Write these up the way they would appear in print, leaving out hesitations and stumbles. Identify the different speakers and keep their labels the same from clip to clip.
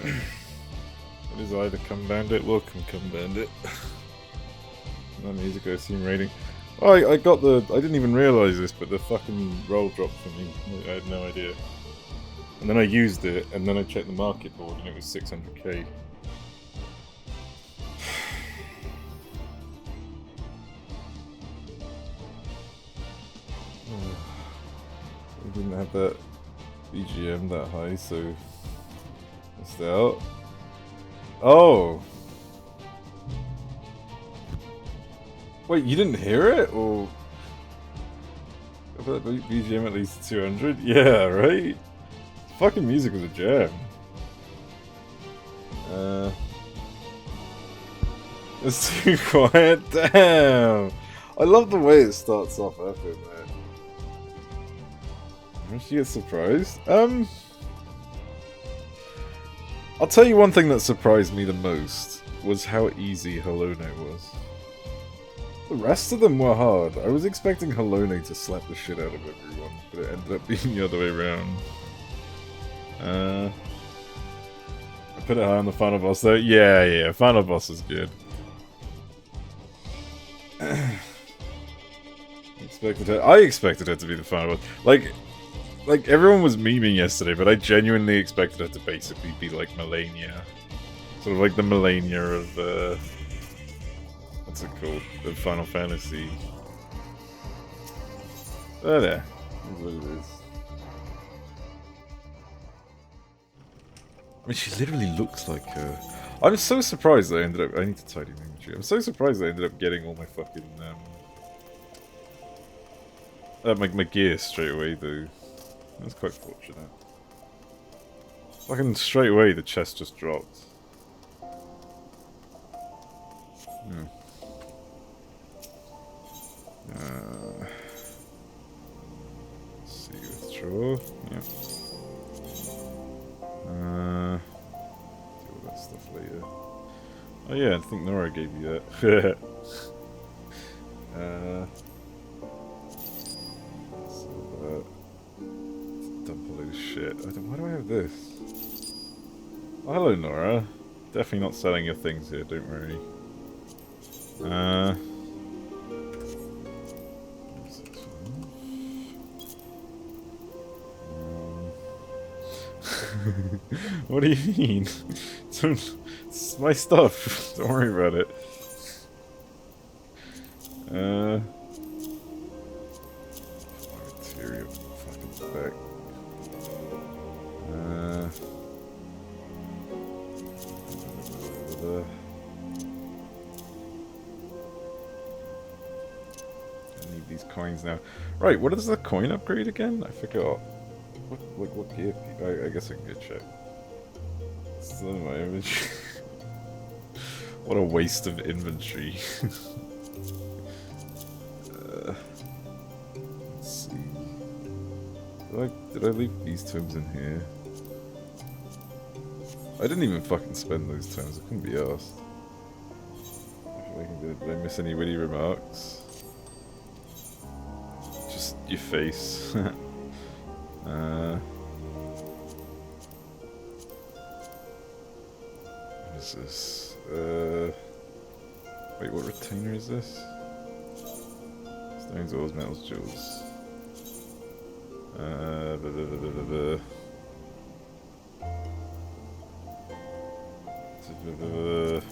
Speaker 1: It is either Come Bandit or Come Bandit. No music I assume rating. Oh, I got the... I didn't even realise this, but the fucking roll dropped for me. I had no idea. And then I used it, and then I checked the market board, and it was 600k. We didn't have that BGM that high, so... Missed out. Oh! Wait, you didn't hear it? Or... I thought BGM at least 200? Yeah, right? Fucking music was a jam. It's too quiet. Damn! I love the way it starts off after that. When she gets surprised? I'll tell you one thing that surprised me the most was how easy Hello Night was. The rest of them were hard. I was expecting Hello Night to slap the shit out of everyone, but it ended up being the other way around. I put it high on the final boss though. Yeah, final boss is good. I expected her to be the final boss. Like everyone was memeing yesterday, but I genuinely expected her to basically be like Melania. Sort of like the Melania of, what's it called? The Final Fantasy. Oh, there. That's what it is. I mean, she literally looks like her. I'm so surprised that I ended up... I need to tidy my inventory. I'm so surprised that I ended up getting all my fucking, my gear straight away, though. That's quite fortunate. Fucking straight away, the chest just dropped. Hmm. Let's see, withdraw. Yep. Do all that stuff later. Oh yeah, I think Nora gave you that. So dump a load of shit. Why do I have this? Oh, hello Nora. Definitely not selling your things here, don't worry. What do you mean? It's my stuff. Don't worry about it. Material fucking back. I need these coins now. Right, what is the coin upgrade again? I forgot. What gear? I guess I can go check. Still in my inventory. What a waste of inventory. Let's see. Did I leave these terms in here? I didn't even fucking spend those terms. I couldn't be asked. Did I miss any witty remarks? Just your face. What is this? Wait, what retainer is this? Stones, ores, metals, jewels.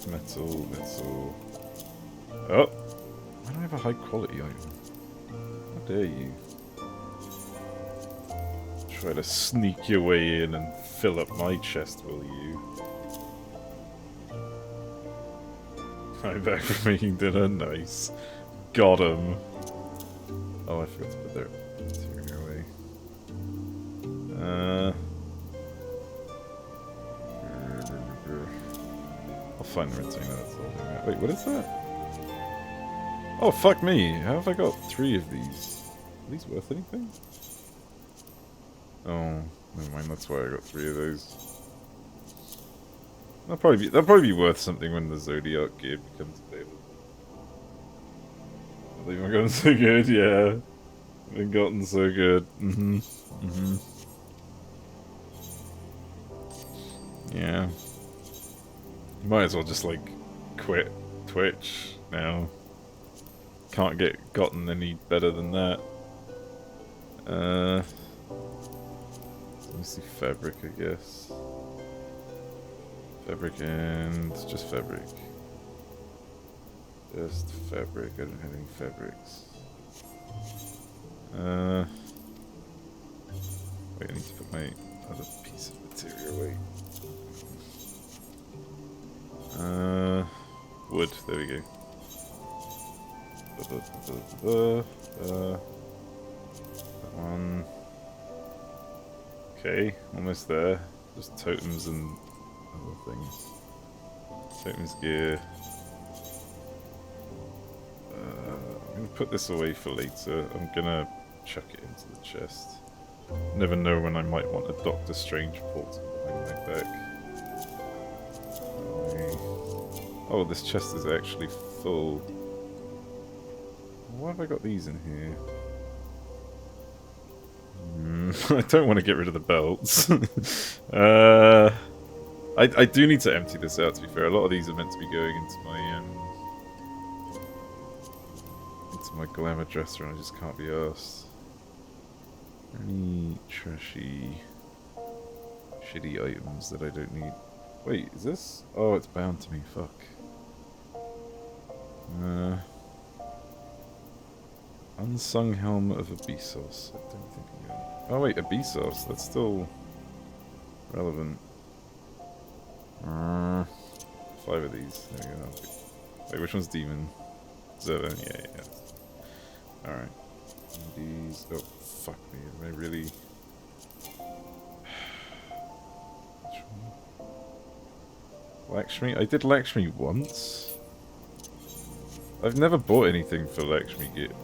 Speaker 1: Metal. Oh! Why don't I have a high quality item? How dare you? Try to sneak your way in and fill up my chest, will you? I'm back from making dinner, nice. Got him. Oh, I forgot to put their interior away. I'll find the retainer, that's all. Wait, what is that? Oh, fuck me. How have I got 3 of these? Are these worth anything? Oh, never mind, that's why I got 3 of those. That'll probably be worth something when the Zodiac gear becomes available. They've gotten so good, yeah. They've gotten so good. Yeah. Might as well just, like, quit Twitch now. Can't get gotten any better than that. Let me see fabric, I guess. Fabric and just fabric. Just fabric. I don't have any fabrics. Wait, I need to put my other piece of material away. Wood. There we go. That one. Okay, almost there. Just totems and other things. Totems gear. I'm gonna put this away for later. I'm gonna chuck it into the chest. Never know when I might want a Doctor Strange portal behind my back. Oh, this chest is actually full. Why have I got these in here? I don't want to get rid of the belts. I do need to empty this out, to be fair. A lot of these are meant to be going into my glamour dresser, and I just can't be arsed. Any trashy, shitty items that I don't need. Wait, is this? Oh, it's bound to me. Fuck. Unsung Helm of Abyssos. I don't think I'm going. Oh wait, Abyssos. That's still relevant. 5 of these. There we go. Wait, which one's demon? 7. Yeah. Alright. These. Oh, fuck me. Am I really. Which one? Lakshmi? I did Lakshmi once. I've never bought anything for Lakshmi Git.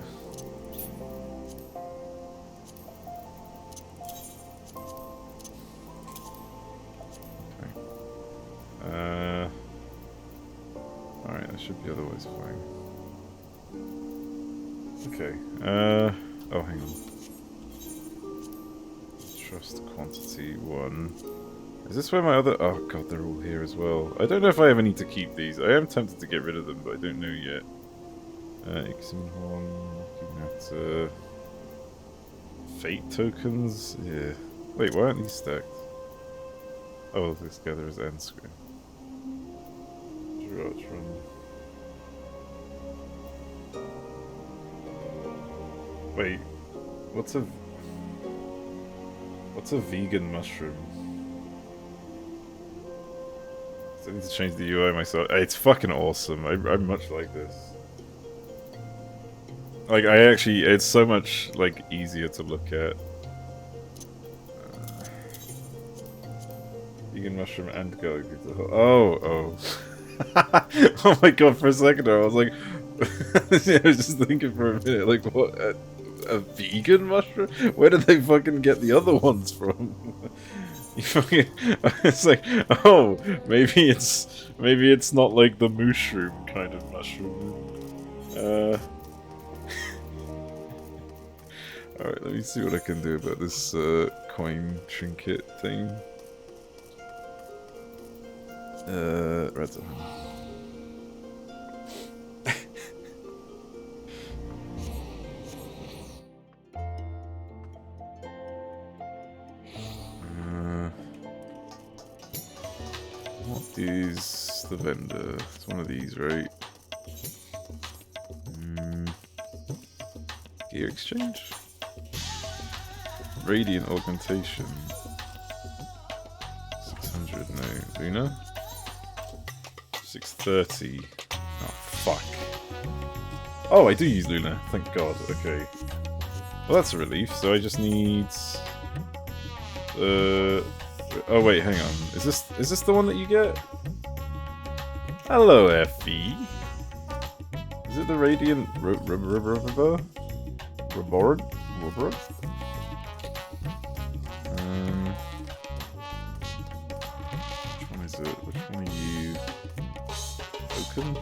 Speaker 1: Alright, that should be otherwise fine. Okay, oh, hang on. Trust quantity 1. Is this where my other... Oh god, they're all here as well. I don't know if I ever need to keep these. I am tempted to get rid of them, but I don't know yet. Horn, Fate tokens? Yeah. Wait, why aren't these stacked? Oh, this gather is end screen. Wait, what's a vegan mushroom? I need to change the UI myself. It's fucking awesome. I much like this. Like, it's so much, like, easier to look at. Vegan mushroom and garlic. Oh. Oh my god, for a second there, I was like... I was just thinking for a minute, like, what? A vegan mushroom? Where did they fucking get the other ones from? You fucking... It's like, oh, maybe it's not like the mushroom kind of mushroom. Alright, let me see what I can do about this coin trinket thing. Red zone. What is the vendor? It's one of these, right? Gear exchange? Radiant augmentation. 600, no. Luna? 630. Oh, fuck. Oh, I do use Luna. Thank god. Okay. Well, that's a relief. So I just need... Oh, wait, hang on. Is this the one that you get? Hello, Effie. Is it the Radiant... Reborn? Which one is it? Which one are you? Token?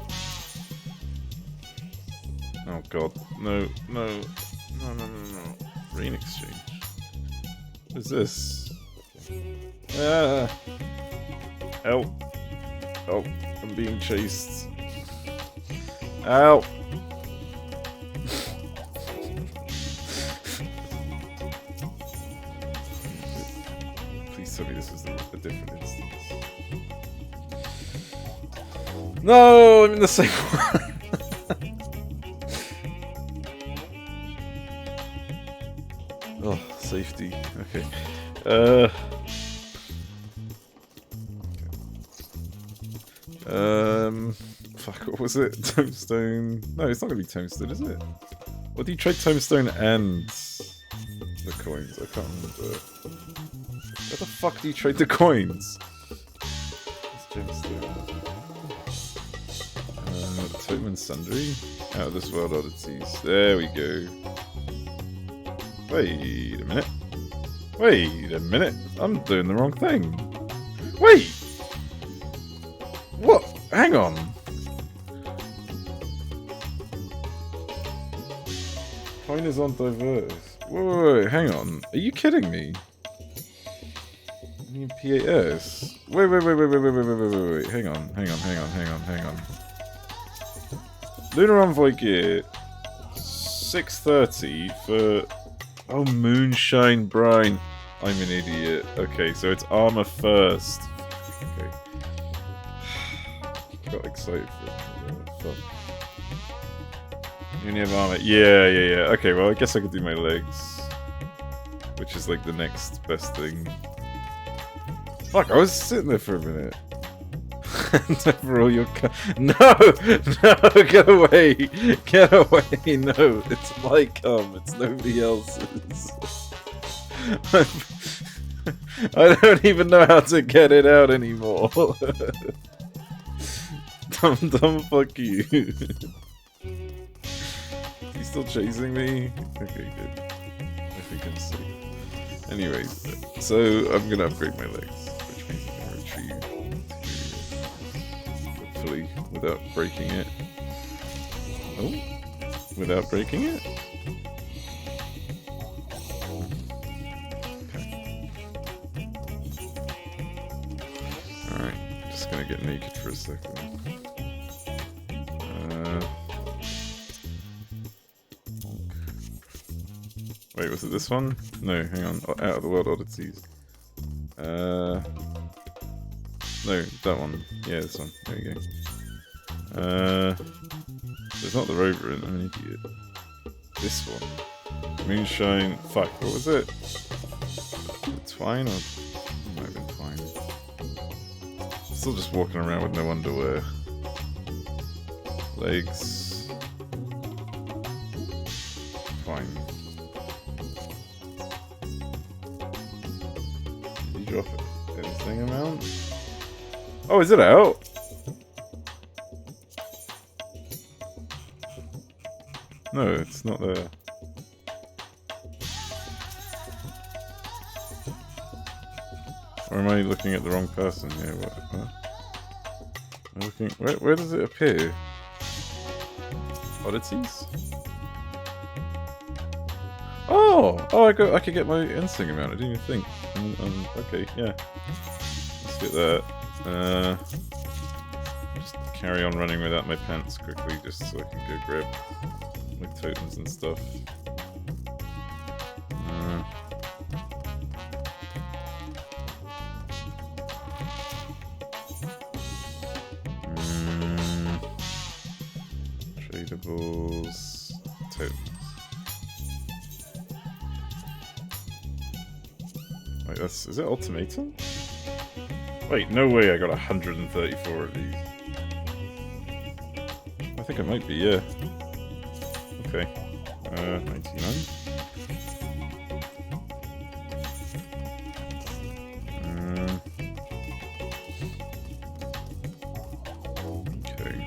Speaker 1: Oh god. No. Rain exchange. What is this? Ah! Help. Oh, I'm being chased. Ow! Please tell me this was a different instance. No, I'm in the same one. Oh, safety. Okay. Fuck, what was it? Tombstone. No, it's not gonna be Tombstone, is it? Or do you trade Tombstone and the coins? I can't remember. Where the fuck do you trade the coins? It's Gemstone. Totem and Sundry? Out of this world oddities. There we go. Wait a minute. Wait a minute. I'm doing the wrong thing. Wait! What? Hang on. Coin is on diverse. Wait, hang on. Are you kidding me? I mean, PAS. Wait. Hang on. Lunar Envoy gear. 630 for. Oh, Moonshine Brine. I'm an idiot. Okay, so it's armor first. Okay. Got excited for fun. You only have armor. Yeah. Okay, well, I guess I could do my legs. Which is like the next best thing. Fuck, I was sitting there for a minute. For all your no, get away, no, it's my cum, it's nobody else's. I don't even know how to get it out anymore. Dumb, fuck you. He's still chasing me? Okay, good. I think I'm safe. Anyways, so I'm gonna upgrade my legs, which means I'm gonna retrieve. Hopefully, without breaking it. Oh, without breaking it? Okay. Alright, just gonna get naked for a second. Wait, was it this one? No, hang on. Out of the World Oddities. No, that one. Yeah, this one. There you go. There's not the rover in. I'm an idiot. This one. Moonshine. Fuck, what was it? Twine or. It might have been twine. Still just walking around with no underwear. Legs. Twine. Drop anything amount? Oh, is it out? No, it's not there. Or am I looking at the wrong person here? What? I'm looking. Where does it appear? Oddities? Oh! I could get my instinct amount. I didn't even think. Okay, yeah. Let's get that. Just carry on running without my pants quickly, just so I can go grab my totems and stuff. Tradables. Totems. Wait, is it ultimatum? Wait, no way I got 134 of these. I think it might be, yeah. Okay. 99? Okay.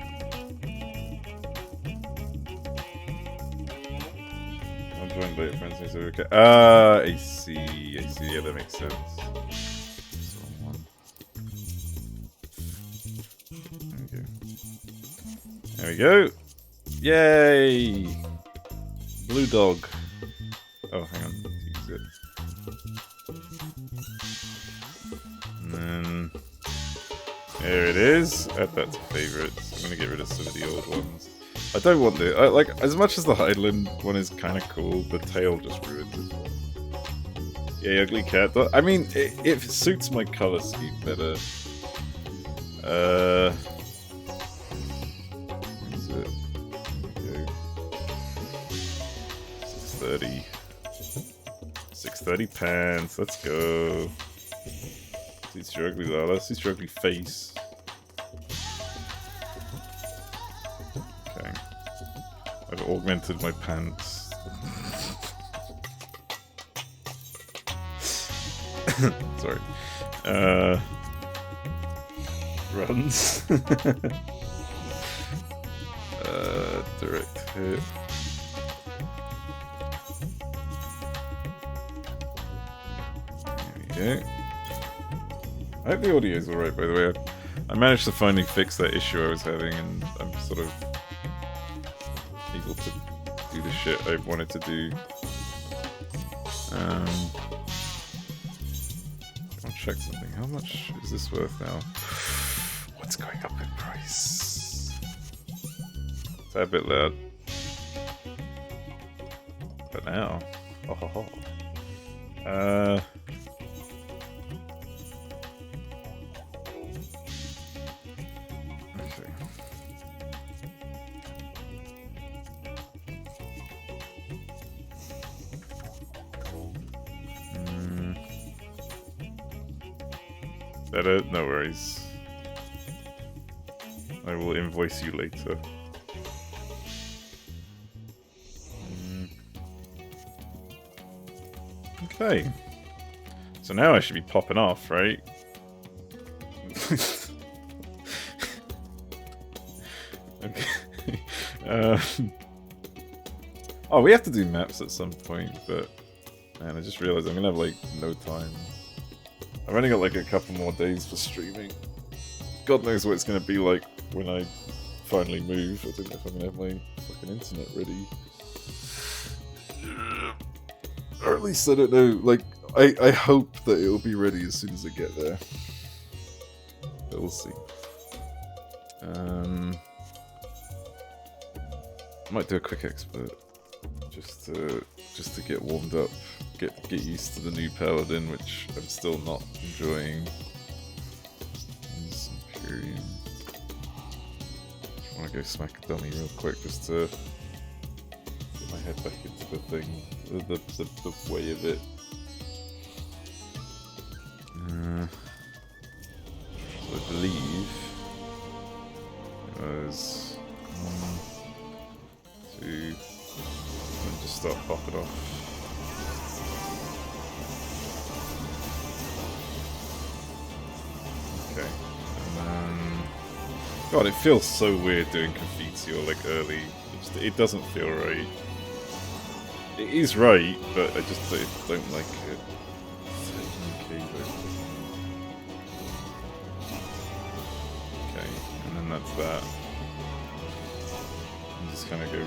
Speaker 1: I'm joined by your friends, so okay. I see. Yeah, that makes sense. There we go. Yay! Blue dog. Oh, hang on. Let's use it. And then... There it is. Add that to favorites. I'm gonna get rid of some of the old ones. I don't want the like as much as the Highland one is kind of cool. The tail just ruined it. Yeah, ugly cat. I mean, it suits my color scheme better. Where is it? There we go. 630. 630 pants. Let's go. Let's see your ugly Lala. Let's see your ugly face. Okay. I've augmented my pants. Sorry. Runs. Direct hit. There we go. I hope the audio is alright, by the way. I managed to finally fix that issue I was having, and I'm sort of able to do the shit I wanted to do. I'll check something. How much is this worth now? What's going up in price? Is that a bit loud? But now, oh. Better, no worries. I will invoice you later. Okay. So now I should be popping off, right? Okay. Oh, we have to do maps at some point, but man, I just realized I'm gonna have like no time. I've only got like a couple more days for streaming. God knows what it's going to be like when I finally move. I don't know if I'm going to have my fucking internet ready. Or at least I don't know. Like, I hope that it'll be ready as soon as I get there. But we'll see. I might do a quick expert. Just to get warmed up. Get used to the new Paladin, which I'm still not enjoying. Imperium. I want to go smack a dummy real quick just to get my head back into the thing, the way of it. So I believe it was 1, 2. And just start popping off. Okay, and then... God, it feels so weird doing Confiteor like early. It doesn't feel right. It is right, but I just don't like it. Okay, and then that's that. And just kind of go...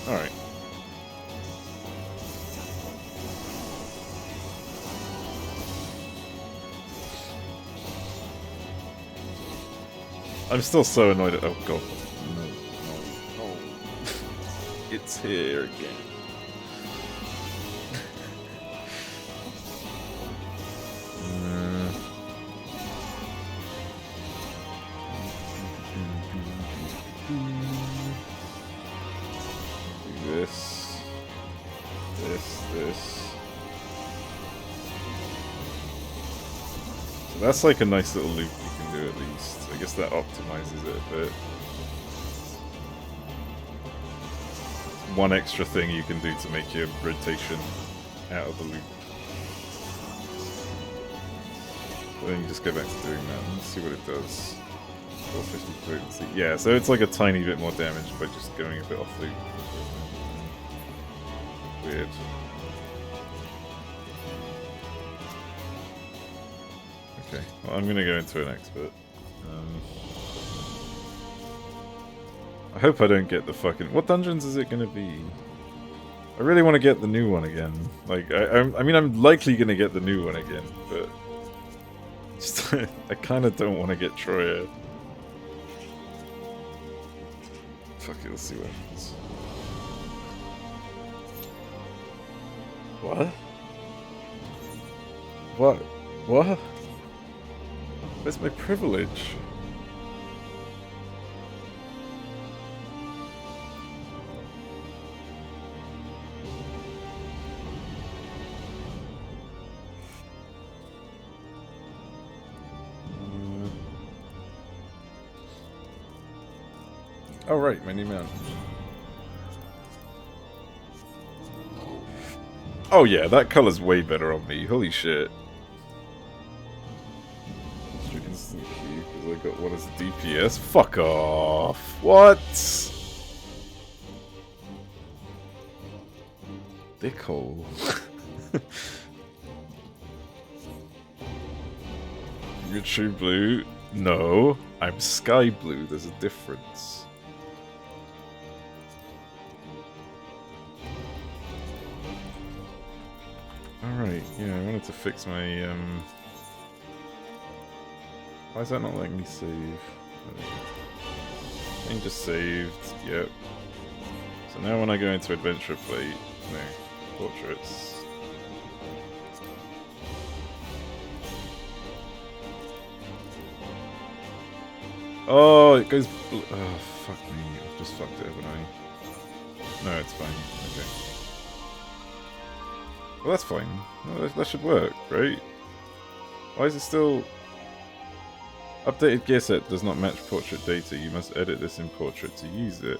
Speaker 1: Alright. I'm still so annoyed at... Oh god. No. It's here again. Do this. This. So that's like a nice little loop you can do at least. I guess that optimizes it a bit. One extra thing you can do to make your rotation out of the loop. But then you just go back to doing that. Let's see what it does. 450 potency. Yeah, so it's like a tiny bit more damage by just going a bit off loop. Weird. Okay, well, I'm gonna go into an expert. I hope I don't get the fucking... What dungeons is it gonna be? I really want to get the new one again. Like, I mean, I'm likely gonna get the new one again, but... Just, I kind of don't want to get Troya. Fuck it, let's see what happens. What? What? What? Where's my privilege? Oh right, my new man. Oh yeah, that color's way better on me. Holy shit. Instant key, because I got one as a DPS. Fuck off. What? Dickhole. You're true blue? No, I'm sky blue. There's a difference. Alright, yeah, I wanted to fix my, Why is that not letting me save? Thing just saved, yep. So now when I go into Adventure Plate, no, Portraits. Oh, it goes oh, fuck me, I've just fucked it, haven't I? No, it's fine, okay. Well, that's fine. Well, that should work, right? Why is it still... Updated gear set does not match portrait data. You must edit this in portrait to use it.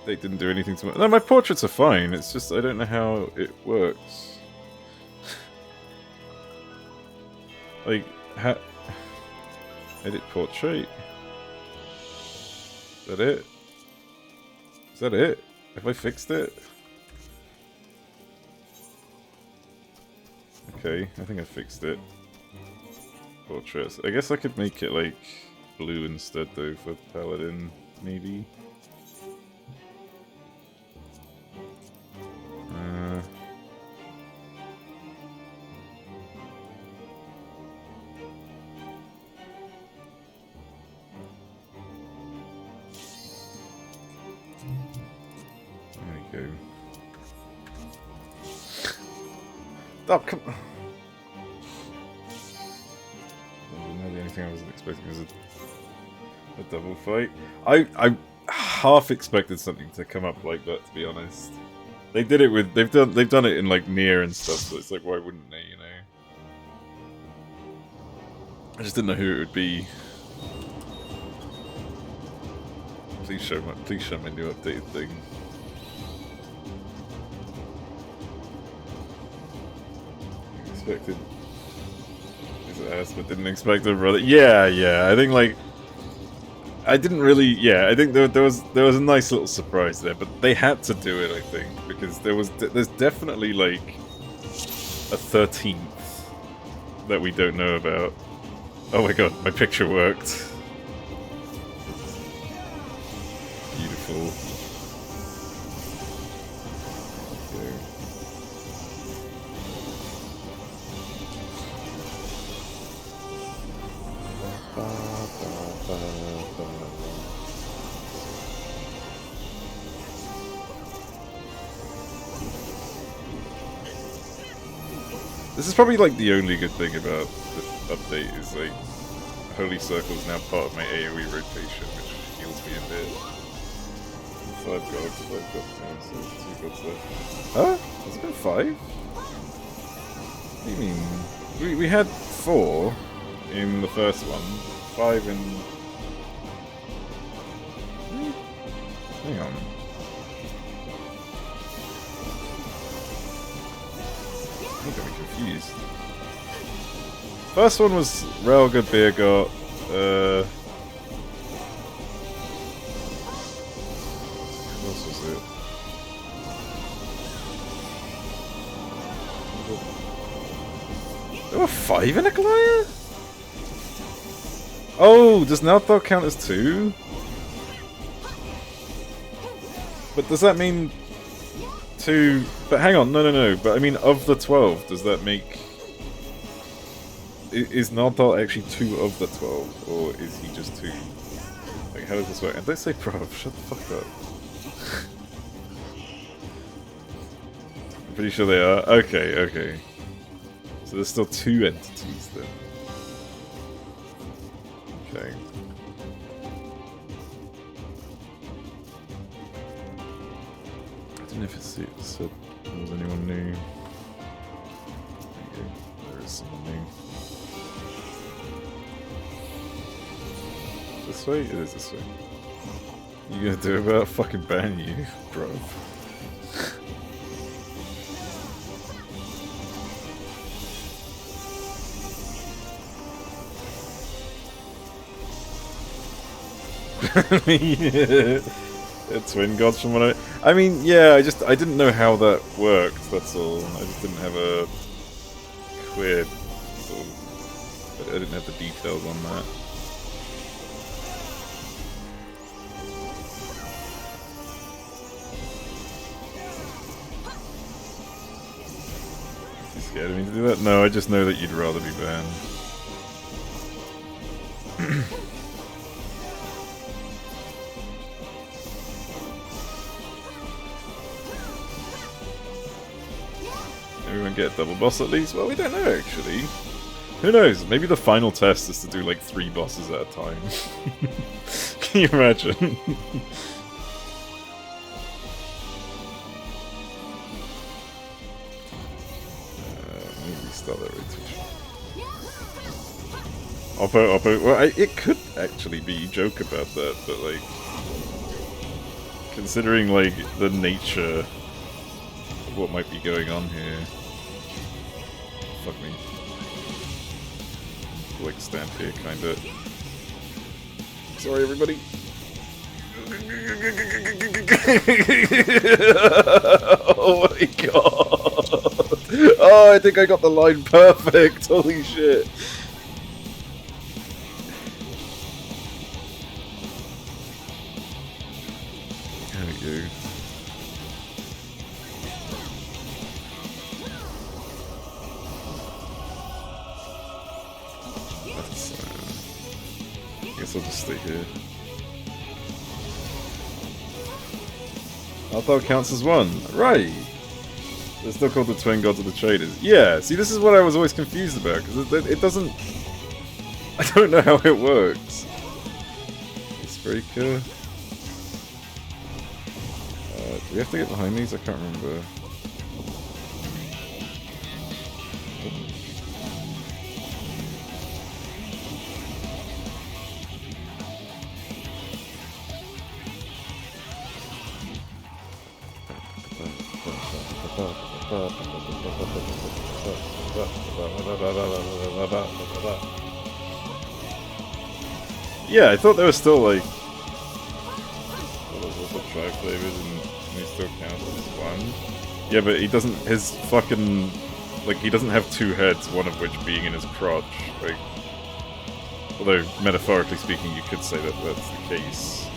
Speaker 1: They didn't do anything to my... No, my portraits are fine. It's just I don't know how it works. Like, how... Edit portrait? Is that it? Is that it? Have I fixed it? Okay, I think I fixed it. Portraits. I guess I could make it like blue instead though for Paladin, maybe. There we go. Oh, come on. The only thing I wasn't expecting was a double fight. I half expected something to come up like that, to be honest. They did it with they've done it in like Nier and stuff, so it's like why wouldn't they, you know? I just didn't know who it would be. Please show my new updated thing. Expected his ass, but didn't expect a brother. Yeah. I think like I didn't really. Yeah, I think there was a nice little surprise there, but they had to do it. I think because there's definitely like a 13th that we don't know about. Oh my god, my picture worked. Beautiful. This is probably like the only good thing about this update is like Holy Circle is now part of my AoE rotation, which heals me a bit. 5 gods now, so 2 gods left. Huh? Has it been 5? What do you mean? We had 4 in the first one, 5 in... Hang on. I'm getting confused. First one was Relga, Beergot, what else was it? There were 5 in a Goliath? Oh, does Nalthor count as 2? But does that mean 2... But hang on, no. But I mean, of the 12, does that make... Is Nardal actually 2 of the 12? Or is he just 2? Like, how does this work? And don't say bruv, shut the fuck up. I'm pretty sure they are. Okay. So there's still 2 entities then. Okay. I don't know if it said was anyone new. There is someone new. This way? It is this way. You gonna do about fucking ban you, bro? Twin gods from what I mean, yeah, I didn't know how that worked, that's all. I just didn't have a clear sort of, I didn't have the details on that. You scared of me to do that? No, I just know that you'd rather be banned. Everyone get a double boss at least? Well, we don't know, actually. Who knows? Maybe the final test is to do, like, 3 bosses at a time. Can you imagine? Maybe start that rotation. Oppo. Well, it could actually be joke about that, but, like... Considering, like, the nature of what might be going on here... Fuck me. Like, stand here, kinda. Sorry, everybody. Oh my god! Oh, I think I got the line perfect! Holy shit! There we go. Guess I'll just stay here. I thought it counts as 1. Right! They're still called the Twin Gods of the Traders. Yeah, see, this is what I was always confused about, because it doesn't... I don't know how it works. Icebreaker. Do we have to get behind these? I can't remember. Yeah, I thought there was still like tri flavors and he still counts as 1. Yeah, but he doesn't. His fucking like he doesn't have 2 heads, one of which being in his crotch. Like, although metaphorically speaking, you could say that that's the case.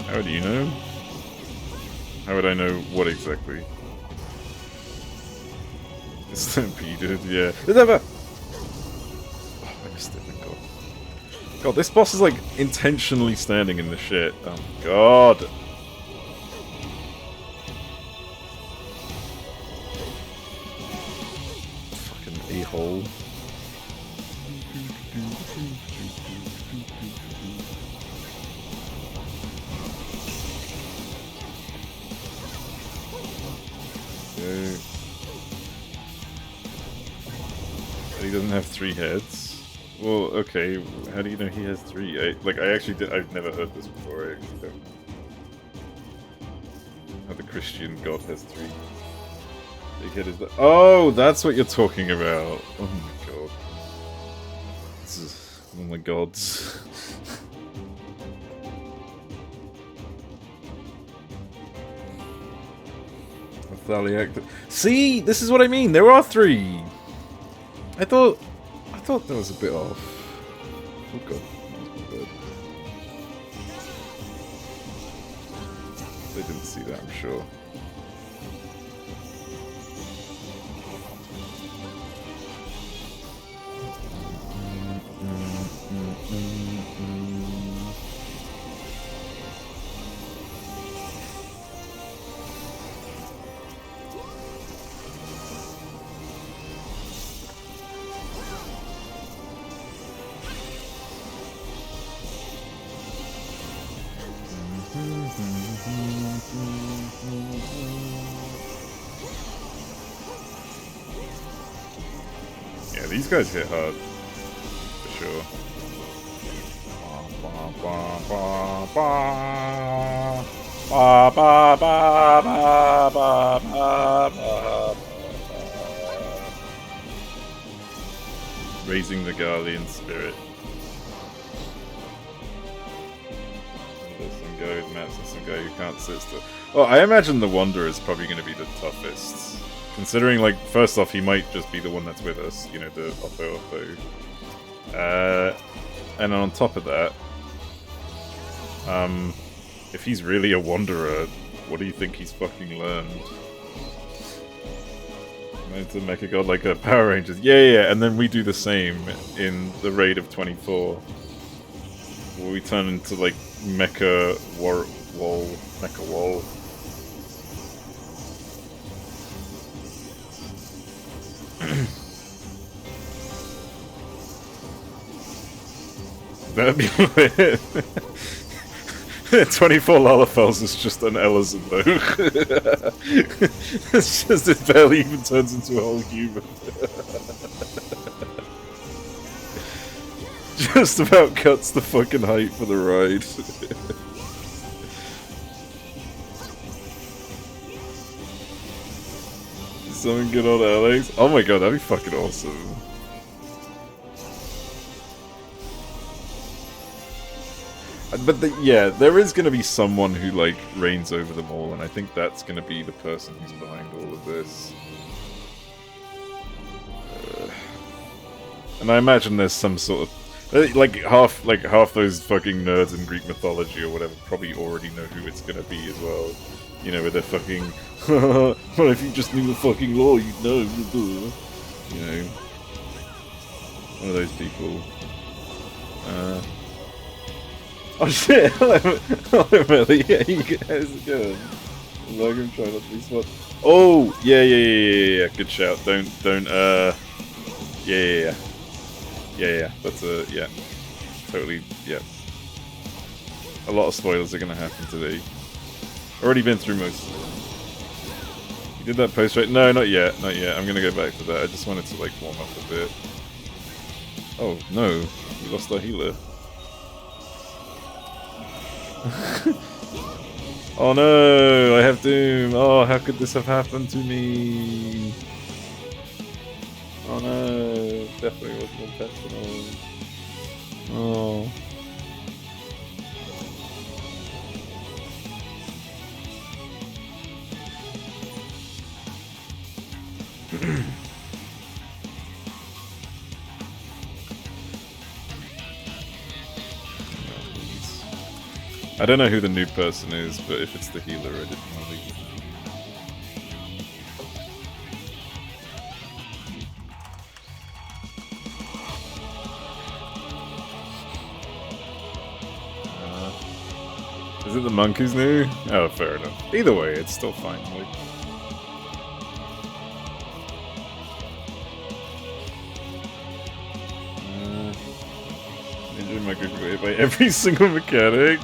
Speaker 1: How do you know? How would I know what exactly? Stampeded, yeah. Oh, I missed it, thank god. God, this boss is like intentionally standing in the shit. Oh god. Fucking a-hole. He doesn't have 3 heads. Well, okay. How do you know he has 3? I've never heard this before. I actually don't. How the Christian god has 3. Big head is the. Oh, that's what you're talking about. Oh my god. This is oh my gods. See, this is what I mean. There are 3. I thought that was a bit off. Oh god. They didn't see that, I'm sure. Yeah, these guys hit hard, for sure. Raising the Guardian spirit. There's some guy with maps and some guy who can't sit still. Well, I imagine the Wanderer is probably going to be the toughest. Considering, like, first off, he might just be the one that's with us, you know, the Oppo. And on top of that, if he's really a Wanderer, what do you think he's fucking learned? To Mecha God like a Power Rangers. Yeah, and then we do the same in the raid of 24. Where we turn into, like, Mecha Wall. That'd be lit. 24 Lalafels is just an Ellison though. It's just, it barely even turns into a whole human. Just about cuts the fucking height for the ride. Something good on Alex? Oh my god, that'd be fucking awesome. But yeah, there is going to be someone who, like, reigns over them all, and I think that's going to be the person who's behind all of this. And I imagine there's some sort of... Like half those fucking nerds in Greek mythology or whatever probably already know who it's going to be as well. You know, with their fucking... Well, if you just knew the fucking law, you'd know. You know. One of those people. Oh shit! Hello, Melly. Yeah, how's it going? Like, I'm trying not to be smart. Oh, yeah. Good shout. Don't. Yeah. That's yeah. Totally. Yeah. A lot of spoilers are gonna happen today. Already been through most of it. You did that post right? No, not yet. I'm gonna go back to that. I just wanted to, like, warm up a bit. Oh no, we lost our healer. Oh no, I have Doom. Oh, how could this have happened to me? Oh no, definitely wasn't intentional. Oh. I don't know who the new person is, but if it's the healer, I didn't know. Is it the monk who's new? Oh, fair enough. Either way, it's still fine. Like, injuring my group by every single mechanic.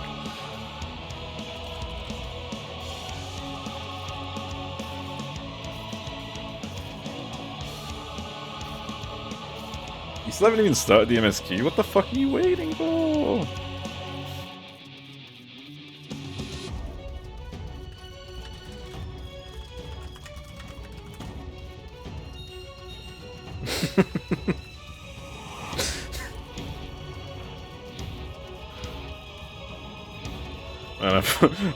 Speaker 1: You still haven't even started the MSQ? What the fuck are you waiting for? Man,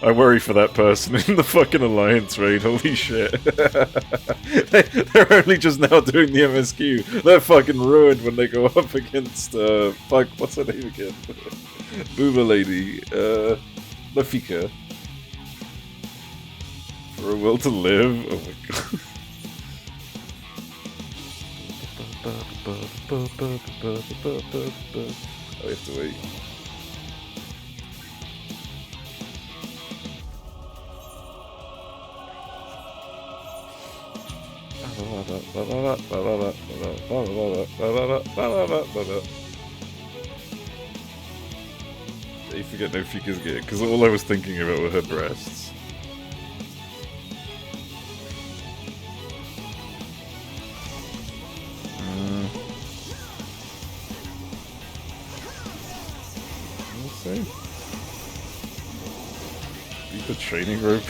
Speaker 1: I worry for that person in the fucking Alliance raid, holy shit. They're only just now doing the MSQ. They're fucking ruined when they go up against, fuck, what's her name again? Boomer lady, Lafika. For a will to live? Oh my god. I have to wait. You forget no Fika's gear, because all I was thinking about were her breasts. Let's see. Reaper training rope.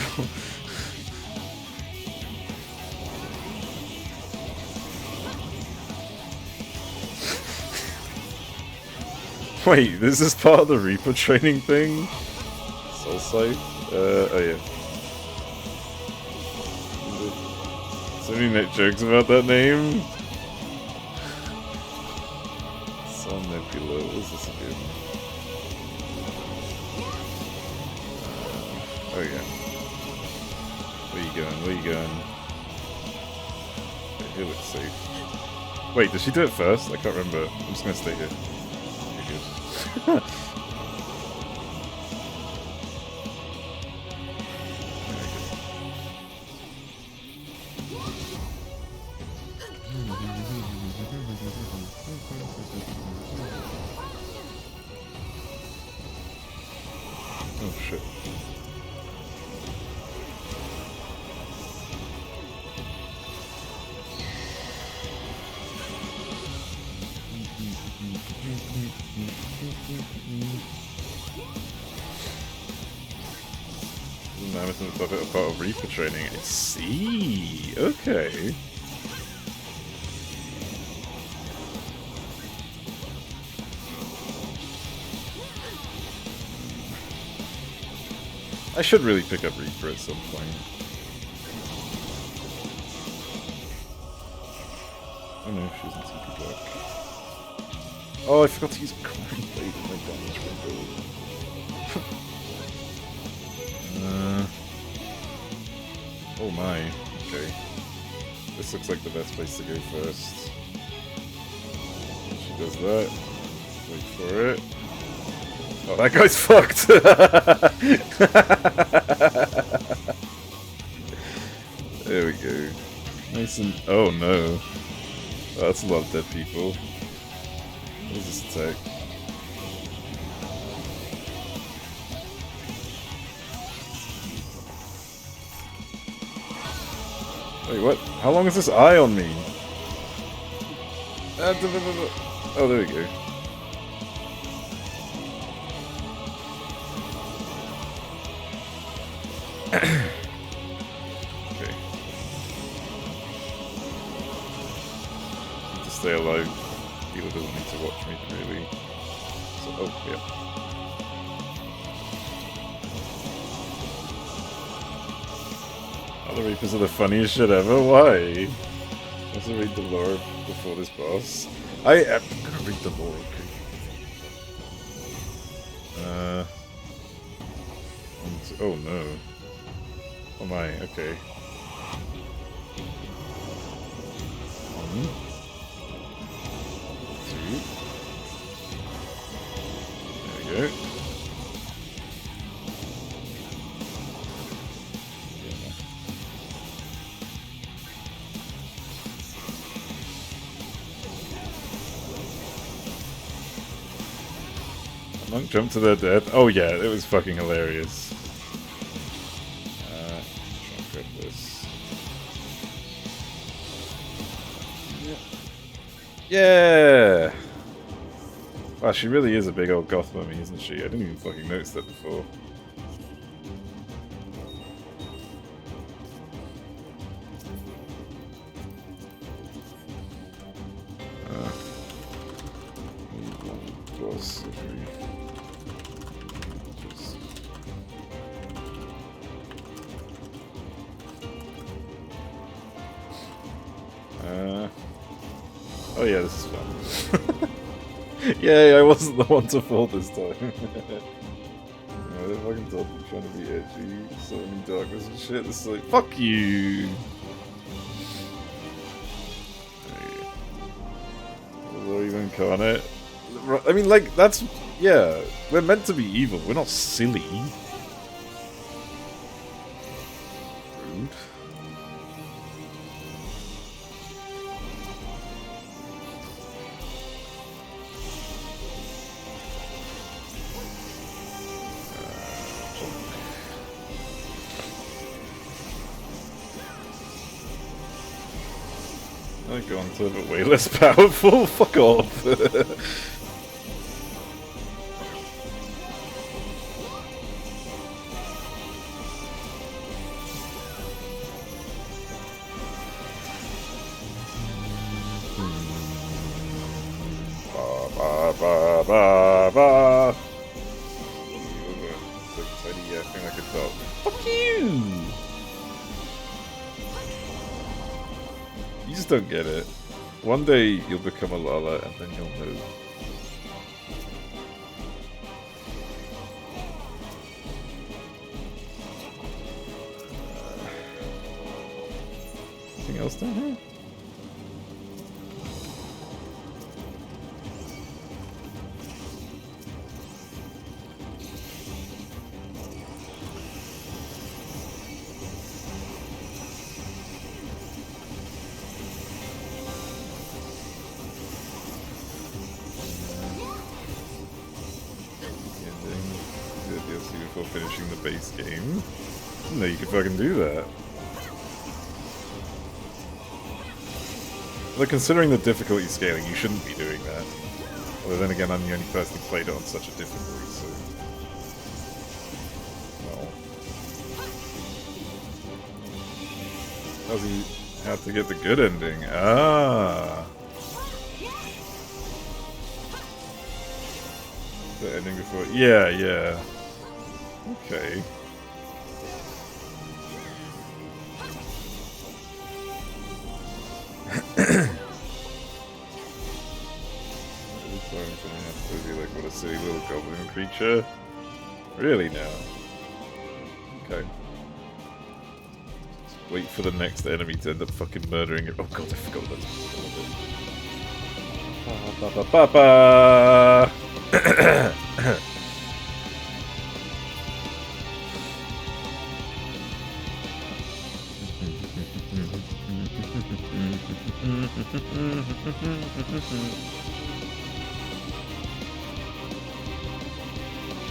Speaker 1: Wait, this is part of the Reaper training thing? Soul Sight? Oh yeah. So many net jokes about that name? Sun Nebula, what is this again? Oh yeah. Where you going? Where you going? Okay, here looks safe. Wait, did she do it first? I can't remember. I'm just gonna stay here. Oh shit. Mammoth and the puppet are part of Reaper training. I see. Okay. I should really pick up Reaper at some point. Oh no, she isn't TP block. Oh, I forgot to use Crying Blade in my damage window. Oh my, okay. This looks like the best place to go first. She does that. Wait for it. Oh, that guy's fucked! There we go. Nice and... Oh no. Oh, that's a lot of dead people. What is this attack? Wait, what? How long is this eye on me? Oh, there we go. Okay. Need to stay alive. Healer doesn't need to watch me, really. So, oh, yeah. The Reapers are the funniest shit ever. Why? I have to read the lore before this boss. I'm gonna read the lore, okay. Oh no. Oh my, okay. 1, 2. There we go. Monk jump to their death. Oh yeah, it was fucking hilarious. Try and grab this. Yeah! Wow, she really is a big old goth mummy, isn't she? I didn't even fucking notice that before. Oh yeah, this is fun. Yay, I wasn't the one to fall this time. they fucking told me trying to be edgy, summoning darkness and shit. It's like, fuck you! Or even incarnate. I mean, like, that's... Yeah, we're meant to be evil. We're not silly. Rude. I go on to it way less powerful. Fuck off. Ba ba ba ba. So tiny, yeah, thing like a dog. Fuck you! You just don't get it. One day you'll become a Lala and then you'll know. Anything else down here? Before finishing the base game. No, you could fucking do that. But considering the difficulty scaling, you shouldn't be doing that. Although then again, I'm the only person who played it on such a difficulty, so... Well... How's he... How to get the good ending? Ah! The ending before... Yeah, yeah. Okay. Like, what a silly little goblin creature. Really now? Okay. Just wait for the next enemy to end up fucking murdering it. Oh god, I forgot that. Ba ba ba ba.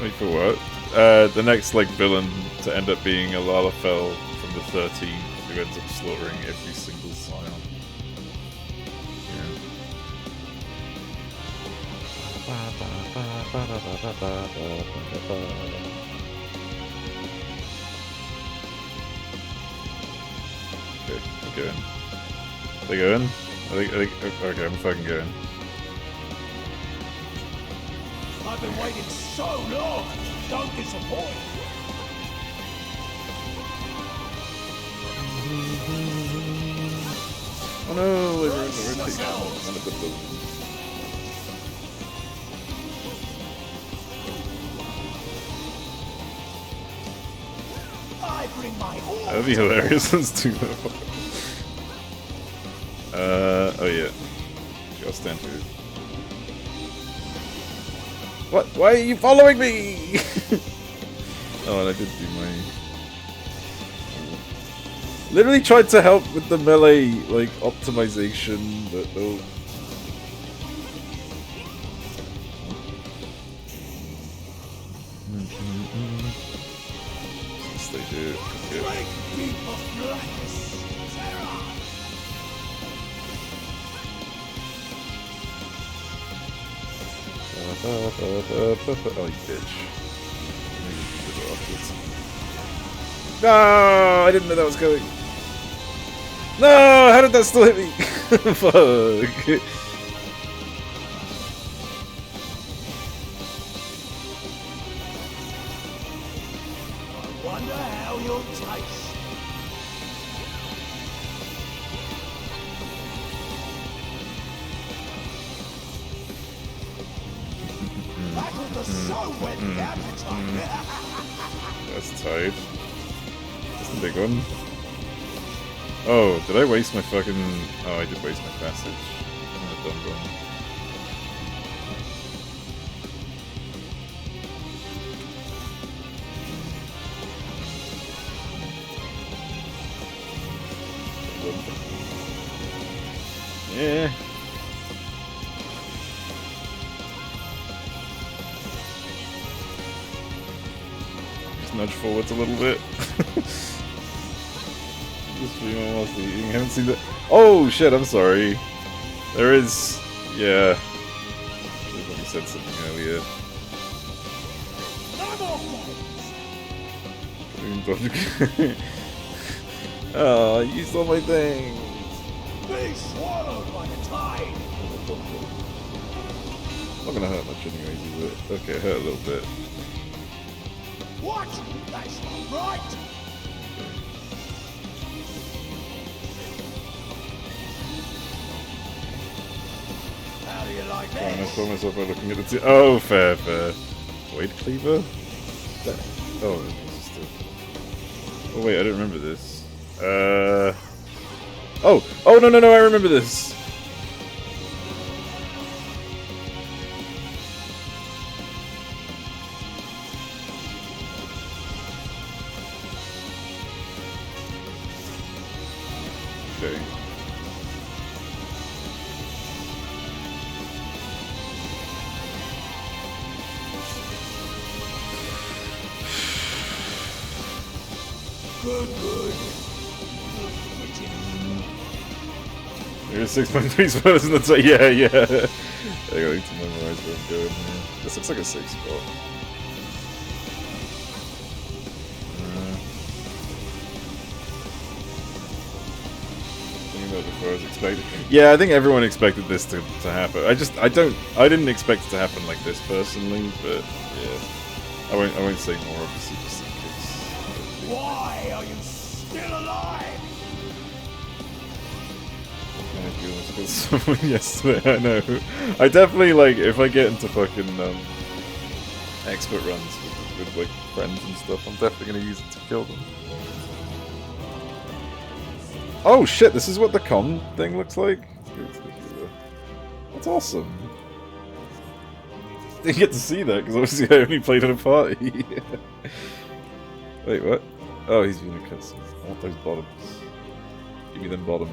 Speaker 1: Wait for what? The next like villain to end up being a Lalafell from the 13th who ends up slaughtering every single scion. Okay, I'm going. They going? I think, okay, I'm fucking going.
Speaker 2: I've been waiting so long! Don't disappoint!
Speaker 1: Oh no, we're in the rotation.
Speaker 2: I bring my horse!
Speaker 1: That would be hilarious, let's do that. Oh yeah. I'll stand here. What? Why are you following me? Oh, and I did do my... Literally tried to help with the melee, like, optimization, but no. Stay here. Okay. Oh, you bitch. No, I didn't know that was going. No, how did that still hit me? Fuck.
Speaker 2: I wonder how you'll taste. Battle the soul when the appetite.
Speaker 1: That's tight. That's the big one. Oh, did I waste my fucking... Oh, I did waste my passage. I'm a dumb one. Yeah. Just nudge forwards a little bit. Just stream whilst eating. I haven't seen that. Oh shit! I'm sorry. There is. Yeah. You said something earlier. Oh, you stole my thing.
Speaker 2: Be swallowed by the tide.
Speaker 1: Not gonna hurt much anyways, is it? Okay, it hurt a little bit.
Speaker 2: What? That's not right. How do you like
Speaker 1: I
Speaker 2: this?
Speaker 1: saw myself by looking at the two. Oh, fair, fair. Void Cleaver? Oh, it's just a... Oh wait, I don't remember this. Oh! Oh, no, no, no, I remember this! Okay.
Speaker 2: Good, good.
Speaker 1: There's 6.3 spoilers in the top. Yeah, yeah. I got to memorize where I'm going here. This looks like a safe spot. Thinking about before I was expecting. Yeah, I think everyone expected this to happen. I didn't expect it to happen like this personally, but yeah. I won't say more obviously just in case.
Speaker 2: Why are you still alive?
Speaker 1: I killed someone yesterday, I know. I definitely, like, if I get into fucking, expert runs with like, friends and stuff, I'm definitely gonna use it to kill them. Oh shit, this is what the con thing looks like? That's awesome. Didn't get to see that, because obviously I only played at a party. Wait, what? Oh, he's doing a cutscene. I want those bottoms. Give me them bottoms.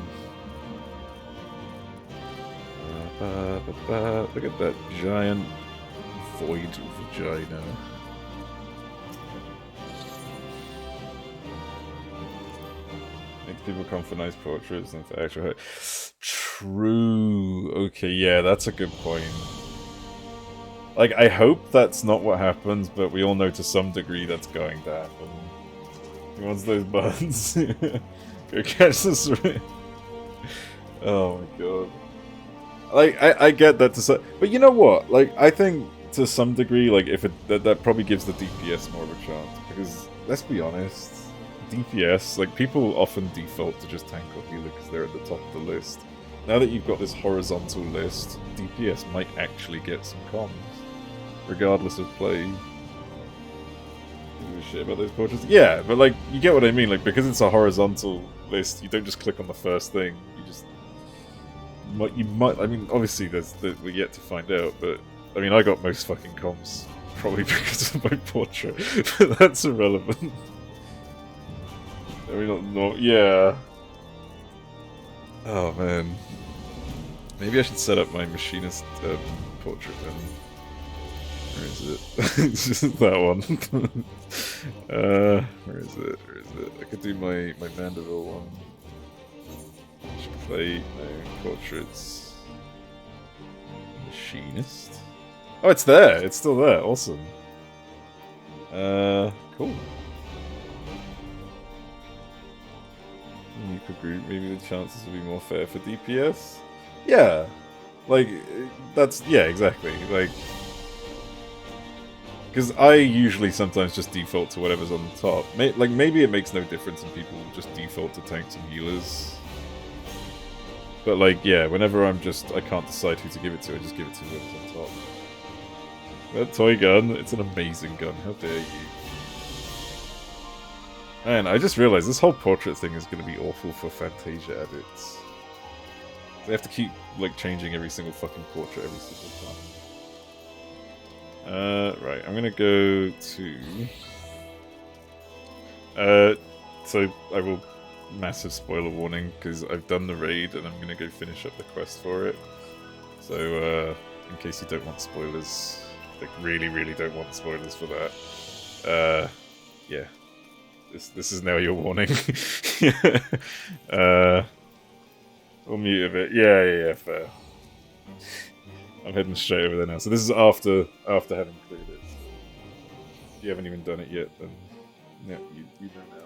Speaker 1: Look at that giant void vagina. Makes people come for nice portraits and for actual height. True. Okay, yeah, that's a good point. Like, I hope that's not what happens, but we all know to some degree that's going to happen. He wants those buns. Go catch this. Oh my god. Like, I get that to some... But you know what? Like, I think to some degree, like, if that probably gives the DPS more of a chance. Because, let's be honest, DPS, like, people often default to just tank or healer because they're at the top of the list. Now that you've got this horizontal list, DPS might actually get some comms. Regardless of play. Give a shit about those portraits? Yeah, but, like, you get what I mean. Like, because it's a horizontal list, you don't just click on the first thing. You just... You might, I mean, obviously we're yet to find out, but I mean, I got most fucking comms probably because of my portrait, but that's irrelevant. I mean, not, yeah. Oh man, maybe I should set up my machinist portrait then. Where is it? It's just that one. Where is it? Where is it? I could do my Vanderbilt one. Play, no, portraits. Machinist? Oh, it's there! It's still there, awesome. Cool. Unique group, maybe the chances will be more fair for DPS? Yeah. Like, that's, yeah, exactly. Like, because I usually sometimes just default to whatever's on the top. Like, maybe it makes no difference and people just default to tanks and healers. But like, yeah, whenever I can't decide who to give it to, I just give it to whoever's on top. That toy gun, it's an amazing gun, how dare you. Man, I just realized this whole portrait thing is going to be awful for Fantasia edits. They have to keep, like, changing every single fucking portrait every single time. Right, I'm gonna go to... so I will... Massive spoiler warning, because I've done the raid and I'm gonna go finish up the quest for it. So, in case you don't want spoilers, like, really, really don't want spoilers for that, yeah. This is now your warning. We'll mute a bit. Yeah, fair. I'm heading straight over there now. So this is after having cleared it. So if you haven't even done it yet, then yeah, you know now.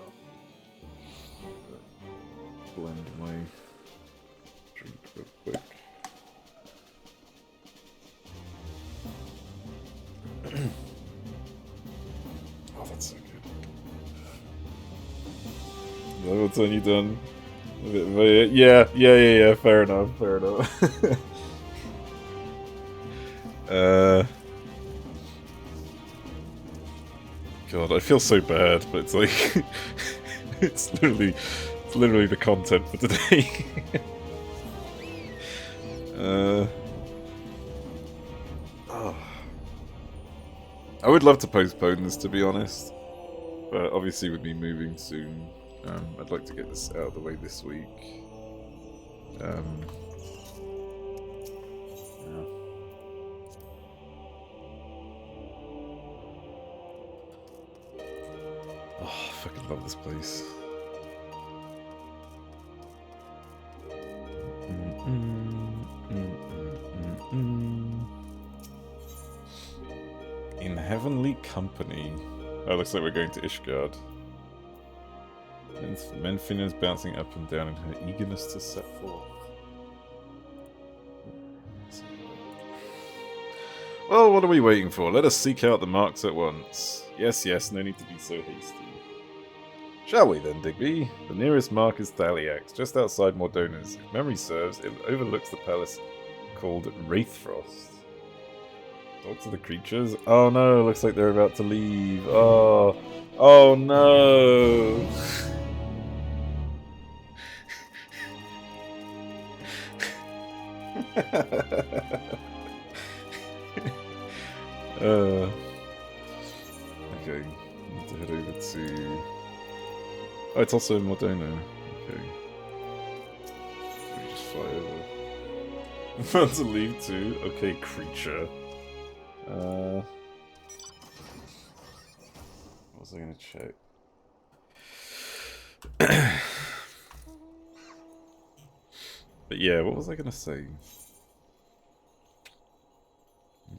Speaker 1: Blend my drink real quick. Oh, that's so good. What time you done? Yeah, fair enough. God, I feel so bad, but it's like it's literally the content for today. Oh. I would love to postpone this, to be honest, but obviously with me moving soon, I'd like to get this out of the way this week. Yeah. Oh, I fucking love this place. In heavenly company. Oh, looks like we're going to Ishgard. Menfina's bouncing up and down in her eagerness to set forth. Well, what are we waiting for? Let us seek out the marks at once. Yes, no need to be so hasty. Shall we then, Digby? The nearest mark is Thaliax, just outside Mordona's. If memory serves, it overlooks the palace called Wraithfrost. Talk to the creatures? Oh no, looks like they're about to leave. Oh no! Okay, need to head over to... Oh, it's also Mordona. Okay. Let me just fly over. I'm about to leave too. Okay, creature. What was I gonna check? But yeah, what was I gonna say?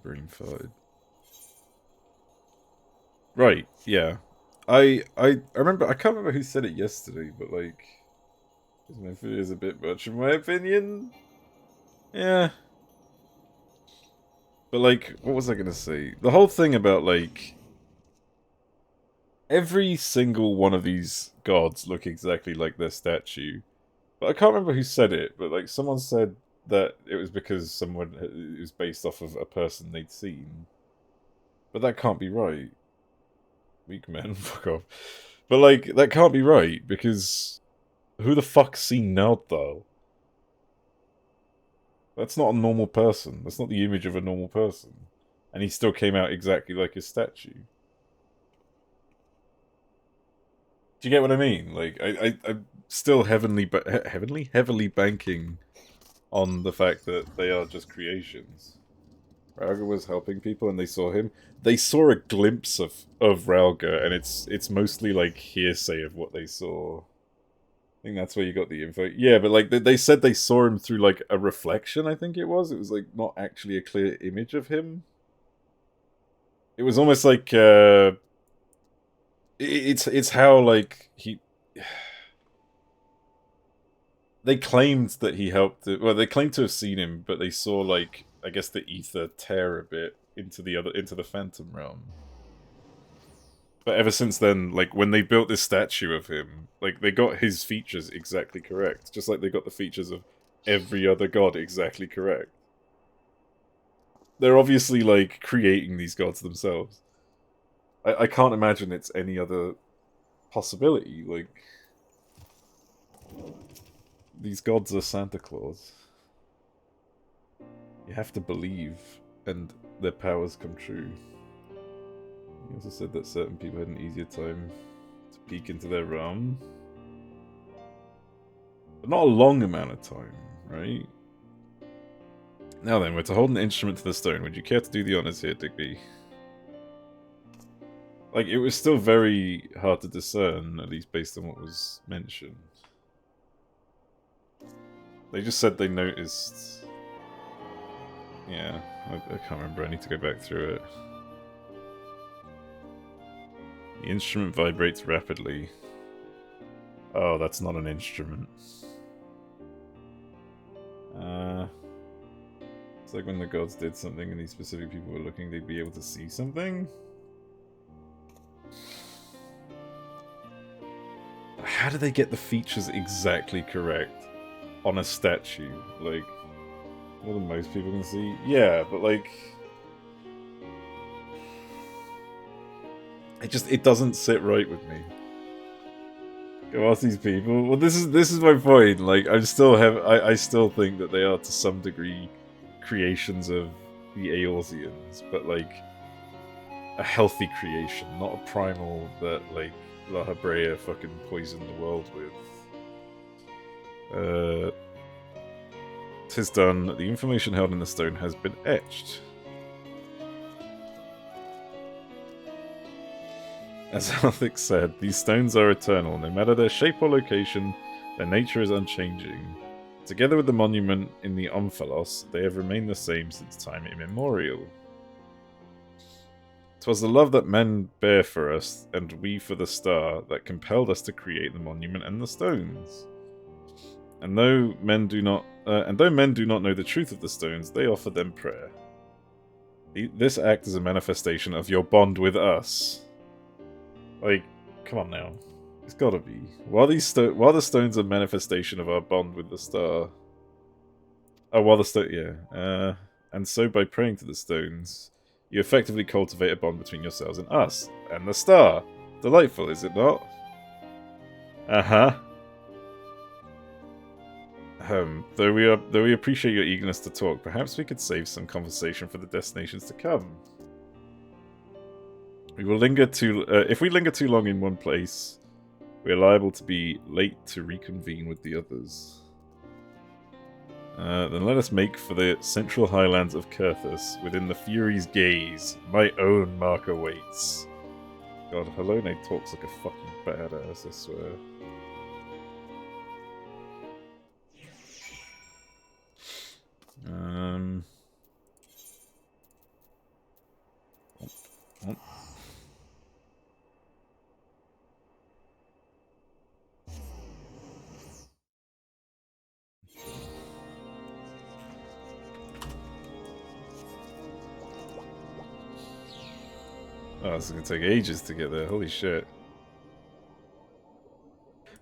Speaker 1: Brain farted. Right, yeah. I remember, I can't remember who said it yesterday, but like, this is a bit much in my opinion. Yeah. But like, what was I gonna say? The whole thing about like, every single one of these gods look exactly like their statue. But I can't remember who said it, but like someone said that it was because it was based off of a person they'd seen. But that can't be right. Weak men, fuck off. But like, that can't be right, because who the fuck's seen Nauthdal? That's not a normal person. That's not the image of a normal person. And he still came out exactly like his statue. Do you get what I mean? Like, I'm still heavily banking on the fact that they are just creations. Rauga was helping people and they saw him. They saw a glimpse of Rauga, and it's mostly like hearsay of what they saw. I think that's where you got the info. Yeah, but like they said they saw him through like a reflection, I think it was. It was like not actually a clear image of him. It was almost like it's how like he they claimed that he helped well, they claimed to have seen him, but they saw like I guess the ether tear a bit into the Phantom Realm. But ever since then, like, when they built this statue of him, like, they got his features exactly correct. Just like they got the features of every other god exactly correct. They're obviously, like, creating these gods themselves. I can't imagine it's any other possibility. Like, these gods are Santa Claus. You have to believe, and their powers come true. He also said that certain people had an easier time to peek into their realm. But not a long amount of time, right? Now then, we're to hold an instrument to the stone. Would you care to do the honors here, Digby? Like, it was still very hard to discern, at least based on what was mentioned. They just said they noticed... Yeah, I can't remember. I need to go back through it. The instrument vibrates rapidly. Oh, that's not an instrument. It's like when the gods did something and these specific people were looking, they'd be able to see something? How do they get the features exactly correct on a statue? Like, more than most people can see? Yeah, but like... It doesn't sit right with me. Go ask these people. Well, this is my point. Like, I still think that they are to some degree creations of the Eorzeans, but like a healthy creation, not a primal that like La Habrea fucking poisoned the world with. 'Tis done. The information held in the stone has been etched. As Althix said, these stones are eternal. No matter their shape or location, their nature is unchanging. Together with the monument in the Omphalos, they have remained the same since time immemorial. 'Twas the love that men bear for us, and we for the star, that compelled us to create the monument and the stones. And though men do not know the truth of the stones, they offer them prayer. This act is a manifestation of your bond with us. Like, come on now. It's gotta be. While the stones are manifestation of our bond with the star... and so by praying to the stones, you effectively cultivate a bond between yourselves and us, and the star. Delightful, is it not? Uh-huh. Though we appreciate your eagerness to talk, perhaps we could save some conversation for the destinations to come. We will linger if we linger too long in one place, we are liable to be late to reconvene with the others. Then let us make for the central highlands of Kurthus, within the Fury's gaze. My own mark awaits. God, Halone talks like a fucking badass, I swear. Oh, this is gonna take ages to get there. Holy shit.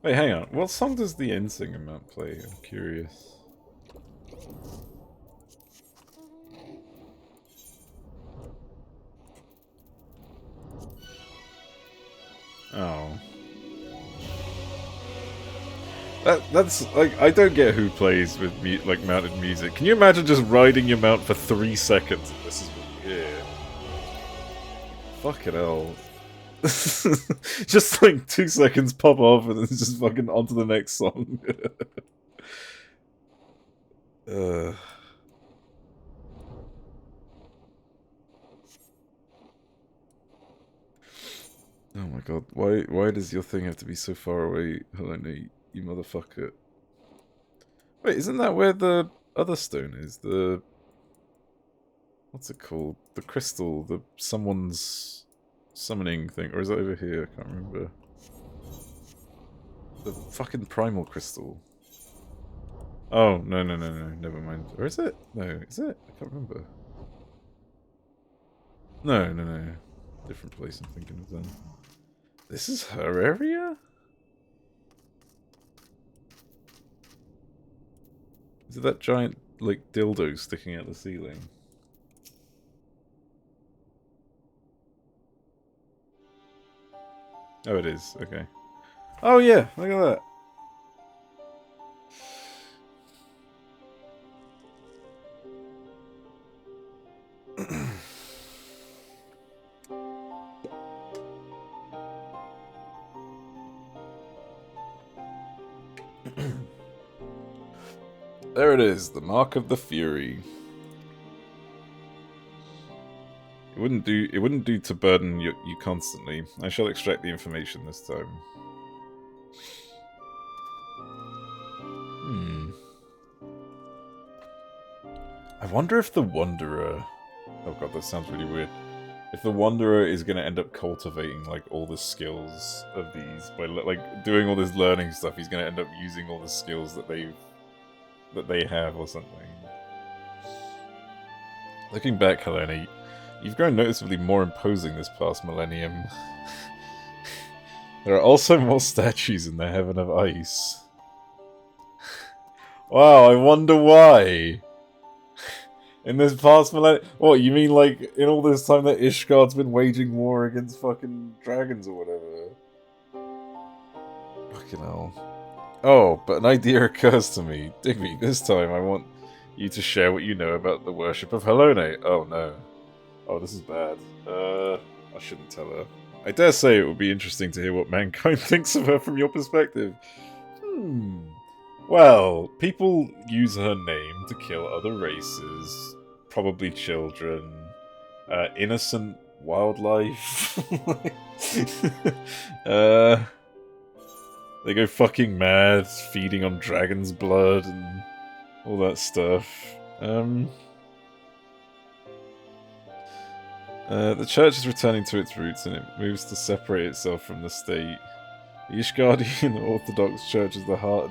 Speaker 1: Wait, hang on. What song does the end singer mount play? I'm curious. Oh. That's like, I don't get who plays with like mounted music. Can you imagine just riding your mount for 3 seconds and this is what you hear? Fucking hell. Just like 2 seconds pop off and then just fucking onto the next song. Oh my god, why does your thing have to be so far away, Helena, you motherfucker? Wait, isn't that where the other stone is? The... What's it called? The crystal, someone's summoning thing, or is that over here? I can't remember. The fucking primal crystal. Oh, no, never mind. Or is it? No, is it? I can't remember. No. Different place I'm thinking of then. This is her area? Is it that giant, like, dildo sticking out the ceiling? Oh, it is. Okay. Oh yeah, look at that. There it is, the mark of the Fury. It wouldn't do to burden you constantly. I shall extract the information this time. I wonder if the Wanderer... Oh god, that sounds really weird. If the Wanderer is going to end up cultivating, like, all the skills of these, by, like, doing all this learning stuff, he's going to end up using all the skills that they have or something. Looking back, Helena, you've grown noticeably more imposing this past millennium. There are also more statues in the Heaven of Ice. Wow, I wonder why. In this past millennium... What, you mean like in all this time that Ishgard's been waging war against fucking dragons or whatever? Fucking hell. Oh, but an idea occurs to me. Digby, this time I want you to share what you know about the worship of Helone. Oh no. Oh, this is bad. I shouldn't tell her. I dare say it would be interesting to hear what mankind thinks of her from your perspective. Well, people use her name to kill other races, probably children, innocent wildlife. They go fucking mad, feeding on dragon's blood and all that stuff. The church is returning to its roots and it moves to separate itself from the state. The Ishgardian Orthodox Church is the heart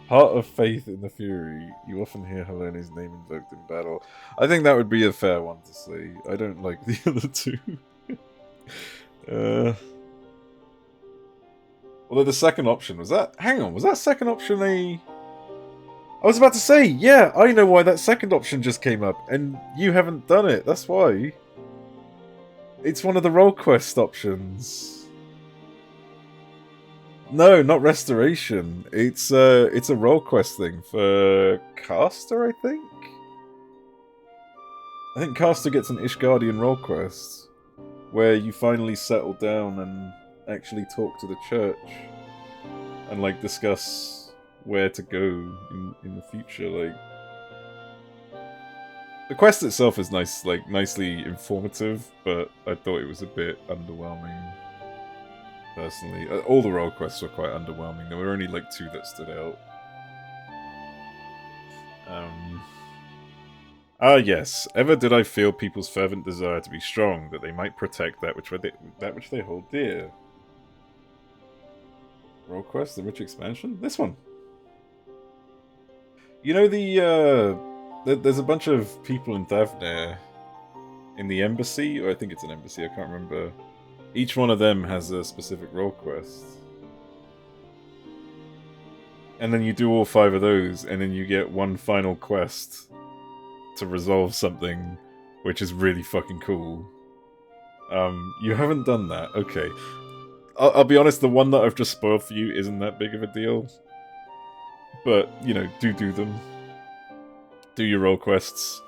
Speaker 1: of faith in the Fury. You often hear Helene's name invoked in battle. I think that would be a fair one to say. I don't like the other two. Although the second option was that... Hang on, was that second option a... I was about to say, yeah, I know why that second option just came up, and you haven't done it, that's why. It's one of the role quest options. No, not restoration. It's a role quest thing for Caster, I think? I think Caster gets an Ishgardian role quest, where you finally settle down and actually talk to the church, and, like, discuss where to go in the future. Like, the quest itself is nice, like, nicely informative, but I thought it was a bit underwhelming, personally. All the role quests were quite underwhelming. There were only, like, 2 that stood out. Yes. Ever did I feel people's fervent desire to be strong, that they might protect that which they hold dear. Role quest, the rich expansion? This one! You know there's a bunch of people in Thavnair in the embassy, or I think it's an embassy, I can't remember. Each one of them has a specific role quest. And then you do all 5 of those, and then you get one final quest to resolve something, which is really fucking cool. You haven't done that? Okay. I'll be honest, the one that I've just spoiled for you isn't that big of a deal. But, you know, do them. Do your role quests.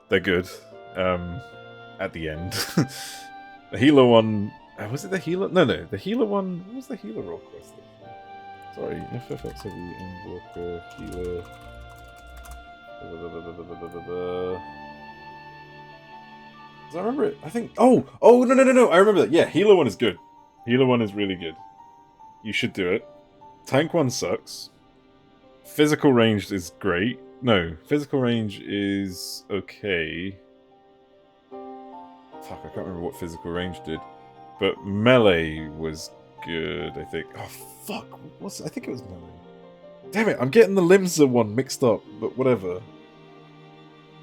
Speaker 1: They're good. At the end. The healer one... was it the healer? No, the healer one... What was the healer role quest? Sorry, FFX heavy, Invoker, healer... Does I remember it? I think... Oh, no, I remember that. Yeah, healer one is good. Healer one is really good. You should do it. Tank one sucks. Physical range is great. No, physical range is okay. Fuck, I can't remember what physical range did. But melee was good, I think. Oh, fuck. I think it was melee. Damn it, I'm getting the Limsa one mixed up, but whatever.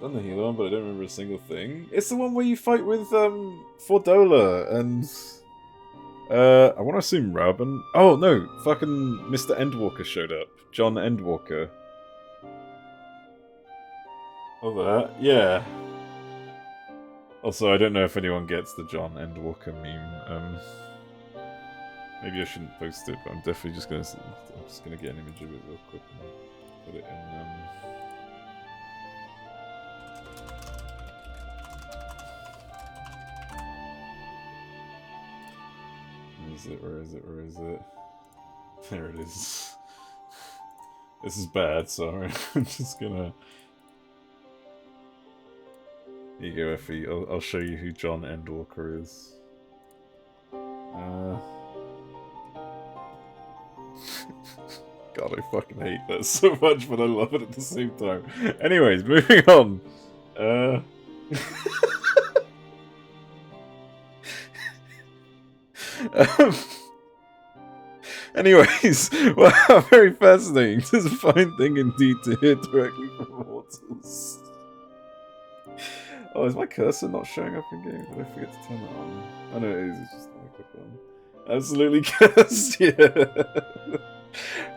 Speaker 1: Done the healer one, but I don't remember a single thing. It's the one where you fight with, Fordola and... I want to assume Rabin. Oh, no, fucking Mr. Endwalker showed up. John Endwalker. Oh, that? Yeah. Also, I don't know if anyone gets the John Endwalker meme. Maybe I shouldn't post it, but I'm definitely just gonna get an image of it real quick and put it in. Where is it? There it is. This is bad, sorry. I'm just gonna... Here you go, Effie. I'll show you who John Endwalker is. God, I fucking hate that so much, but I love it at the same time. Anyways, moving on. Anyways, wow, very fascinating. It is a fine thing indeed to hear directly from mortals. Oh, is my cursor not showing up in game? Did I forget to turn it on? Oh no, it is. It's just not a quick one. Absolutely cursed, yeah.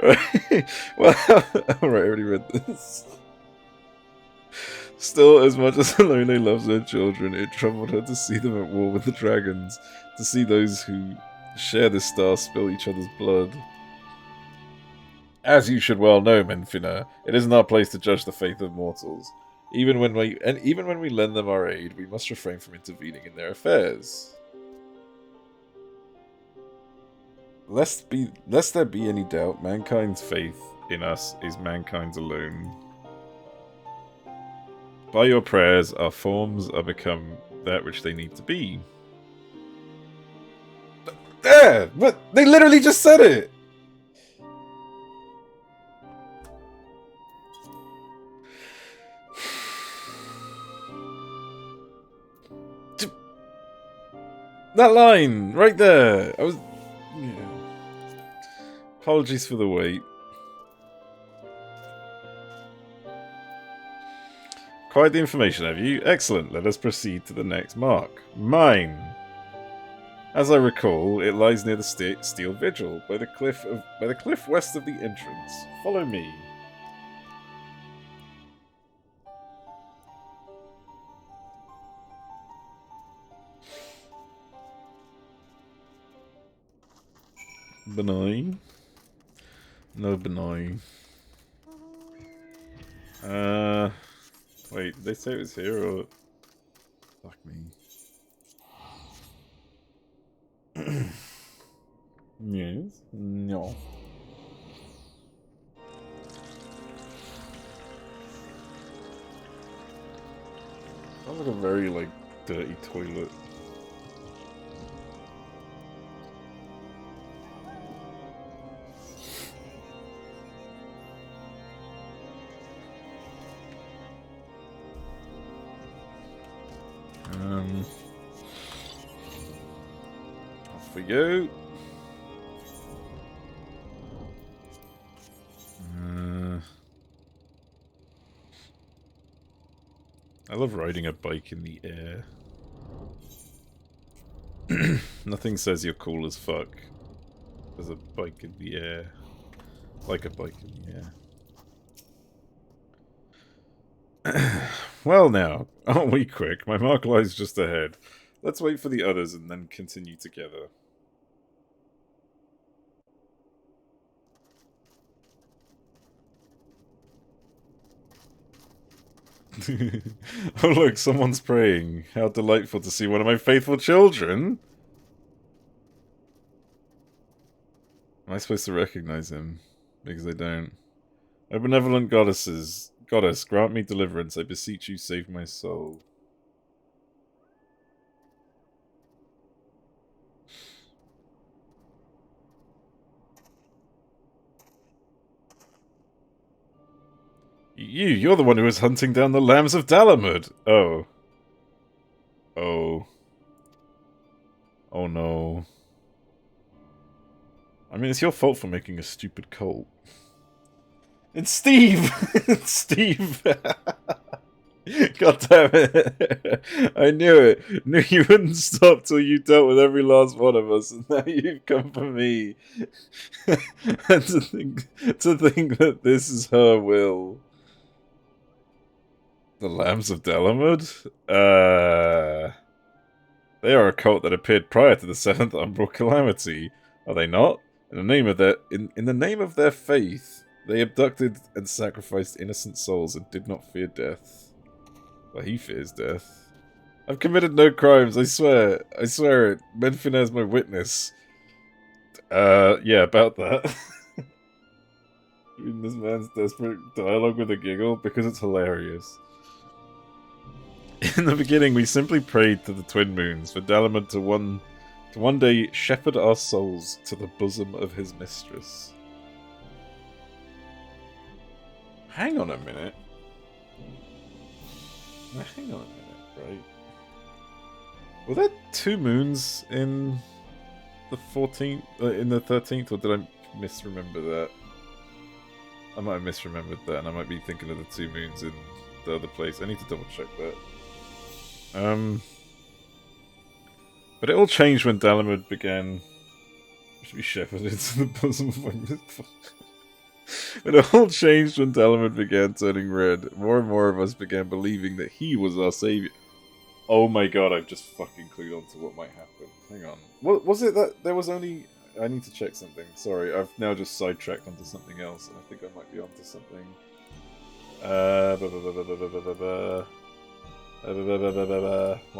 Speaker 1: Right. Well, alright, I already read this. Still, as much as Alone loves her children, it troubled her to see them at war with the dragons, to see those who share this star spill each other's blood. As you should well know, Menfina, it isn't our place to judge the faith of mortals. Even when we lend them our aid, we must refrain from intervening in their affairs. Lest there be any doubt, mankind's faith in us is mankind's alone. By your prayers, our forms are become that which they need to be. There! But they literally just said it! That line! Right there! I was... Yeah. Apologies for the wait. Quite the information, have you? Excellent. Let us proceed to the next mark. Mine. As I recall, it lies near the Steel Vigil, by the cliff west of the entrance. Follow me. Benign. No benign. Wait, did they say it was here or... Fuck me. Yes? No. Sounds like a very, like, dirty toilet. Off we go. I love riding a bike in the air. Nothing says you're cool as fuck as a bike in the air. Like a bike in the air. Well now, aren't we quick? My mark lies just ahead. Let's wait for the others and then continue together. Oh look, someone's praying. How delightful to see one of my faithful children! Am I supposed to recognize him? Because I don't. O benevolent goddess, grant me deliverance, I beseech you, save my soul. You're the one who was hunting down the lambs of Dalamud. Oh. Oh. Oh no. I mean, it's your fault for making a stupid cult. It's Steve! It's Steve! God damn it. I knew it. Knew you wouldn't stop till you dealt with every last one of us, and now you've come for me. And to think that this is her will. The Lambs of Dalamud? They are a cult that appeared prior to the 7th Umbral Calamity. Are they not? In the name of their faith, they abducted and sacrificed innocent souls and did not fear death. Well, he fears death. I've committed no crimes, I swear. I swear it. Menfina is my witness. Yeah, about that. Reading this man's desperate dialogue with a giggle because it's hilarious. In the beginning, we simply prayed to the twin moons for Dalamud to one day shepherd our souls to the bosom of his mistress. Hang on a minute. Now, hang on a minute, right? Were there 2 moons in the 14th, in the 13th, or did I misremember that? I might have misremembered that, and I might be thinking of the 2 moons in the other place. I need to double check that. But it all changed when Dalamud began to be shepherded to the bosom of my mistress. It all changed when Dalamud began turning red. More and more of us began believing that he was our savior. Oh my god, I've just fucking clued on to what might happen. Hang on. What was it that there was only... I need to check something. Sorry, I've now just sidetracked onto something else, and I think I might be onto something.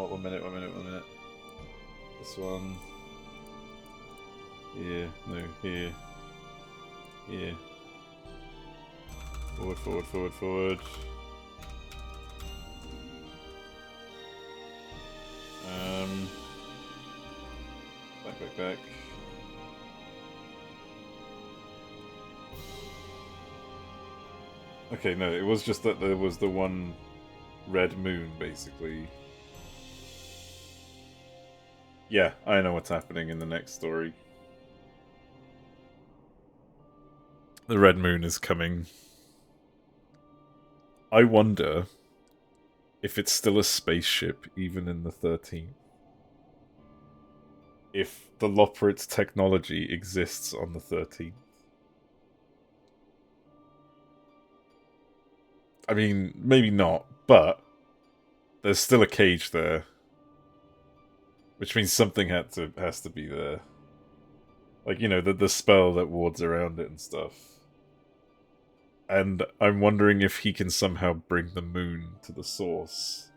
Speaker 1: One minute. This one. Here. No, here. Here. Forward. Back. Okay, no, it was just that there was the one red moon, basically. Yeah, I know what's happening in the next story. The red moon is coming. I wonder if it's still a spaceship, even in the 13th. If the Loporrit's technology exists on the 13th. I mean, maybe not, but there's still a cage there. Which means something has to be there. Like, you know, the spell that wards around it and stuff. And I'm wondering if he can somehow bring the moon to the source.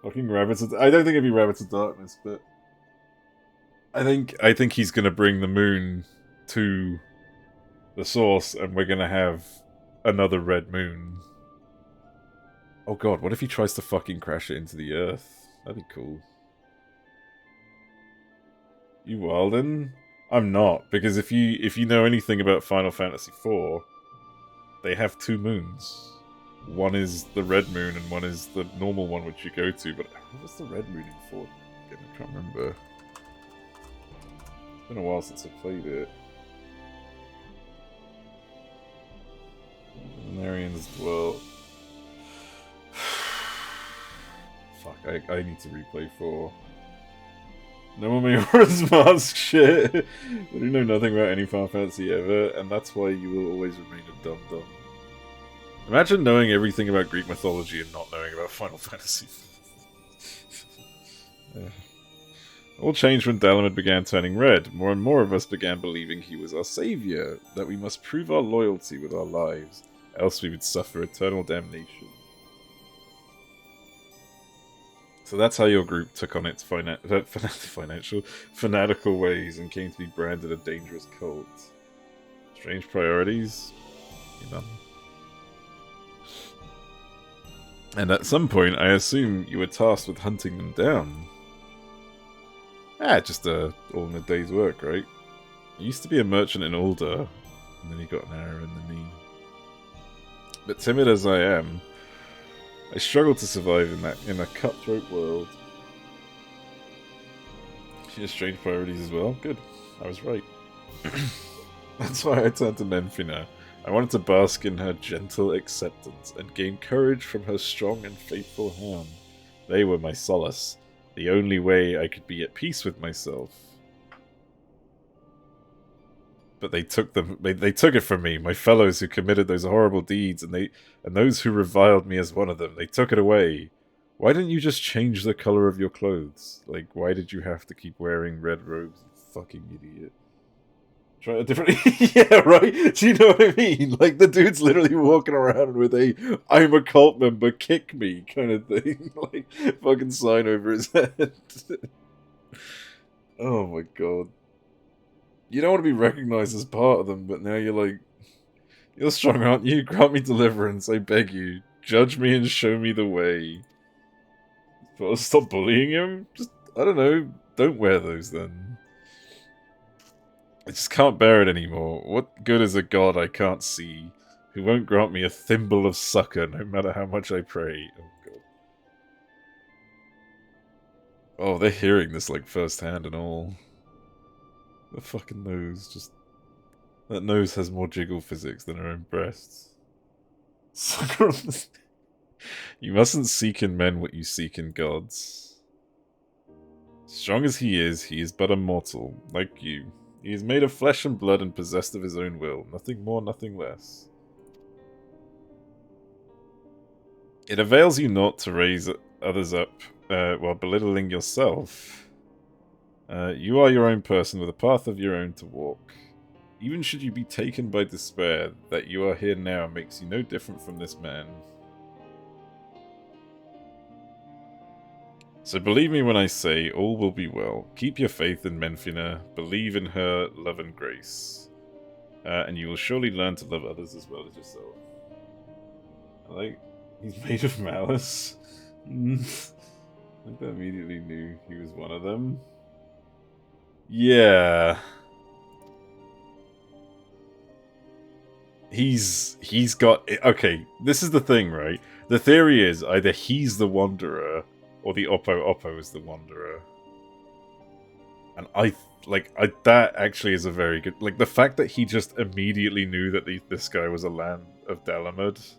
Speaker 1: Fucking rabbits of... I don't think it'd be rabbits of darkness, but... I think he's gonna bring the moon to the source, and we're gonna have another red moon. Oh god, what if he tries to fucking crash it into the earth? That'd be cool. You Walden? I'm not, because if you know anything about Final Fantasy IV, they have 2 moons. One is the red moon and one is the normal one which you go to, but what was the red moon in 4? Again, I can't remember. It's been a while since I played it. Lunarian's Dwell. Fuck, I need to replay 4. No more Majora's Mask shit. I do know nothing about any Final Fantasy ever, and that's why you will always remain a dum-dum. Imagine knowing everything about Greek mythology and not knowing about Final Fantasy. All changed when Dalamud began turning red. More and more of us began believing he was our savior, that we must prove our loyalty with our lives, else we would suffer eternal damnation. So that's how your group took on its fanatical ways and came to be branded a dangerous cult. Strange priorities? You know. And at some point, I assume you were tasked with hunting them down. Just all in a day's work, right? I used to be a merchant in Ul'dah, and then he got an arrow in the knee. But timid as I am, I struggle to survive in a cutthroat world. She has strange priorities as well. Good. I was right. That's why I turned to Menfina. I wanted to bask in her gentle acceptance and gain courage from her strong and faithful hand. They were my solace. The only way I could be at peace with myself. But they took it from me, my fellows who committed those horrible deeds, and those who reviled me as one of them. They took it away. Why didn't you just change the color of your clothes? Like, why did you have to keep wearing red robes, you fucking idiot? Try a different... yeah, right? Do you know what I mean? Like, the dude's literally walking around with a "I'm a cult member, kick me" kind of thing. Like, fucking sign over his head. Oh my god. You don't want to be recognized as part of them, but now you're like... You're strong, aren't you? Grant me deliverance, I beg you. Judge me and show me the way. But stop bullying him? Just, I don't know, don't wear those then. I just can't bear it anymore. What good is a god I can't see, who won't grant me a thimble of succor no matter how much I pray? Oh god. Oh, they're hearing this like firsthand and all. The fucking nose, just... That nose has more jiggle physics than her own breasts. Succor on the... You mustn't seek in men what you seek in gods. Strong as he is but a mortal, like you. He is made of flesh and blood and possessed of his own will. Nothing more, nothing less. It avails you not to raise others up while belittling yourself. You are your own person with a path of your own to walk. Even should you be taken by despair, that you are here now makes you no different from this man. So believe me when I say, all will be well. Keep your faith in Menfina, believe in her love and grace. And you will surely learn to love others as well as yourself. I like, he's made of malice. I immediately knew he was one of them. Yeah. He's got... Okay, this is the thing, right? The theory is either he's the Wanderer, or the Oppo is the Wanderer. And that actually is a very good... Like, the fact that he just immediately knew that this guy was a Lamb of Dalamud.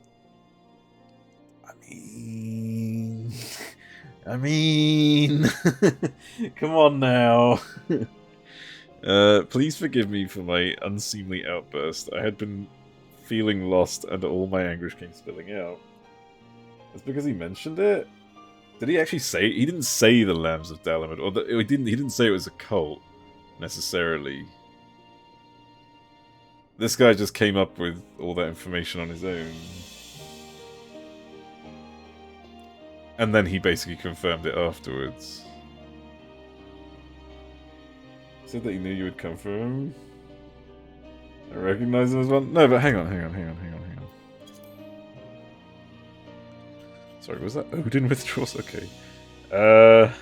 Speaker 1: I mean... Come on now. Please forgive me for my unseemly outburst. I had been feeling lost and all my anguish came spilling out. It's because he mentioned it? Did he actually say it? He didn't say the Lambs of Dalamud, or he didn't say it was a cult, necessarily. This guy just came up with all that information on his own. And then he basically confirmed it afterwards. He said that he knew you would come for him. I recognize him as one. No, but hang on. Sorry, was that Odin withdraws? Okay. Here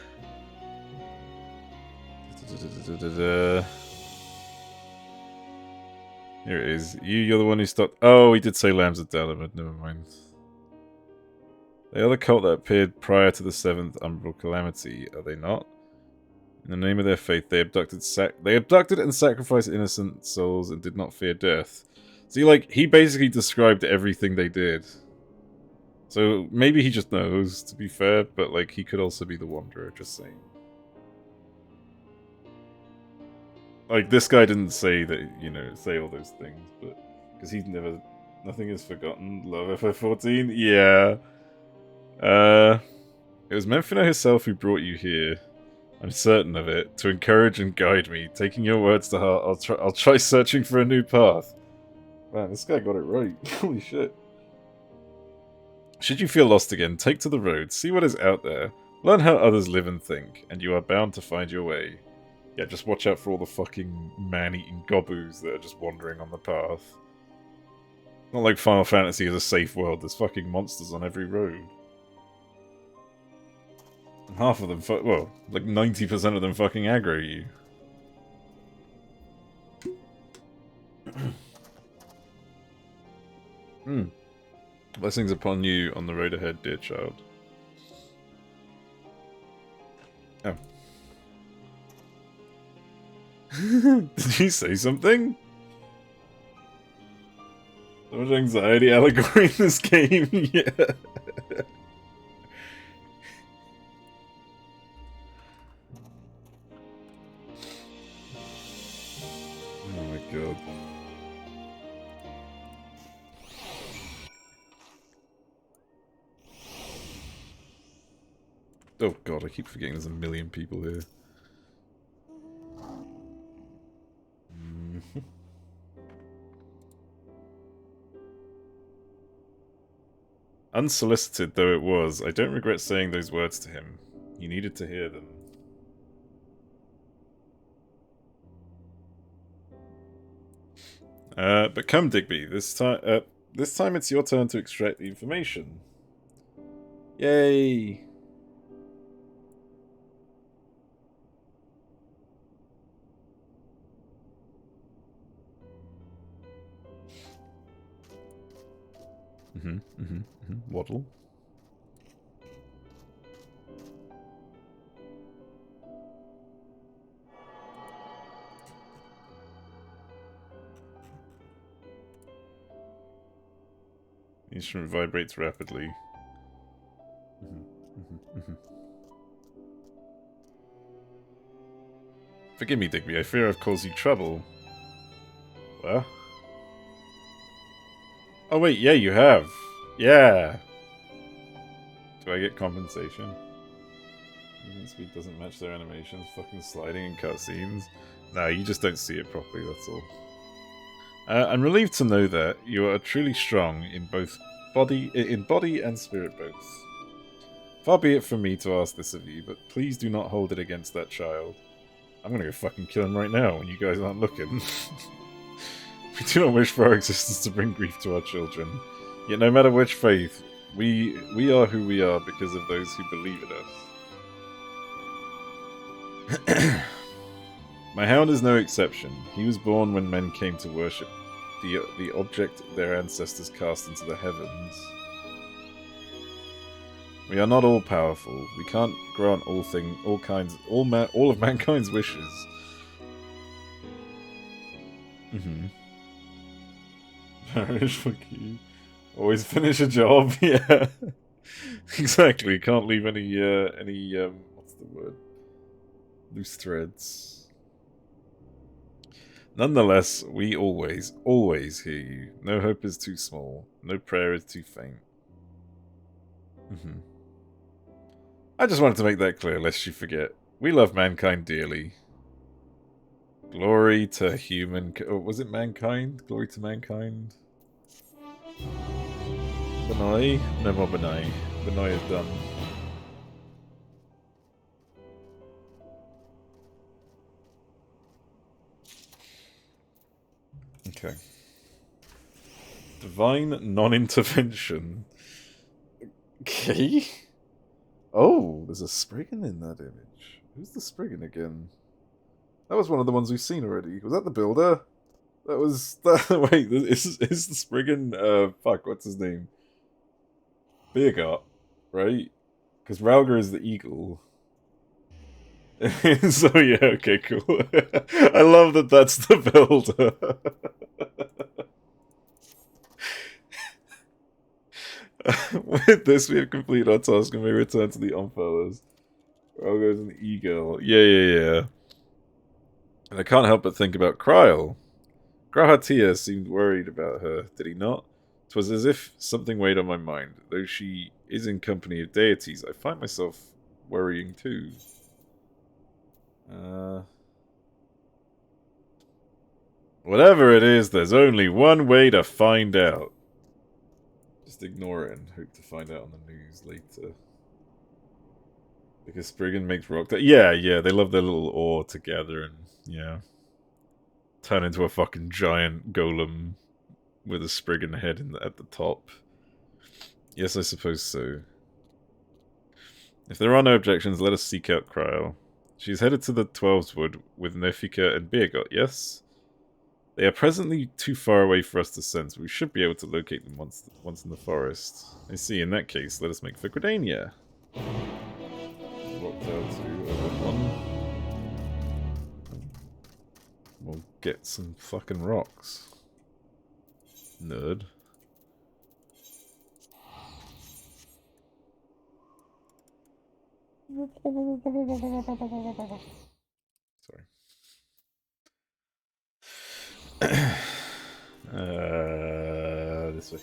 Speaker 1: it is. You're the one who stopped. Oh, he did say Lambs of Dalamud. Never mind. They are the cult that appeared prior to the 7th Umbral Calamity, are they not? In the name of their faith, they abducted and sacrificed innocent souls and did not fear death. See, like, he basically described everything they did. So, maybe he just knows, to be fair, but, like, he could also be the Wanderer, just saying. Like, this guy didn't say that, you know, say all those things, but... Because he's never... Nothing is forgotten. Love FF14? Yeah. It was Menfina herself who brought you here. I'm certain of it. To encourage and guide me. Taking your words to heart, I'll try searching for a new path. Man, this guy got it right. Holy shit. Should you feel lost again, take to the road, see what is out there, learn how others live and think, and you are bound to find your way. Yeah, just watch out for all the fucking man-eating gobboos that are just wandering on the path. Not like Final Fantasy is a safe world, there's fucking monsters on every road. And half of them, well, like 90% of them fucking aggro you. Blessings upon you on the road ahead, dear child. Oh. Did you say something? So much anxiety allegory in this game, yeah. Oh my god. Oh god, I keep forgetting there's a million people here. Unsolicited though it was, I don't regret saying those words to him. He needed to hear them. But come, Digby. This time it's your turn to extract the information. Yay! Waddle. The instrument vibrates rapidly. Forgive me, Digby. I fear I've caused you trouble. What? Oh wait, yeah, you have. Yeah. Do I get compensation? Movement speed doesn't match their animations. Fucking sliding in cutscenes. No, you just don't see it properly. That's all. I'm relieved to know that you are truly strong in both body and spirit both. Far be it from me to ask this of you, but please do not hold it against that child. I'm gonna go fucking kill him right now when you guys aren't looking. We do not wish for our existence to bring grief to our children. Yet no matter which faith, we are who we are because of those who believe in us. My hound is no exception. He was born when men came to worship the object their ancestors cast into the heavens. We are not all powerful. We can't grant all of mankind's wishes. Parish, fuck you. Always finish a job. Yeah, exactly. Can't leave any what's the word? Loose threads. Nonetheless, we always hear you. No hope is too small. No prayer is too faint. I just wanted to make that clear, lest you forget. We love mankind dearly. Glory to human... Oh, was it mankind? Glory to mankind? Benoi? No more Benoi. Benoi is done. Okay. Divine non-intervention. Okay. Oh, there's a Spriggan in that image. Who's the Spriggan again? That was one of the ones we've seen already. Was that the Builder? That was... Wait, is the Spriggan... fuck, what's his name? Beergot, right? Because Ralgar is the eagle. So yeah, okay, cool. I love that that's the Builder. With this, we have completed our task and may return to the Umfellows. Ralgar is an eagle. Yeah. And I can't help but think about Kryl. Grahatia seemed worried about her, did he not? 'Twas as if something weighed on my mind. Though she is in company of deities, I find myself worrying too. Whatever it is, there's only one way to find out. Just ignore it and hope to find out on the news later. Because Spriggan makes rock... Yeah, they love their little ore together and, yeah. Turn into a fucking giant golem with a Spriggan head at the top. Yes, I suppose so. If there are no objections, let us seek out Kryl. She's headed to the Twelves Wood with Nefika and Beergot, yes? They are presently too far away for us to sense, but we should be able to locate them once in the forest. I see, in that case, let us make for Gridania. Walked out to one. We'll get some fucking rocks. Nerd. Sorry. This way.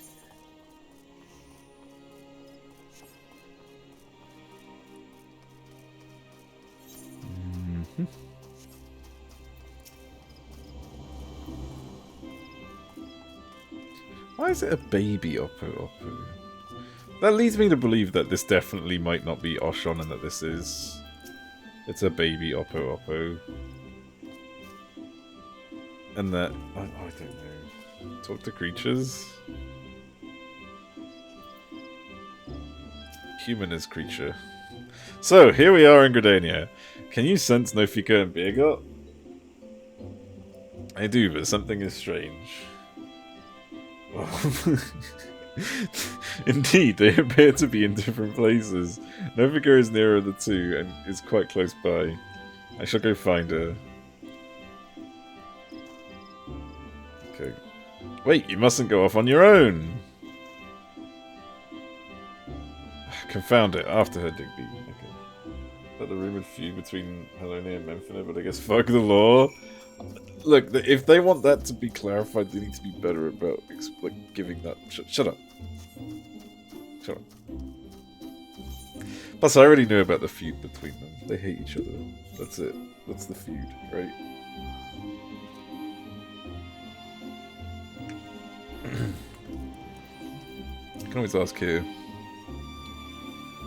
Speaker 1: Why is it a baby Oppo? That leads me to believe that this definitely might not be Oshon and that this is... It's a baby Oppo Oppo. And that... I don't know. Talk to creatures? Human is creature. So, here we are in Gridania. Can you sense Nofika and Birgot? I do, but something is strange. Well, indeed, they appear to be in different places. Nofika is nearer the two and is quite close by. I shall go find her. Okay. Wait, you mustn't go off on your own! Confound it, after her, Digby. Okay. But the rumoured feud between Helene and Memphina, but I guess fuck the law. Look, if they want that to be clarified, they need to be better about like giving that. Shut up. Shut up. Plus, I already knew about the feud between them. They hate each other. That's it. That's the feud, right? I can always ask here.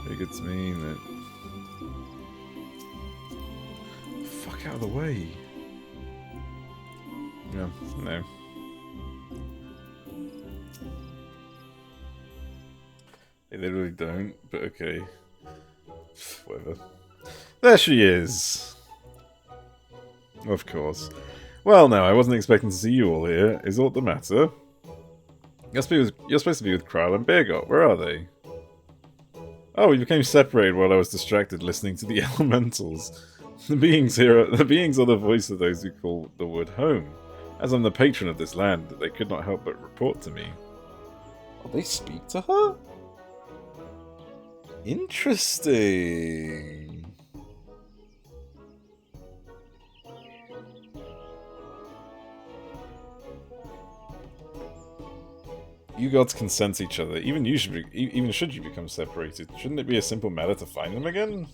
Speaker 1: Very good to me that. Fuck out of the way. Yeah, no. They literally don't, but okay. Whatever. There she is! Of course. Well, no, I wasn't expecting to see you all here. Is all the matter? You're supposed to be with Krile and Birgot. Where are they? Oh, we became separated while I was distracted listening to the elementals. The beings are the voice of those who call the wood home. As I'm the patron of this land, they could not help but report to me. Oh, they speak to her? Interesting. You gods can sense each other. Even should you become separated, shouldn't it be a simple matter to find them again?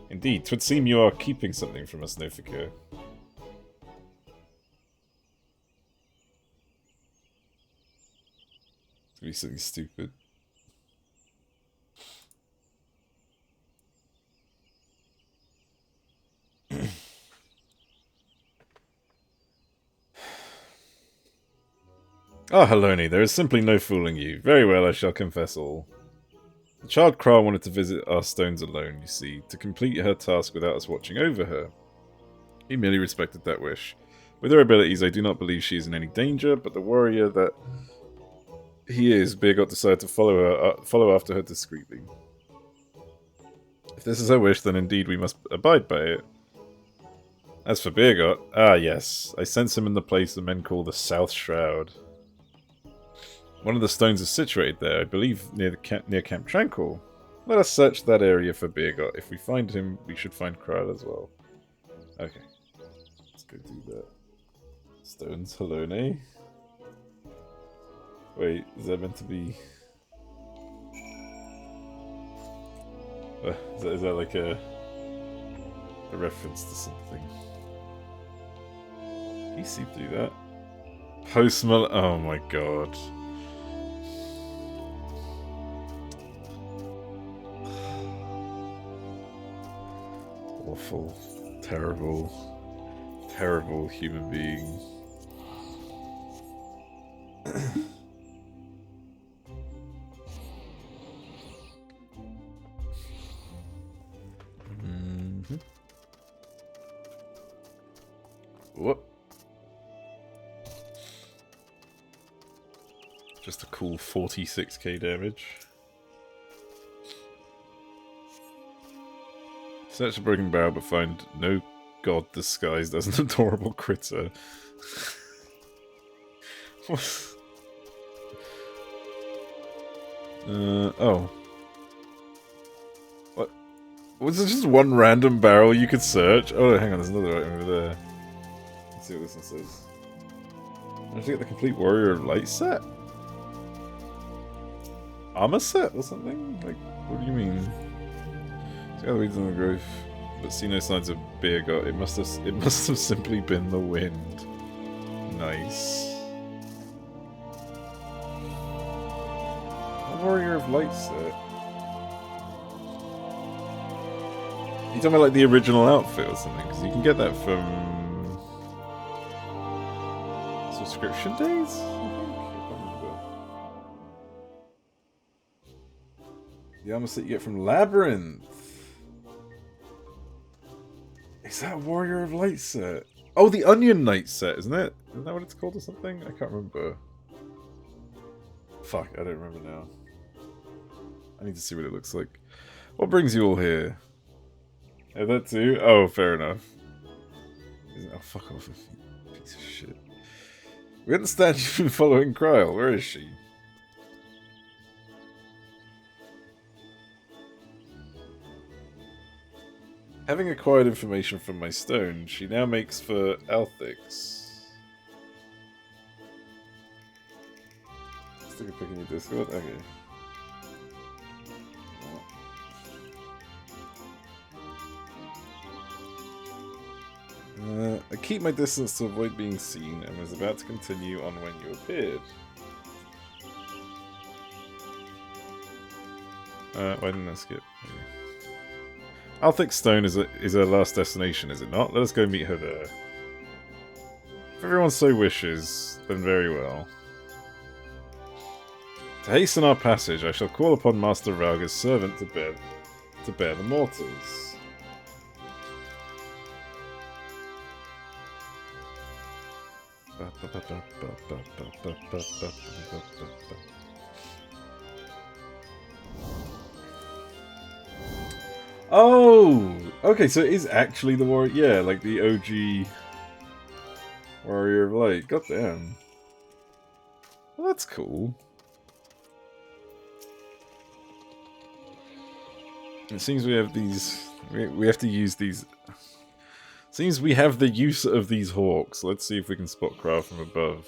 Speaker 1: Indeed, 'twould seem you are keeping something from us, Nofika. To be something stupid. Ah, Helone, there is simply no fooling you. Very well, I shall confess all. The child Krile wanted to visit our stones alone, you see, to complete her task without us watching over her. He merely respected that wish. With her abilities, I do not believe she is in any danger, but the warrior that he is, Birgot decided to follow after her discreetly. If this is her wish, then indeed we must abide by it. As for Birgot, ah yes, I sense him in the place the men call the South Shroud. One of the stones is situated there, I believe, near Camp Tranquil. Let us search that area for Birgot. If we find him, we should find Krile as well. Okay. Let's go do that. Stones, Helone. Wait, is that meant to be... is that like a reference to something? You see through that. Post Malone. Oh my god. Awful, terrible, terrible human being. Whoop. Just a cool 46k damage. Search the broken barrel but find no god disguised as an adorable critter. Oh. What? Was it just one random barrel you could search? Oh, hang on, there's another item over there. Let's see what this one says. I have to get the complete Warrior of Light set? Armor set or something? Like, what do you mean? See how the weeds in the grove, but see no signs of Birgot. It must have simply been the wind. Nice. Warrior of Light set? You talking about like the original outfit or something? Because you can get that from subscription days, I think? I can't remember. The armor set you get from Labyrinth. Is that Warrior of Light set? Oh, the Onion Knight set, isn't it? Isn't that what it's called or something? I can't remember. Fuck, I don't remember now. I need to see what it looks like. What brings you all here? Oh, that too? Oh, fair enough. Oh, fuck off, you piece of shit. We understand you've been following Kryl. Where is she? Having acquired information from my stone, she now makes for Althix. Stick a pic in your Discord? Okay. I keep my distance to avoid being seen and was about to continue on when you appeared. Why didn't I skip? Althix Stone is our last destination, is it not? Let us go meet her there. If everyone so wishes, then very well. To hasten our passage, I shall call upon Master Rauga's servant to bear the mortals. Oh! Okay, so it is actually the warrior. Yeah, like the OG Warrior of Light. Goddamn. Well, that's cool. It seems we have these... We have to use these... Seems we have the use of these hawks. Let's see if we can spot Kryl from above.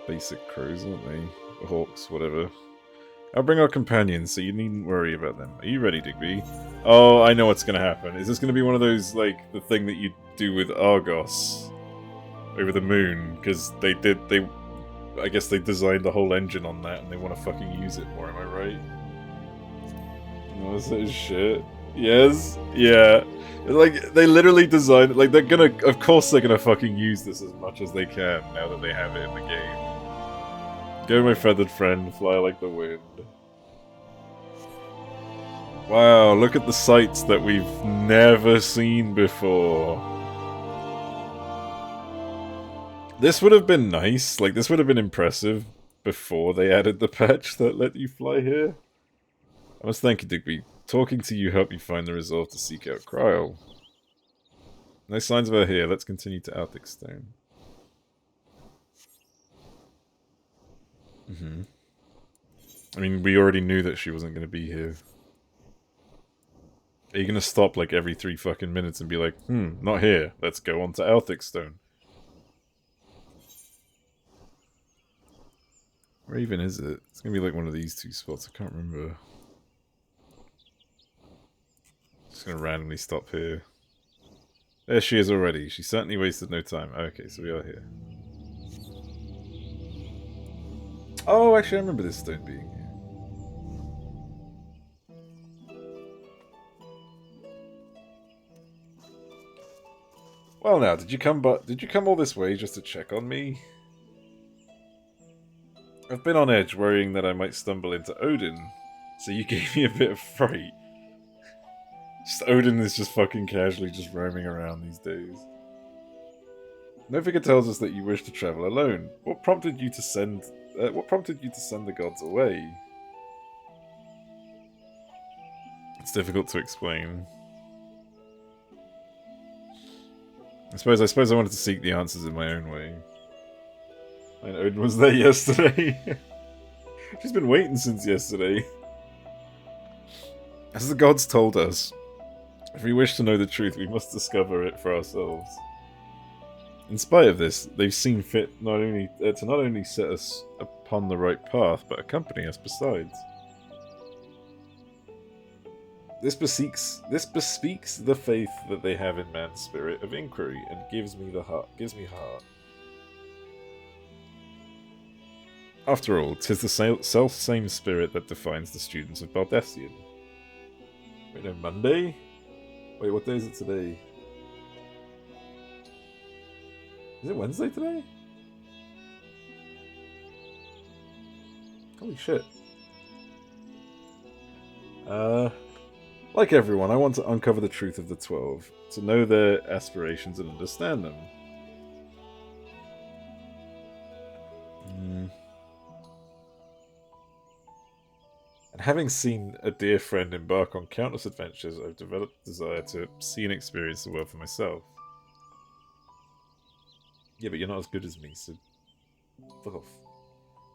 Speaker 1: Basic crows, aren't they? Hawks, whatever. I'll bring our companions, so you needn't worry about them. Are you ready, Digby? Oh, I know what's gonna happen. Is this gonna be one of those, like, the thing that you do with Argos over the moon? Because I guess they designed the whole engine on that and they want to fucking use it more, am I right? No, this is shit. Yes? Yeah. Like, they literally designed... Like, they're gonna... Of course they're gonna fucking use this as much as they can now that they have it in the game. Go, my feathered friend, fly like the wind. Wow, look at the sights that we've never seen before. This would have been nice. Like, this would have been impressive before they added the patch that let you fly here. I must thank you, Digby. Talking to you helped me find the resolve to seek out Kryl. No signs of her here. Let's continue to Althix Stone. I mean, we already knew that she wasn't going to be here. Are you going to stop like every 3 fucking minutes and be like, not here. Let's go on to Althix Stone. Where even is it? It's going to be like one of these 2 spots. I can't remember. Just going to randomly stop here. There she is already. She certainly wasted no time. Okay, so we are here. Oh, actually, I remember this stone being here. Well, now, did you come all this way just to check on me? I've been on edge, worrying that I might stumble into Odin, so you gave me a bit of fright. Just Odin is just fucking casually just roaming around these days. No figure tells us that you wish to travel alone. What prompted you to send the gods away? It's difficult to explain. I suppose I wanted to seek the answers in my own way. And Odin was there yesterday. She's been waiting since yesterday. As the gods told us, if we wish to know the truth, we must discover it for ourselves. In spite of this, they've seen fit to not only set us upon the right path, but accompany us besides. This bespeaks the faith that they have in man's spirit of inquiry, and gives me heart. After all, 'tis the self-same spirit that defines the students of Baldessian. Wait, no, Monday? Wait, what day is it today? Is it Wednesday today? Holy shit. Like everyone, I want to uncover the truth of the 12, to know their aspirations and understand them. And having seen a dear friend embark on countless adventures, I've developed a desire to see and experience the world for myself. Yeah, but you're not as good as me, so fuck off.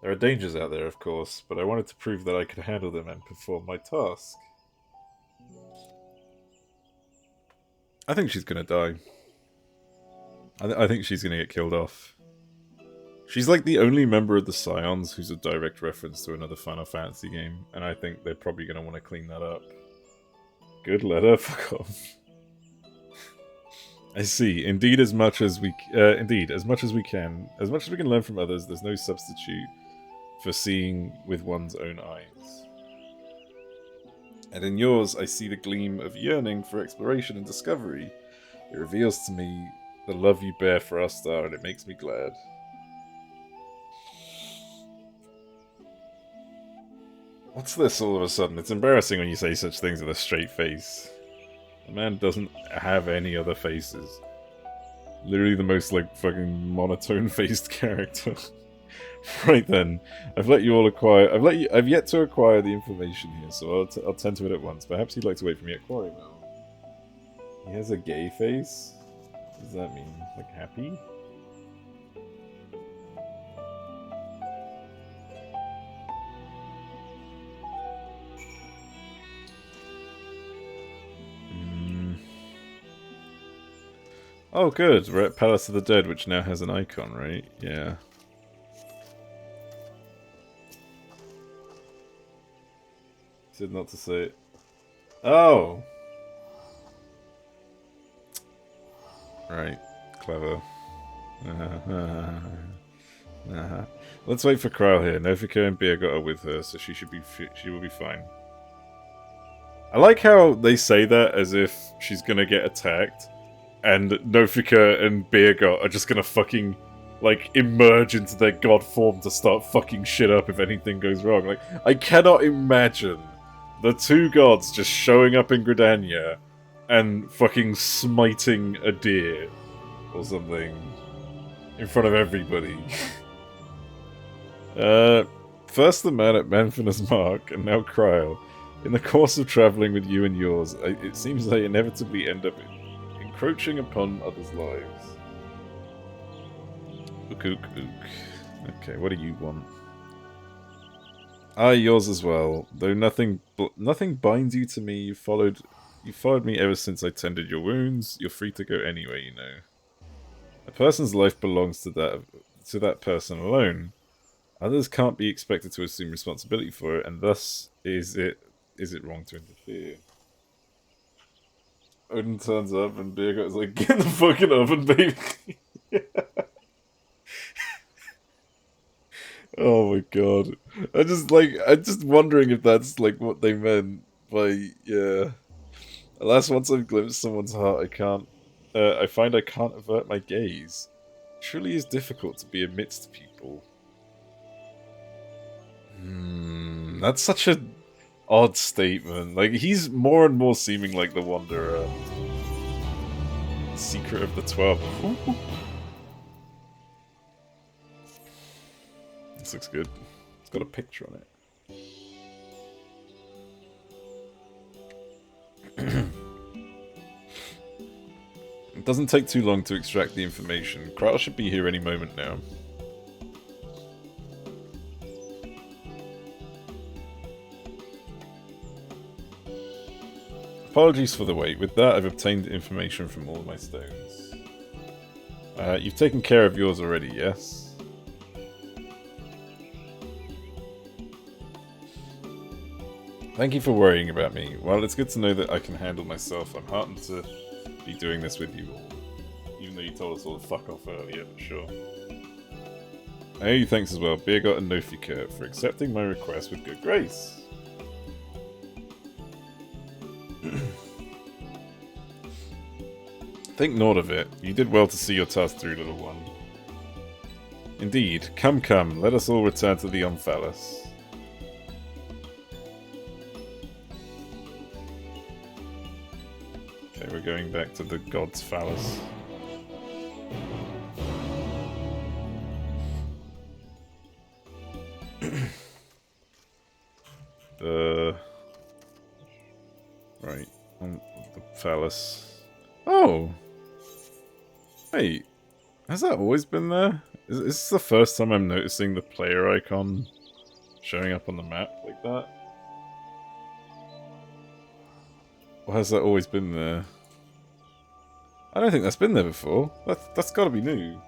Speaker 1: There are dangers out there, of course, but I wanted to prove that I could handle them and perform my task. I think she's gonna die. I think she's gonna get killed off. She's like the only member of the Scions who's a direct reference to another Final Fantasy game, and I think they're probably gonna want to clean that up. Good letter, fuck off. I see. Indeed, as much as we can learn from others, there's no substitute for seeing with one's own eyes. And in yours, I see the gleam of yearning for exploration and discovery. It reveals to me the love you bear for our star, and it makes me glad. What's this all of a sudden? It's embarrassing when you say such things with a straight face. The man doesn't have any other faces. Literally the most, like, fucking monotone-faced character. Right then, I've let you all acquire. I've yet to acquire the information here, so I'll tend to it at once. Perhaps you'd like to wait for me at Quarry now. He has a gay face. What does that mean? Like happy? Oh, good. We're at Palace of the Dead, which now has an icon, right? Yeah. Said not to say it. Oh! Right. Clever. Let's wait for Kryle here. Nofika and Birgit are with her, so she will be fine. I like how they say that as if she's gonna get attacked, and Nofika and Birgit are just gonna fucking, like, emerge into their god form to start fucking shit up if anything goes wrong. Like, I cannot imagine the two gods just showing up in Gridania and fucking smiting a deer or something in front of everybody. First the man at Manfina's Mark, and now Kryle. In the course of travelling with you and yours, it seems they inevitably end up encroaching upon others' lives. Ook, ook, ook. Okay, what do you want? Ah, yours as well. Though nothing binds you to me. You followed me ever since I tended your wounds. You're free to go anywhere, you know. A person's life belongs to that person alone. Others can't be expected to assume responsibility for it, and thus is it wrong to interfere. Odin turns up and Birgit is like, get in the fucking oven, baby. Oh my god. I'm just wondering if that's like what they meant by, yeah. Alas, once I've glimpsed someone's heart, I find I can't avert my gaze. It truly is difficult to be amidst people. That's such a odd statement. Like, he's more and more seeming like the Wanderer. Secret of the 12. This looks good. It's got a picture on it. It doesn't take too long to extract the information. Kryle should be here any moment now. Apologies for the wait. With that, I've obtained information from all of my stones. You've taken care of yours already, yes? Thank you for worrying about me. While it's good to know that I can handle myself, I'm heartened to be doing this with you all. Even though you told us all to fuck off earlier, but sure. I owe you thanks as well, Beergot and Nofikurt, for accepting my request with good grace. Think naught of it. You did well to see your task through, little one. Indeed. Come, come. Let us all return to the Omphalos. Okay, we're going back to the God's Phallus. Right. On the Phallus. Oh! Wait. Has that always been there? Is this the first time I'm noticing the player icon showing up on the map like that? Or has that always been there? I don't think that's been there before. That's gotta be new.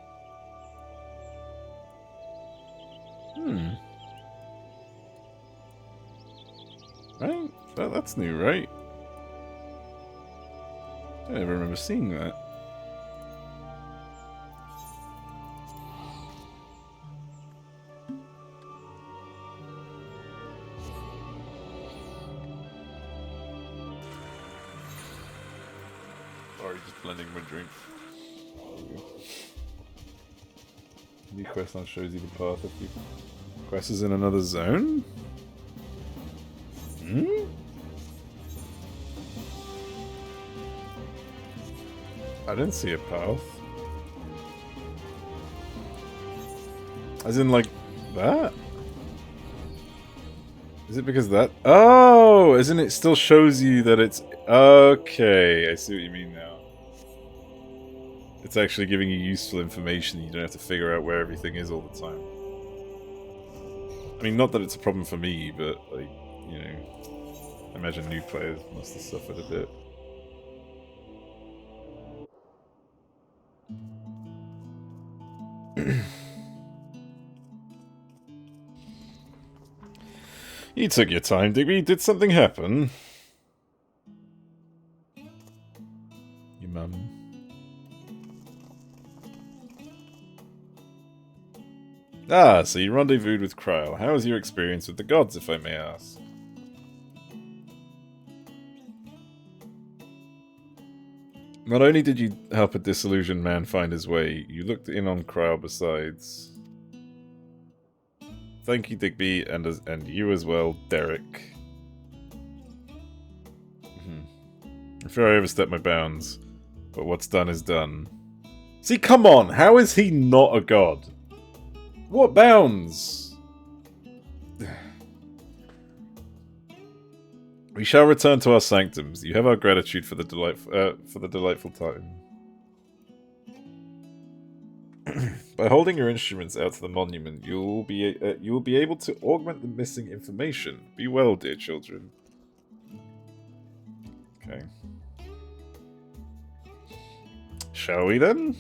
Speaker 1: Right? That's new, right? I don't ever remember seeing that. Sorry, just blending my drink. New quest now shows you the path if you quest is in another zone? Hmm? I didn't see a path. As in, like, that? Is it because that? Oh! Isn't it still shows you that it's... Okay, I see what you mean now. It's actually giving you useful information. You don't have to figure out where everything is all the time. I mean, not that it's a problem for me, but, like, you know... I imagine new players must have suffered a bit. You took your time, Digby. Did something happen? Your mum. Ah, so you rendezvoused with Kryl. How was your experience with the gods, if I may ask? Not only did you help a disillusioned man find his way, you looked in on Kryl besides. Thank you, Digby, and you as well, Derek. I'm sure I overstepped my bounds, but what's done is done. See, come on! How is he not a god? What bounds? We shall return to our sanctums. You have our gratitude for the delightful time. By holding your instruments out to the monument, you will be able to augment the missing information. Be well, dear children. Okay. Shall we then?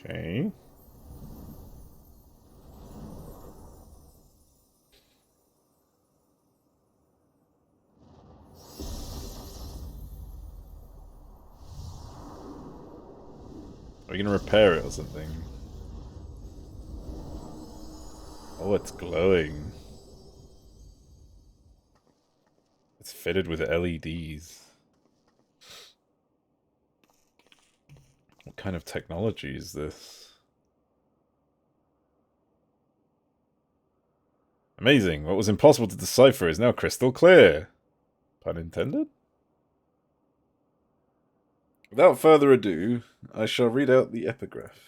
Speaker 1: Okay. Are we gonna repair it or something? Oh, it's glowing. It's fitted with LEDs. What kind of technology is this? Amazing. What was impossible to decipher is now crystal clear. Pun intended? Without further ado, I shall read out the epigraph.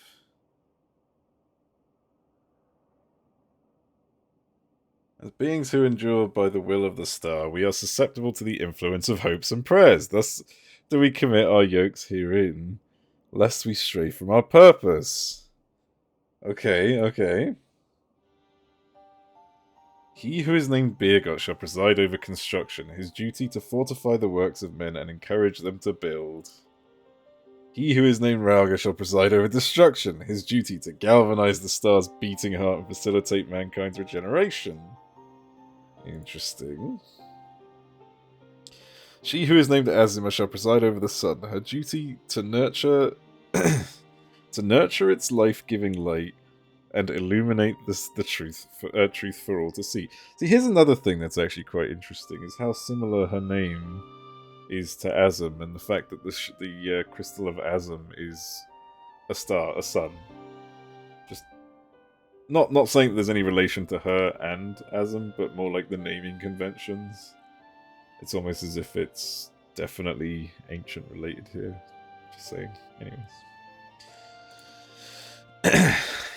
Speaker 1: As beings who endure by the will of the star, we are susceptible to the influence of hopes and prayers. Thus do we commit our yokes herein, lest we stray from our purpose. Okay, okay. He who is named Beergot shall preside over construction, his duty to fortify the works of men and encourage them to build. He who is named Rauga shall preside over destruction, his duty to galvanize the star's beating heart and facilitate mankind's regeneration. Interesting. She who is named Azuma shall preside over the sun, her duty to nurture its life-giving light and illuminate the truth for all to see. See, here's another thing that's actually quite interesting, is how similar her name is to Azum, and the fact that the crystal of Azum is a star, a sun. Just not saying that there's any relation to her and Azum, but more like the naming conventions. It's almost as if it's definitely ancient related here. Just saying. Anyways.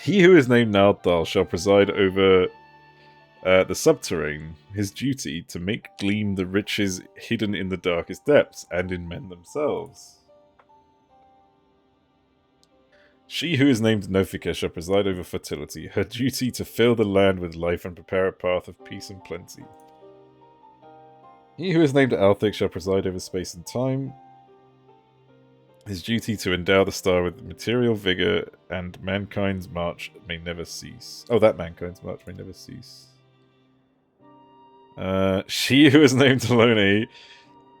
Speaker 1: He who is named Naldal shall preside over the subterrane, his duty to make gleam the riches hidden in the darkest depths, and in men themselves. She who is named Nofika shall preside over fertility, her duty to fill the land with life and prepare a path of peace and plenty. He who is named Althik shall preside over space and time, his duty to endow the star with material vigor, and mankind's march may never cease. Oh, that mankind's march may never cease. She who is named Talone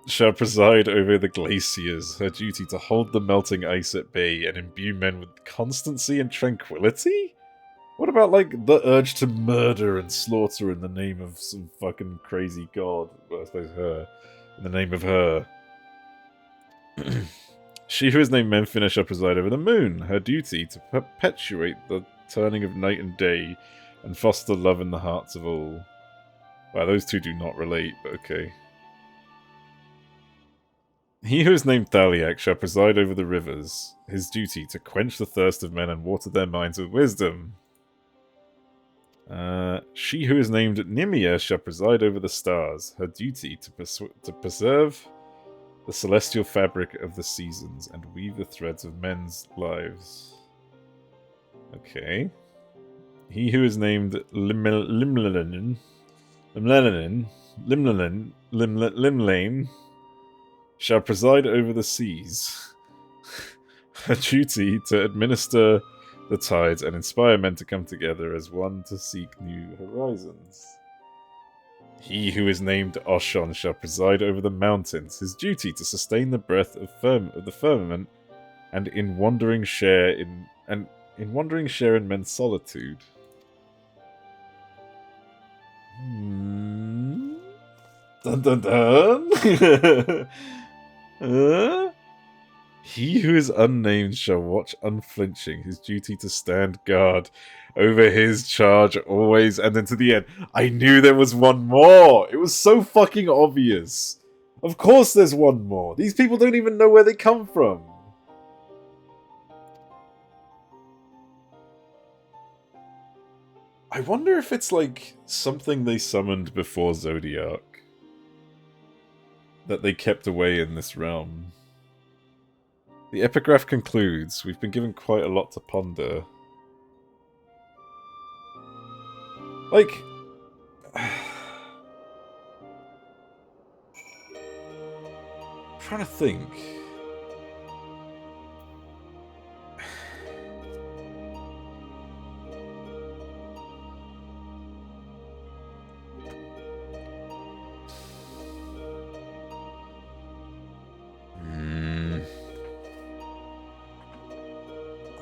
Speaker 1: shall preside over the glaciers, her duty to hold the melting ice at bay and imbue men with constancy and tranquility? What about, like, the urge to murder and slaughter in the name of some fucking crazy god? Well, I suppose her. In the name of her. She who is named Memphina shall preside over the moon, her duty to perpetuate the turning of night and day and foster love in the hearts of all. Wow, those two do not relate, but okay. He who is named Thaliak shall preside over the rivers, his duty to quench the thirst of men and water their minds with wisdom. She who is named Nimia shall preside over the stars, her duty to preserve the celestial fabric of the seasons and weave the threads of men's lives. Okay. He who is named Limlane shall preside over the seas, her duty to administer the tides and inspire men to come together as one to seek new horizons. He who is named Oshon shall preside over the mountains, his duty to sustain the breath of the firmament, and in wandering share in men's solitude. Dun dun dun. He who is unnamed shall watch unflinching, his duty to stand guard over his charge always and then to the end. I knew there was one more! It was so fucking obvious. Of course there's one more. These people don't even know where they come from. I wonder if it's like something they summoned before Zodiac that they kept away in this realm. The epigraph concludes, we've been given quite a lot to ponder. Like... I'm trying to think.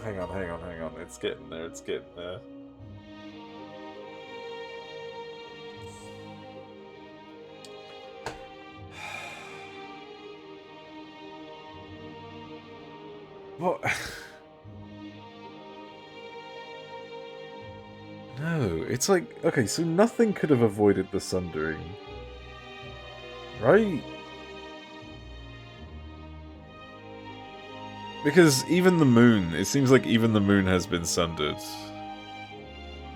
Speaker 1: Hang on. It's getting there. What? No, it's like... Okay, so nothing could have avoided the sundering. Right? Because even the moon, it seems like even the moon has been sundered.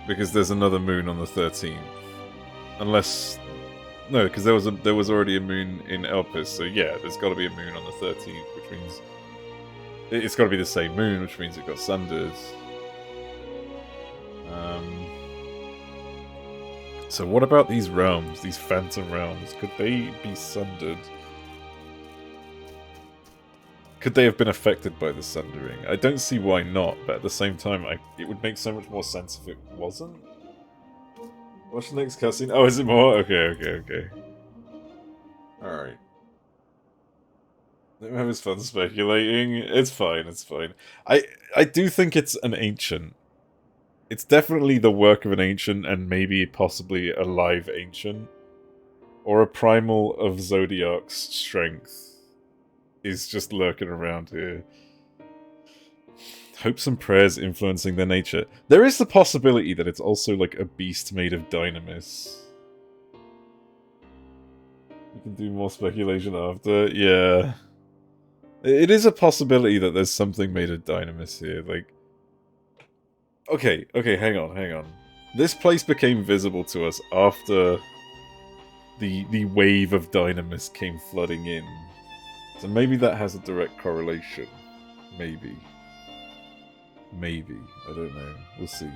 Speaker 1: Because there's another moon on the 13th. Unless... No, because there was already a moon in Elpis, so yeah, there's got to be a moon on the 13th, which means... It's got to be the same moon, which means it got sundered. So what about these realms, these phantom realms? Could they be sundered? Could they have been affected by the Sundering? I don't see why not, but at the same time, it would make so much more sense if it wasn't. Watch the next cutscene. Oh, is it more? Okay. Alright. Let me have his fun speculating. It's fine. I do think it's an ancient. It's definitely the work of an ancient, and maybe possibly a live ancient. Or a primal of Zodiac's strength is just lurking around here. Hopes and prayers influencing their nature. There is the possibility that it's also like a beast made of dynamis. You can do more speculation after. Yeah. It is a possibility that there's something made of dynamis here. Like, okay, hang on. This place became visible to us after the wave of dynamis came flooding in. So maybe that has a direct correlation. Maybe. I don't know. We'll see.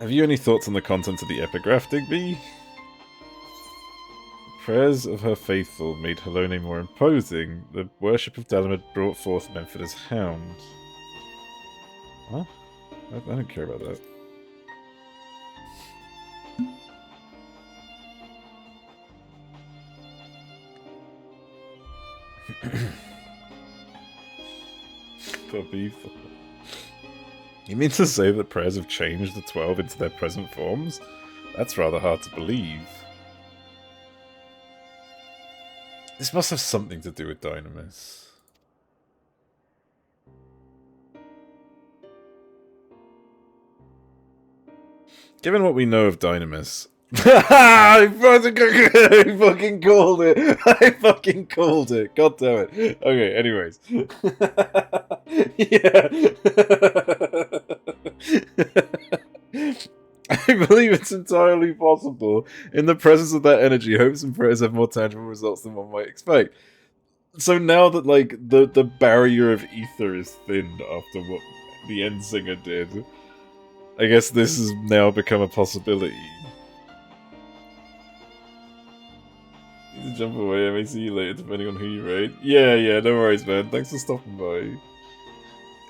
Speaker 1: Have you any thoughts on the content of the epigraph, Digby? The prayers of her faithful made Halone more imposing. The worship of Dalamud brought forth Memphida's hound. Huh? I don't care about that. Puppy. You mean to say that prayers have changed the 12 into their present forms? That's rather hard to believe. This must have something to do with Dynamis. Given what we know of Dynamis... I fucking called it! I fucking called it! God damn it. Okay, anyways. Yeah. I believe it's entirely possible. In the presence of that energy, hopes and prayers have more tangible results than one might expect. So now that, like, the barrier of ether is thinned after what the end singer did, I guess this has now become a possibility. Need to jump away, I may see you later depending on who you raid. Yeah, no worries, man. Thanks for stopping by.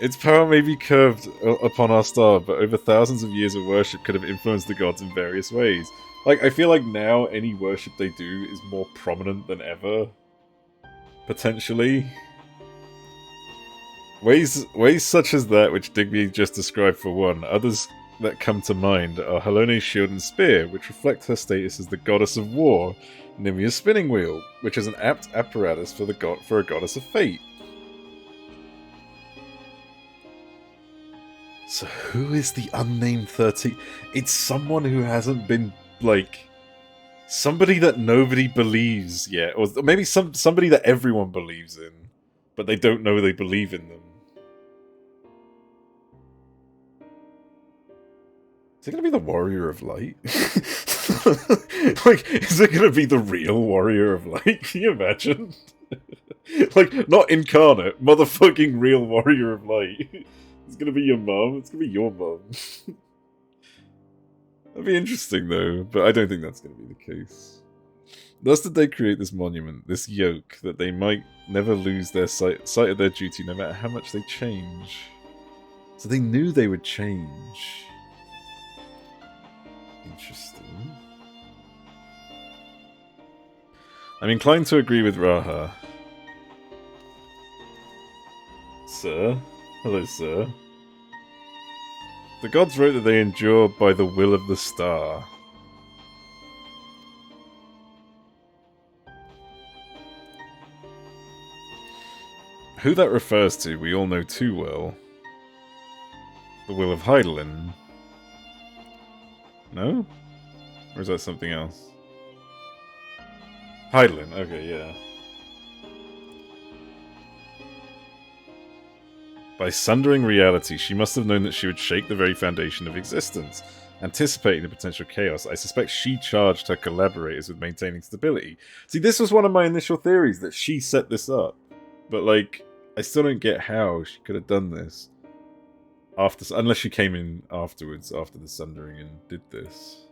Speaker 1: Its power may be curved upon our star, but over thousands of years of worship could have influenced the gods in various ways. Like, I feel like now any worship they do is more prominent than ever. Potentially. Ways such as that which Digby just described for one. Others that come to mind are Halone's shield and spear, which reflect her status as the goddess of war, Nimia's spinning wheel, which is an apt apparatus for a goddess of fate. So who is the unnamed 13? It's someone who hasn't been, like, somebody that nobody believes yet, or maybe somebody that everyone believes in, but they don't know they believe in them. Is it gonna be the Warrior of Light? Like, is it gonna be the real Warrior of Light? Can you imagine? Like, not incarnate, motherfucking real Warrior of Light. It's gonna be your mum. It's gonna be your mum. That'd be interesting, though, but I don't think that's gonna be the case. Thus did they create this monument, this yoke, that they might never lose their sight of their duty, no matter how much they change. So they knew they would change. Interesting. I'm inclined to agree with Raha. Sir? Hello, sir. The gods wrote that they endure by the will of the star. Who that refers to, we all know too well. The will of Heidelin. No? Or is that something else? Heidelin, okay, yeah. By sundering reality, she must have known that she would shake the very foundation of existence. Anticipating the potential chaos, I suspect she charged her collaborators with maintaining stability. See, this was one of my initial theories, that she set this up. But, like, I still don't get how she could have done this. Unless she came in afterwards, after the sundering, and did this.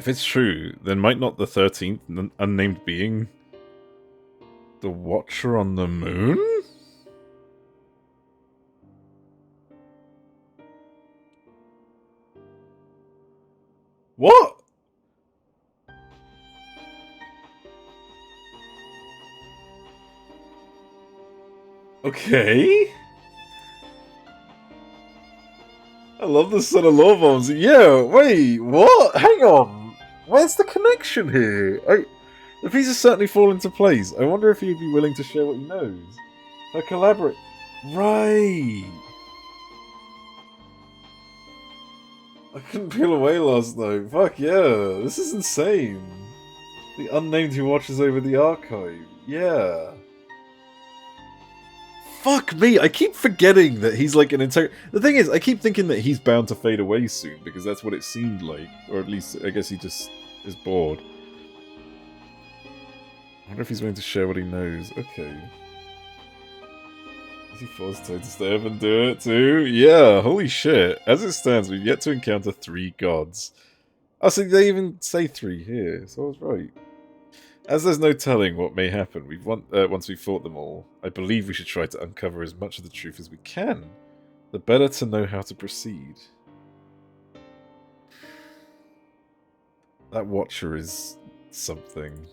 Speaker 1: If it's true, then might not the 13th unnamed being the Watcher on the Moon? What? Okay. I love the Son of Law bombs. Yeah, wait, what? Hang on. Where's the connection here? The pieces certainly fall into place. I wonder if he'd be willing to share what he knows. Her collaborate. Right. I couldn't peel away last night. Fuck yeah. This is insane. The unnamed who watches over the archive. Yeah. Fuck me, I keep forgetting that he's like an entire... The thing is, I keep thinking that he's bound to fade away soon, because that's what it seemed like. Or at least, I guess he just is bored. I wonder if he's willing to share what he knows. Okay. Is he forced to stay up and do it too? Yeah, holy shit. As it stands, we've yet to encounter 3 gods. Oh, so they even say 3 here, so I was right. As there's no telling what may happen once we've fought them all, I believe we should try to uncover as much of the truth as we can. The better to know how to proceed. That Watcher is something.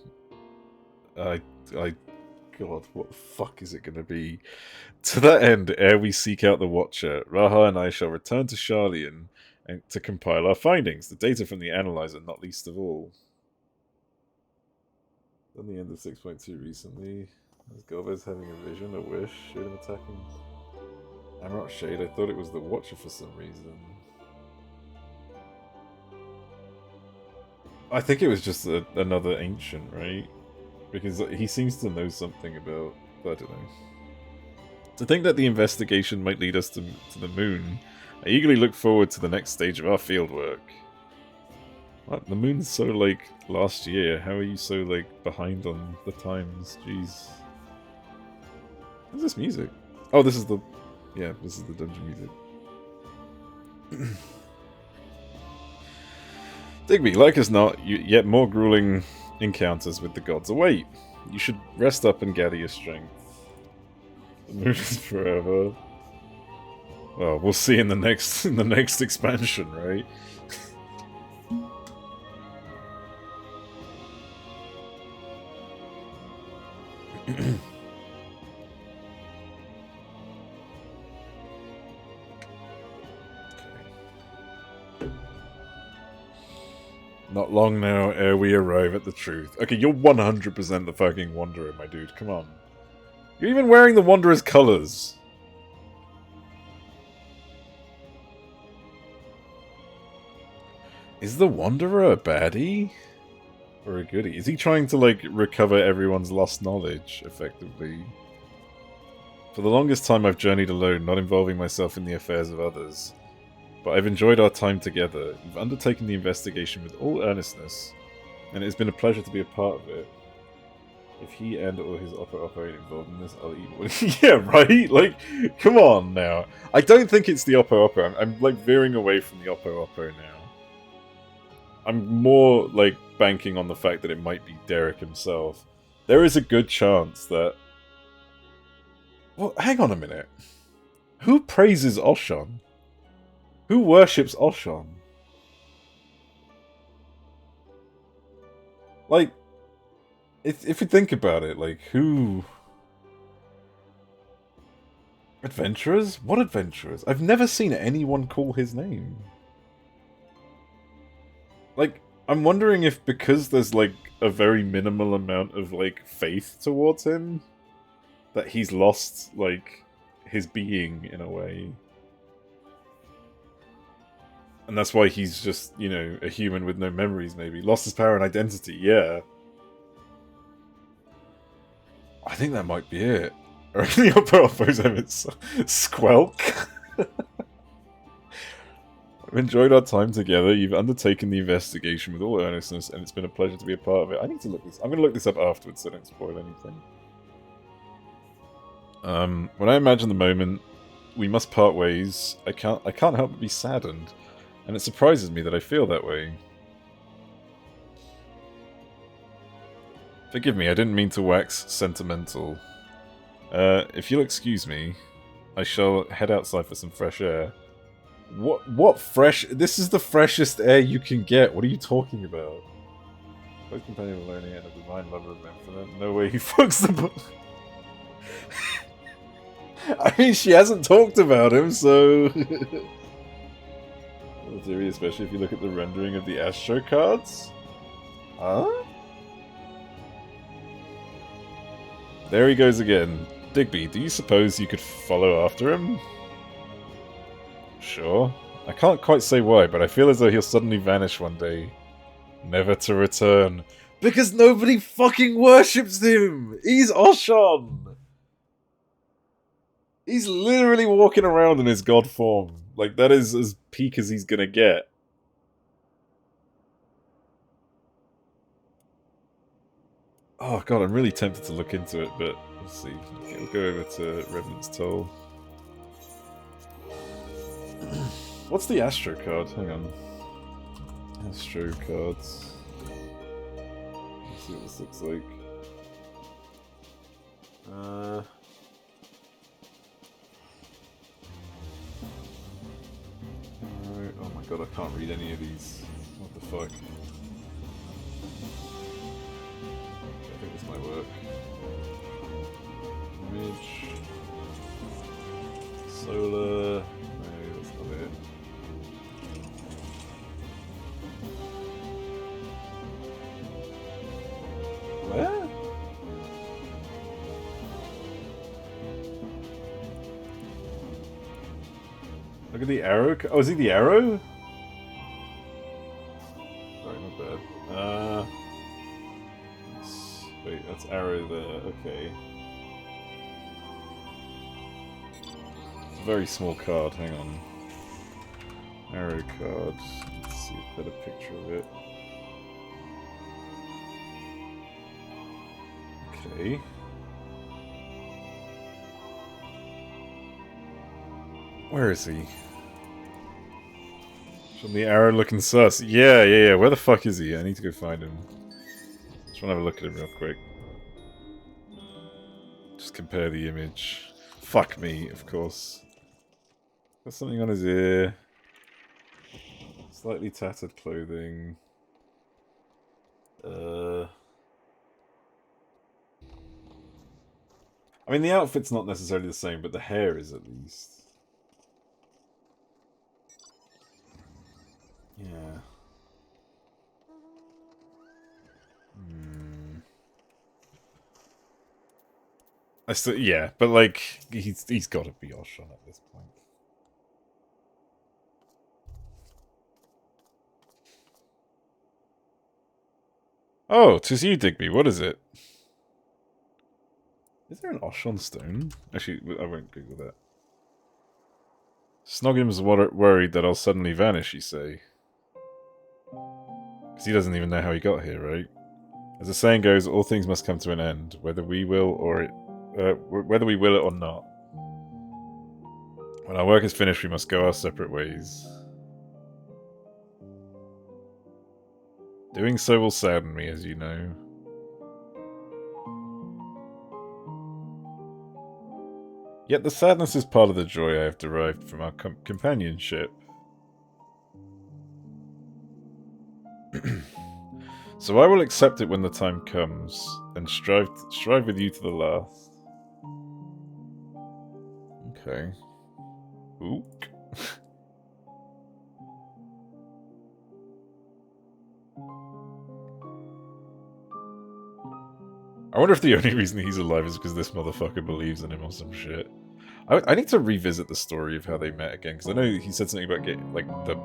Speaker 1: God, what the fuck is it going to be? To that end, ere we seek out the Watcher, Raha and I shall return to Sharlayan and to compile our findings, the data from the analyzer not least of all. On the end of 6.2 recently, is Galvez having a vision, a wish, shoot him attacking? Amarok Shade, I thought it was the Watcher for some reason. I think it was just another ancient, right? Because he seems to know something about... I don't know. To think that the investigation might lead us to the moon, I eagerly look forward to the next stage of our fieldwork. What? The moon's so, like, last year. How are you so, like, behind on the times? Jeez. What's this music? Oh, this is the... Yeah, this is the dungeon music. Digby, like as not, yet more grueling encounters with the gods await. You should rest up and gather your strength. The moon is forever. Well, we'll see in the next expansion, right? Not long now ere we arrive at the truth. Okay, you're 100% the fucking Wanderer, my dude. Come on. You're even wearing the Wanderer's colours. Is the Wanderer a baddie? Or a goodie? Is he trying to, like, recover everyone's lost knowledge, effectively? For the longest time I've journeyed alone, not involving myself in the affairs of others. But I've enjoyed our time together. You've undertaken the investigation with all earnestness, and it has been a pleasure to be a part of it. If he and or his opera ain't involved in this, I'll eat one. Yeah, right? Like, come on now. I don't think it's the opera. I'm like veering away from the opera now. I'm more like banking on the fact that it might be Derek himself. There is a good chance that... Well, hang on a minute. Who praises Oshon? Who worships Oshon? Like, if you think about it, like, who... Adventurers? What adventurers? I've never seen anyone call his name. Like, I'm wondering if because there's, like, a very minimal amount of, like, faith towards him, that he's lost, like, his being, in a way. And that's why he's just, you know, a human with no memories, maybe. Lost his power and identity, yeah. I think that might be it. Or the opposite of it, Squelk. I've enjoyed our time together. You've undertaken the investigation with all earnestness, and it's been a pleasure to be a part of it. I need to look this. I'm going to look this up afterwards, so don't spoil anything. When I imagine the moment we must part ways, I can't help but be saddened, and it surprises me that I feel that way. Forgive me, I didn't mean to wax sentimental. If you'll excuse me, I shall head outside for some fresh air. What fresh? This is the freshest air you can get. What are you talking about? Both companion of learning and a divine lover of infinite. No way he fucks the book. I mean, she hasn't talked about him, so... The theory, especially if you look at the rendering of the Astro cards. Huh? There he goes again. Digby, do you suppose you could follow after him? Sure. I can't quite say why, but I feel as though he'll suddenly vanish one day. Never to return. Because nobody fucking worships him! He's Oshon! He's literally walking around in his god form. Like, that is as peak as he's gonna get. Oh god, I'm really tempted to look into it, but we'll see. Okay, we'll go over to Revenant's Toll. What's the Astro card? Hang on. Astro cards. Let's see what this looks like. Alright, oh my god, I can't read any of these. What the fuck? I think this might work. Image. Solar. No, that's not it. Where? Look at the arrow. Oh, is he the arrow? Sorry, not bad. Wait, that's arrow there. Okay. It's a very small card. Hang on. Arrow card. Let's see a better picture of it. Okay. Where is he? From the arrow looking sus. Yeah. Where the fuck is he? I need to go find him. Just want to have a look at him real quick. Just compare the image. Fuck me, of course. Got something on his ear. Slightly tattered clothing. I mean, the outfit's not necessarily the same, but the hair is at least. Yeah. I still, yeah, but like, he's got to be Oshon at this point. Oh, 'tis you, Digby. What is it? Is there an Oshon stone? Actually, I won't Google that. Snoggim's worried that I'll suddenly vanish, you say. Because he doesn't even know how he got here, right? As the saying goes, all things must come to an end, whether we will it or not. When our work is finished, we must go our separate ways. Doing so will sadden me, as you know. Yet the sadness is part of the joy I have derived from our companionship. So I will accept it when the time comes, and strive with you to the last. Okay. Ook. I wonder if the only reason he's alive is because this motherfucker believes in him or some shit. I need to revisit the story of how they met again, because I know he said something about getting, like, the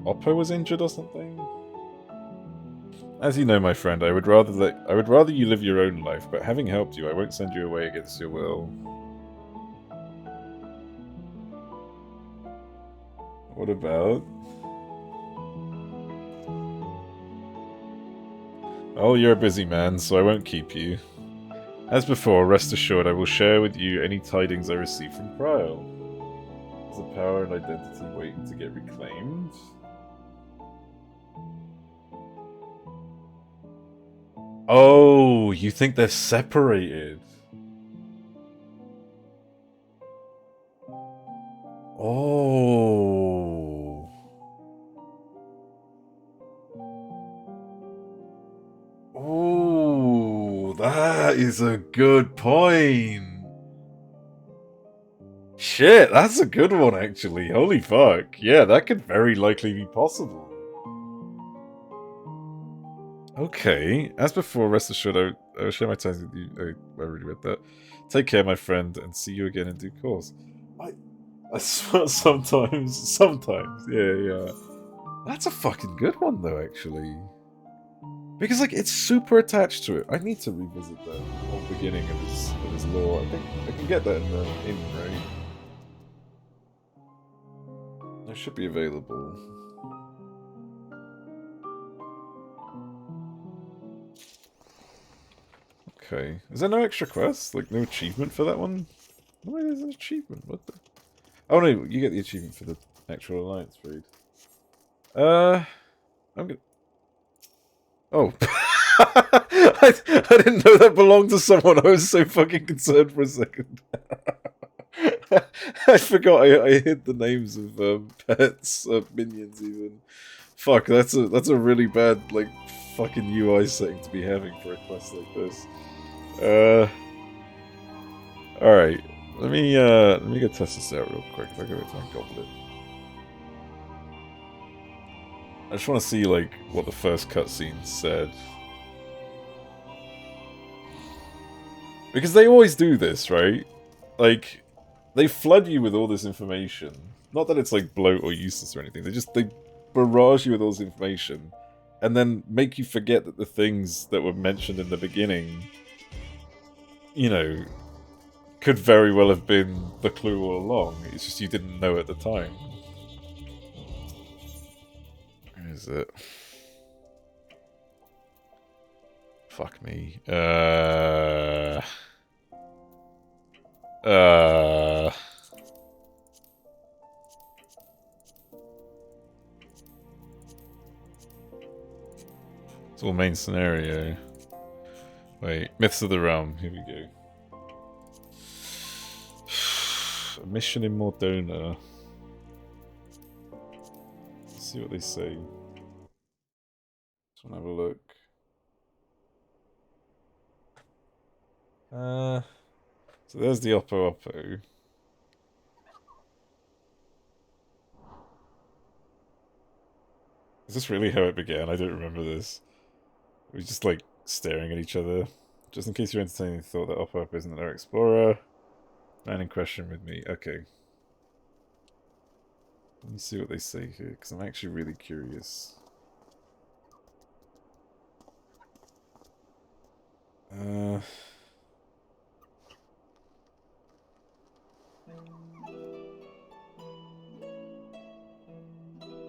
Speaker 1: Oppo was injured or something? As you know, my friend, I would rather you live your own life, but having helped you, I won't send you away against your will. What about? Oh, you're a busy man, so I won't keep you. As before, rest assured I will share with you any tidings I receive from Prial. Is a power and identity waiting to get reclaimed? Oh, you think they're separated? Oh. Oh, that is a good point. Shit, that's a good one, actually. Holy fuck. Yeah, that could very likely be possible. Okay, as before, rest assured, I will share my times with you. I already read that. Take care, my friend, and see you again in due course. I swear sometimes, yeah. That's a fucking good one, though, actually. Because, like, it's super attached to it. I need to revisit the whole beginning of his lore. I think I can get that in the inn, right? It should be available. Okay. Is there no extra quest? Like, no achievement for that one? No, wait, there's an achievement. What the... Oh, no, you get the achievement for the actual alliance raid. I'm gonna... Oh. I didn't know that belonged to someone. I was so fucking concerned for a second. I forgot I hid the names of pets, minions even. Fuck, that's a really bad, like, fucking UI setting to be having for a quest like this. Alright. Let me go test this out real quick. If I go to my goblet. I just want to see, like, what the first cutscene said. Because they always do this, right? Like, they flood you with all this information. Not that it's, like, bloat or useless or anything. They barrage you with all this information. And then make you forget that the things that were mentioned in the beginning, you know, could very well have been the clue all along. It's just you didn't know at the time. Where is it? Fuck me. It's all main scenario. Wait, Myths of the Realm. Here we go. A mission in Mordona. Let's see what they say. Just want to have a look. So there's the Oppo Oppo. Is this really how it began? I don't remember this. We were just like staring at each other. Just in case you're entertaining the thought that Oppo Oppo isn't our explorer. Man in question with me. Okay. Let me see what they say here, because I'm actually really curious.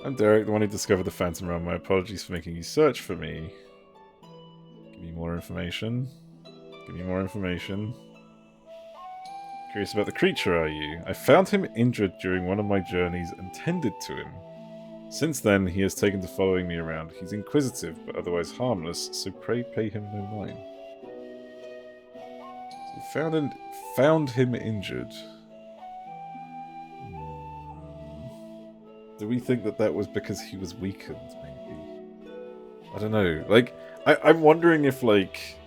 Speaker 1: I'm Derek, the one who discovered the Phantom Realm. My apologies for making you search for me. Give me more information. Give me more information. Curious about the creature, are you? I found him injured during one of my journeys and tended to him. Since then, he has taken to following me around. He's inquisitive, but otherwise harmless, so pray pay him no mind. So you found him injured. Do we think that was because he was weakened, maybe? I don't know. Like, I'm wondering if, like...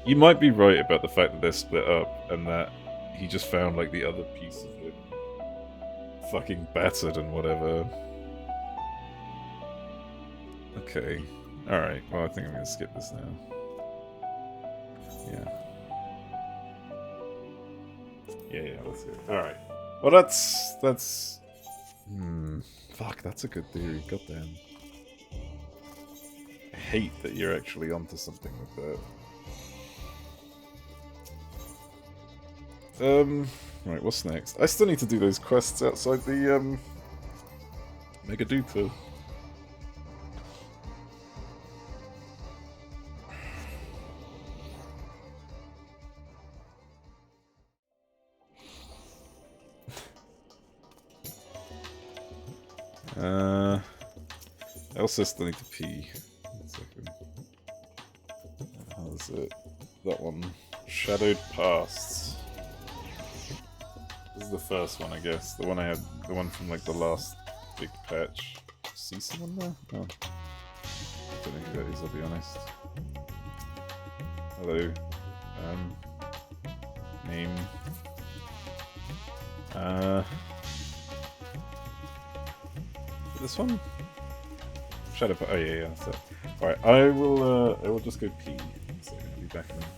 Speaker 1: You might be right about the fact that they're split up, and that he just found, like, the other piece of him fucking battered and whatever. Okay. Alright, well, I think I'm gonna skip this now. Yeah. Yeah, let's do it. Alright. Well, that's... Fuck, that's a good theory. Goddamn. I hate that you're actually onto something with that. Right, what's next? I still need to do those quests outside the, Mega Duper. I also still need to pee. 1 second. That's it. That one. Shadowed Pasts. This is the first one, I guess. The one I had, the one from like the last big patch. See someone there? No. I don't know who that is, I'll be honest. Hello. Name. This one? Shadow. Oh yeah, that's it. All right, I will just go pee. So I'll be back in a moment.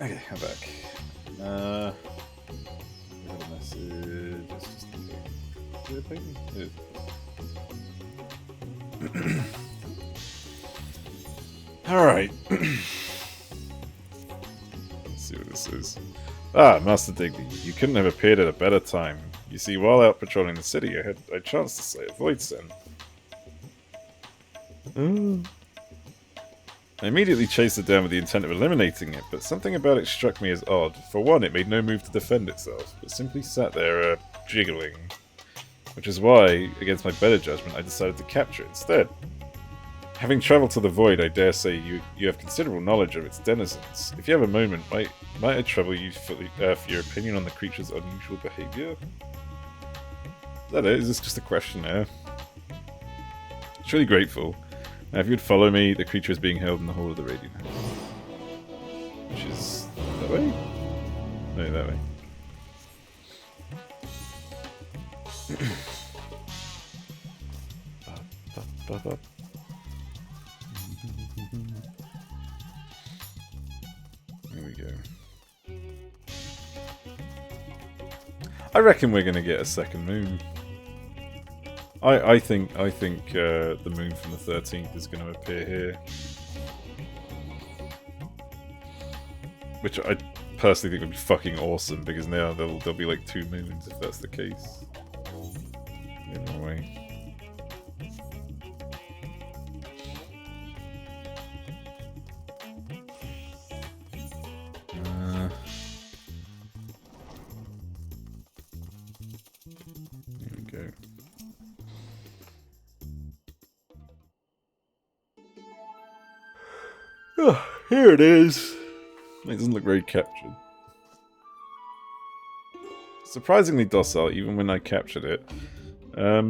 Speaker 1: Okay, I'm back. We had a message. It's just did it ping me? Alright. Let's see what this is. Ah, Master Digby, you couldn't have appeared at a better time. You see, while out patrolling the city, I chanced to slay a void scent. I immediately chased it down with the intent of eliminating it, but something about it struck me as odd. For one, it made no move to defend itself, but simply sat there, jiggling. Which is why, against my better judgment, I decided to capture it instead. Having travelled to the Void, I dare say you have considerable knowledge of its denizens. If you have a moment, might I trouble you for your opinion on the creature's unusual behaviour? Is that it? Is this just a questionnaire? Truly grateful. Now, if you'd follow me, the creature is being held in the Hall of the Radiant House. Which is that way? No, that way. There we go. I reckon we're gonna get a second moon. I think the moon from the 13th is going to appear here, which I personally think would be fucking awesome because now there'll be like 2 moons if that's the case. In a way. Here we go. Oh, here it is. It doesn't look very captured. Surprisingly docile, even when I captured it. There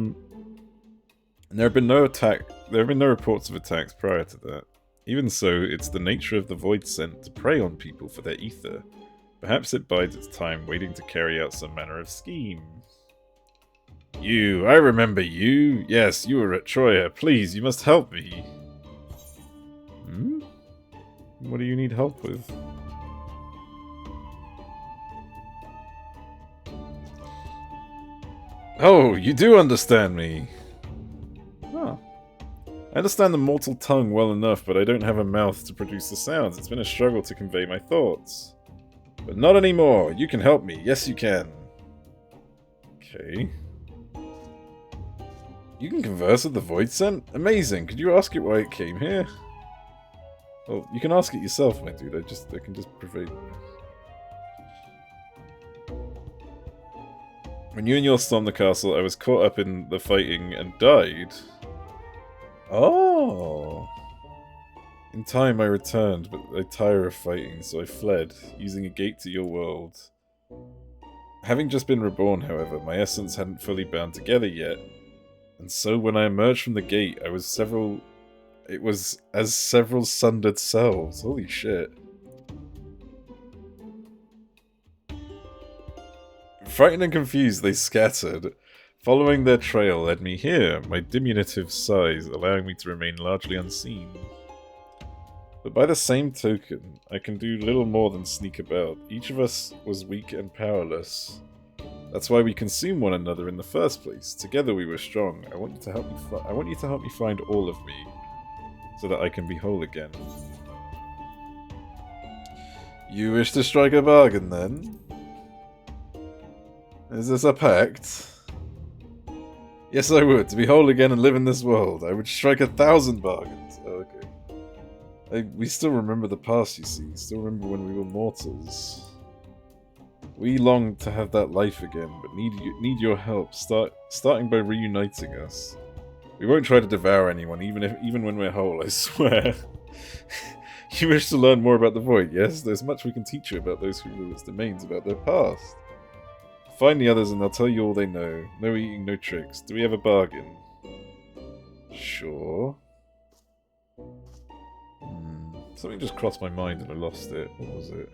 Speaker 1: have been no reports of attacks prior to that. Even so, it's the nature of the Void Scent to prey on people for their ether. Perhaps it bides its time, waiting to carry out some manner of scheme. You, I remember you. Yes, you were at Troya. Please, you must help me. Hmm? What do you need help with? Oh, you do understand me. Oh. I understand the mortal tongue well enough, but I don't have a mouth to produce the sounds. It's been a struggle to convey my thoughts. But not anymore. You can help me. Yes, you can. Okay. You can converse with the Void Scent? Amazing. Could you ask it why it came here? Well, you can ask it yourself, my dude. I can just provide. When you and your stormed the castle, I was caught up in the fighting and died. Oh. In time I returned, but I tire of fighting, so I fled, using a gate to your world. Having just been reborn, however, my essence hadn't fully bound together yet, and so when I emerged from the gate, it was as several sundered selves. Holy shit. Frightened and confused, they scattered. Following their trail led me here, my diminutive size allowing me to remain largely unseen. But by the same token, I can do little more than sneak about. Each of us was weak and powerless. That's why we consumed one another in the first place. Together we were strong. I want you to help me find all of me, so that I can be whole again. You wish to strike a bargain, then? Is this a pact? Yes, I would. To be whole again and live in this world, I would strike 1,000 bargains. Oh, okay. We still remember the past, you see. Still remember when we were mortals. We long to have that life again, but need your help, starting by reuniting us. We won't try to devour anyone, even when we're whole, I swear. You wish to learn more about the Void, yes? There's much we can teach you about those who rule its domains, about their past. Find the others and they'll tell you all they know. No eating, no tricks. Do we have a bargain? Sure. Something just crossed my mind and I lost it. What was it?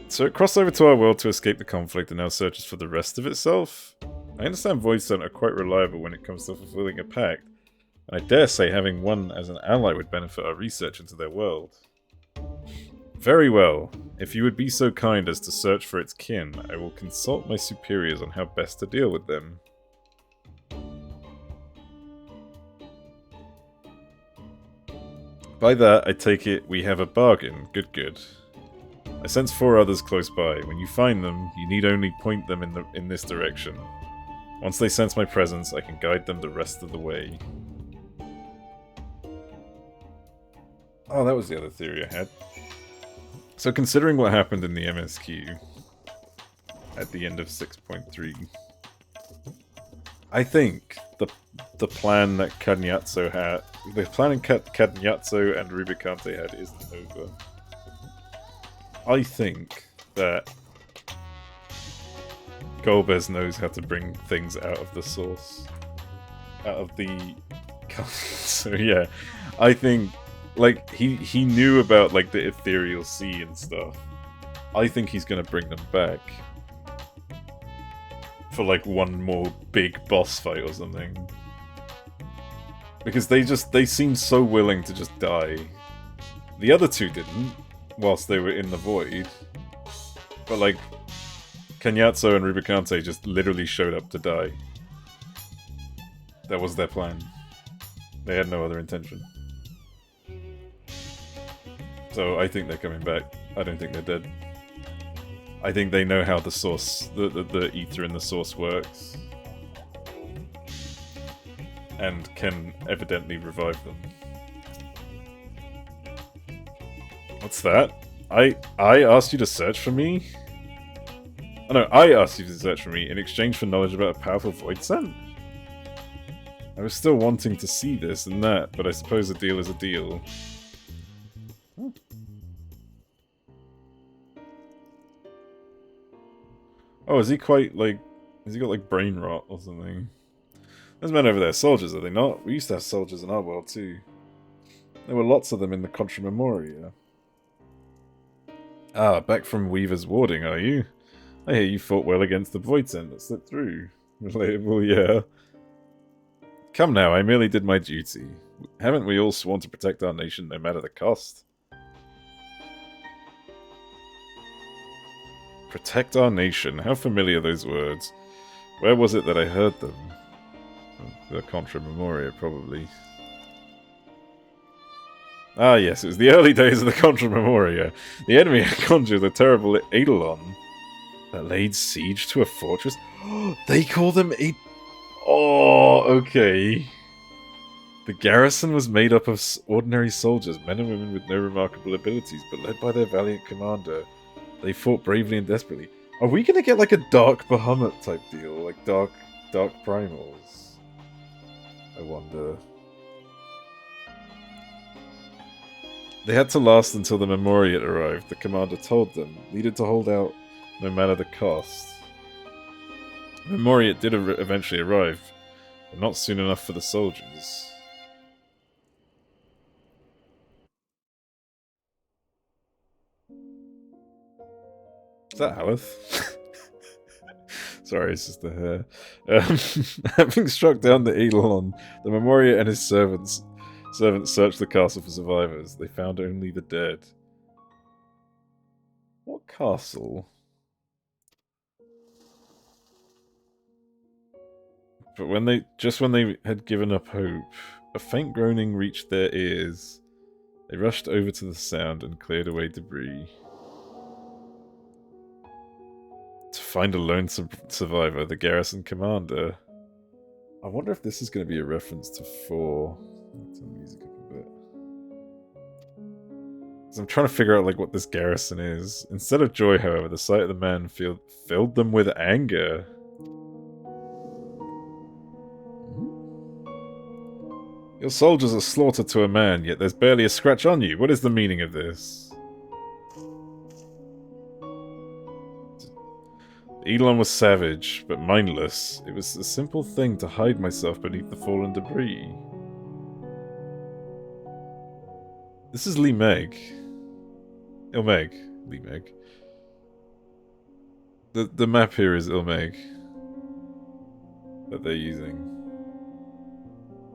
Speaker 1: So it crossed over to our world to escape the conflict and now searches for the rest of itself? I understand Void Center are quite reliable when it comes to fulfilling a pact, and I dare say having one as an ally would benefit our research into their world. Very well. If you would be so kind as to search for its kin, I will consult my superiors on how best to deal with them. By that, I take it we have a bargain. Good. I sense 4 others close by. When you find them, you need only point them in this direction. Once they sense my presence, I can guide them the rest of the way. Oh, that was the other theory I had. So considering what happened in the MSQ at the end of 6.3, I think the plan that Kadnyatso had, the plan Kadnyatso and Rubicante had isn't over. I think that Golbez knows how to bring things out of the source, out of the. So yeah, I think. Like, he knew about, like, the ethereal sea and stuff. I think he's gonna bring them back. For, like, one more big boss fight or something. Because they seemed so willing to just die. The other two didn't, whilst they were in the void. But, like, Kanyatso and Rubicante just literally showed up to die. That was their plan. They had no other intention. So I think they're coming back. I don't think they're dead. I think they know how the source, the ether in the source works. And can evidently revive them. What's that? I asked you to search for me? Oh no, I asked you to search for me in exchange for knowledge about a powerful void scent? I was still wanting to see this and that, but I suppose a deal is a deal. Oh, is he quite, like... Has he got, like, brain rot or something? Those men over there are soldiers, are they not? We used to have soldiers in our world, too. There were lots of them in the Contra Memoria. Ah, back from Weaver's warding, are you? I hear you fought well against the Void Scent that slipped through. Relatable, yeah. Come now, I merely did my duty. Haven't we all sworn to protect our nation no matter the cost? Protect our nation. How familiar those words. Where was it that I heard them? The Contra Memoria, probably. Ah yes, it was the early days of the Contra Memoria. The enemy had conjured a terrible Eidolon that laid siege to a fortress. They call them Oh, okay. The garrison was made up of ordinary soldiers, men and women with no remarkable abilities, but led by their valiant commander. They fought bravely and desperately. Are we gonna get like a Dark Bahamut type deal? Like Dark Primals? I wonder. They had to last until the Memoriat arrived, the commander told them, needed to hold out no matter the cost. Memoria did eventually arrive, but not soon enough for the soldiers. Is that Aleph? Sorry, it's just the hair. Having struck down the Eidolon, the Memoria and his servants searched the castle for survivors. They found only the dead. What castle? But when they had given up hope, a faint groaning reached their ears. They rushed over to the sound and cleared away debris. To find a lone survivor, the garrison commander. I wonder if this is going to be a reference to 4. Let's turn the music up a bit. So I'm trying to figure out like what this garrison is. Instead of joy, however, the sight of the man filled them with anger. Your soldiers are slaughtered to a man, yet there's barely a scratch on you. What is the meaning of this? Eidolon was savage, but mindless. It was a simple thing to hide myself beneath the fallen debris. This is Lee Meg. Ilmeg. Lee Meg. The map here is Ilmeg. That they're using.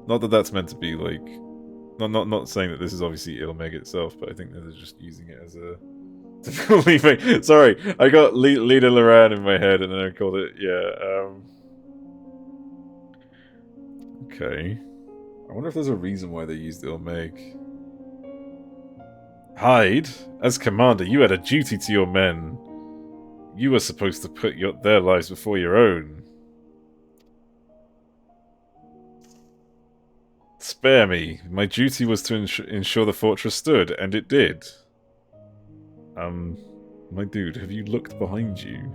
Speaker 1: Not that that's meant to be like... Not saying that this is obviously Ilmeg itself, but I think that they're just using it as a... Sorry, I got Lita Loran in my head and then I called it, okay. I wonder if there's a reason why they used Ilmeg. Hide? As commander, you had a duty to your men. You were supposed to put their lives before your own. Spare me. My duty was to ensure the fortress stood, and it did. My dude, have you looked behind you?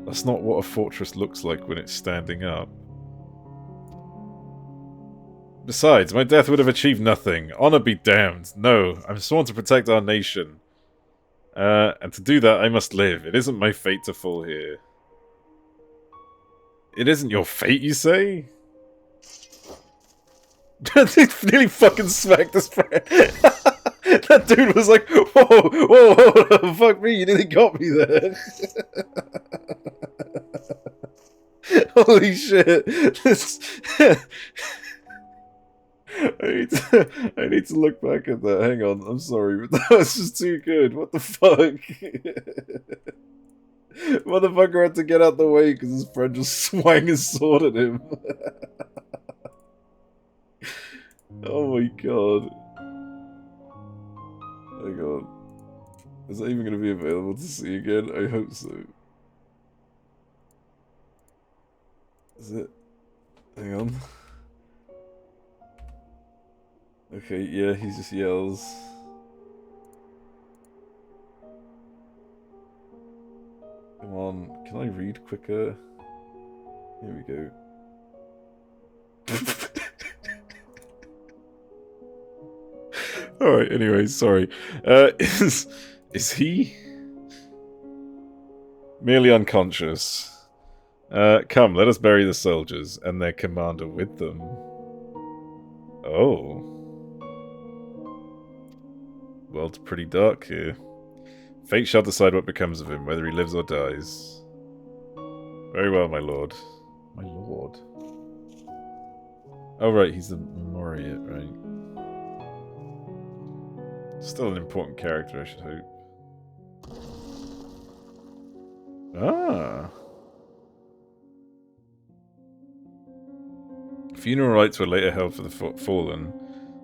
Speaker 1: That's not what a fortress looks like when it's standing up. Besides, my death would have achieved nothing. Honor be damned. No, I'm sworn to protect our nation. And to do that, I must live. It isn't my fate to fall here. It isn't your fate, you say? They nearly fucking smacked his friend. That dude was like, whoa, fuck me, you nearly got me there. Holy shit. I need to look back at that. Hang on, I'm sorry, but that was just too good. What the fuck? Motherfucker had to get out the way because his friend just swung his sword at him. Oh my god. Hang on. Is that even going to be available to see again? I hope so. Is it? Hang on. Okay, yeah, he just yells. Come on, can I read quicker? Here we go. Alright, anyway, sorry. Is he merely unconscious? Come, let us bury the soldiers, and their commander with them. Oh. World's pretty dark here. Fate shall decide what becomes of him, whether he lives or dies. Very well, my lord. My lord? Oh right, he's the Memoriate, right? Still an important character, I should hope. Ah. Funeral rites were later held for the fallen,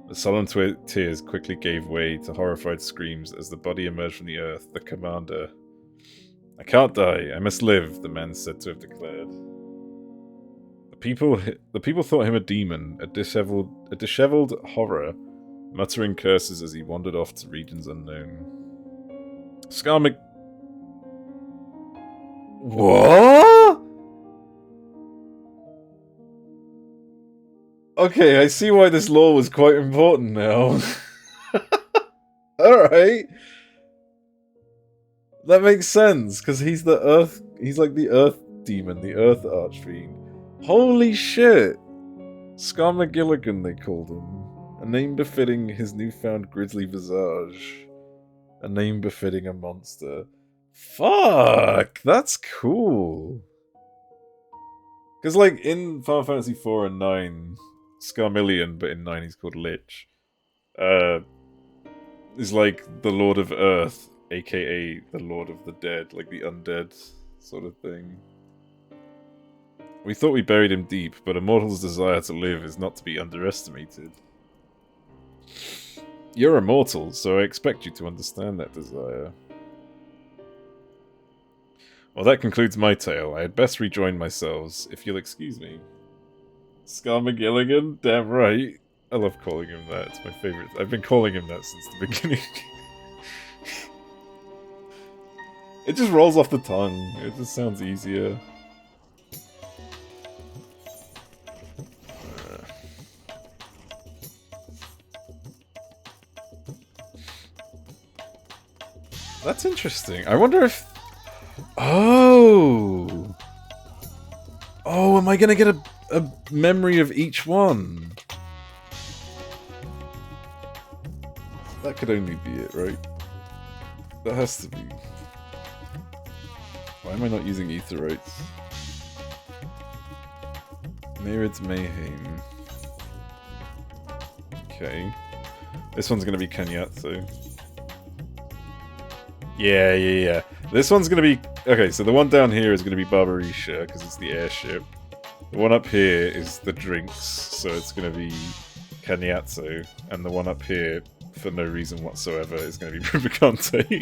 Speaker 1: but solemn tears quickly gave way to horrified screams as the body emerged from the earth. The commander. I can't die, I must live, the man said to have declared. The people thought him a demon, a disheveled horror, muttering curses as he wandered off to regions unknown. Skarmic... What? Okay, I see why this law was quite important now. Alright. That makes sense, because he's the Earth... He's like the Earth demon, the Earth Archfiend. Holy shit! Scarmagilligan, they called him. A name befitting his newfound grisly visage. A name befitting a monster. Fuck! That's cool! Because, like, in Final Fantasy IV and 9, Scarmillion, but in 9 he's called Lich, is like the Lord of Earth, aka the Lord of the Dead, like the undead sort of thing. We thought we buried him deep, but a mortal's desire to live is not to be underestimated. You're immortal, so I expect you to understand that desire. Well, that concludes my tale. I had best rejoin myself, if you'll excuse me. Scarmagilligan? Damn right. I love calling him that. It's my favourite. I've been calling him that since the beginning. It just rolls off the tongue. It just sounds easier. That's interesting. I wonder if... Oh! Oh, am I gonna get a memory of each one? That could only be it, right? That has to be. Why am I not using Aetherites? Nereid's Mayhem. Okay. This one's gonna be Kanyatsu. Yeah. This one's gonna be... Okay, so the one down here is gonna be Barbarisha, because it's the airship. The one up here is the drinks, so it's gonna be Kanyatsu. And the one up here, for no reason whatsoever, is gonna be Rubicante.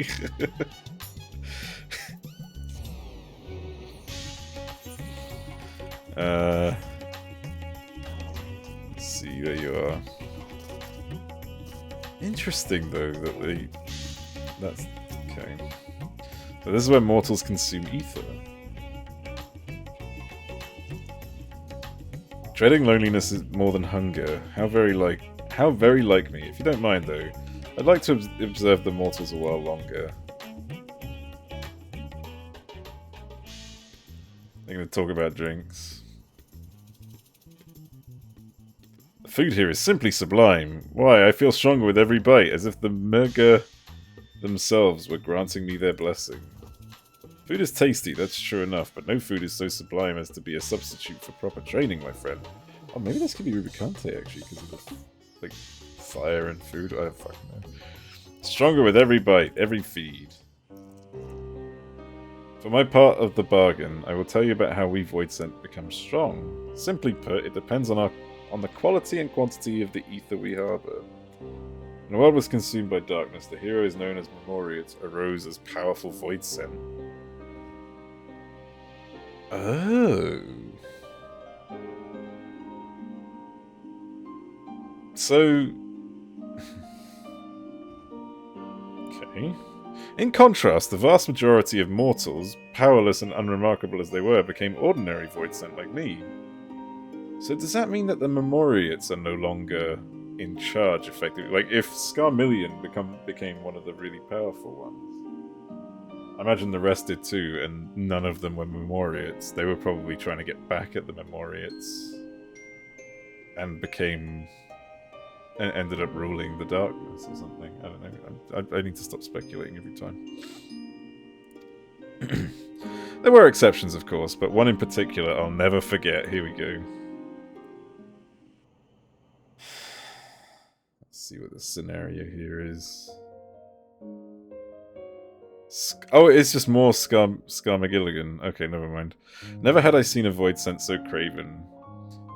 Speaker 1: Let's see, there you are. Interesting, though, that they... That's... Okay. So this is where mortals consume ether. Dreading loneliness is more than hunger. How very like me. If you don't mind, though, I'd like to observe the mortals a while longer. I'm going to talk about drinks. The food here is simply sublime. Why, I feel stronger with every bite, as if the Murga themselves were granting me their blessing. Food is tasty, that's true enough, but no food is so sublime as to be a substitute for proper training, my friend. Oh, maybe this could be Rubicante, actually, because of the, like, fire and food. I don't fucking know. Stronger with every bite, every feed. For my part of the bargain, I will tell you about how we Voidsent become strong. Simply put, it depends on the quality and quantity of the ether we harbour. When the world was consumed by darkness, the heroes known as Memoriates arose as powerful Voidsent. Oh. So... Okay. In contrast, the vast majority of mortals, powerless and unremarkable as they were, became ordinary Voidsent like me. So does that mean that the Memoriates are no longer in charge, effectively? Like, if Scarmillion became one of the really powerful ones, I imagine the rest did too, and none of them were Memoriates. They were probably trying to get back at the Memoriates, and ended up ruling the darkness or something. I don't know. I need to stop speculating every time. There were exceptions, of course, but one in particular I'll never forget. Here we go. Let's see what the scenario here is. Oh, it's just more Scarmagilligan. Okay, never mind. Never had I seen a Voidsent so craven.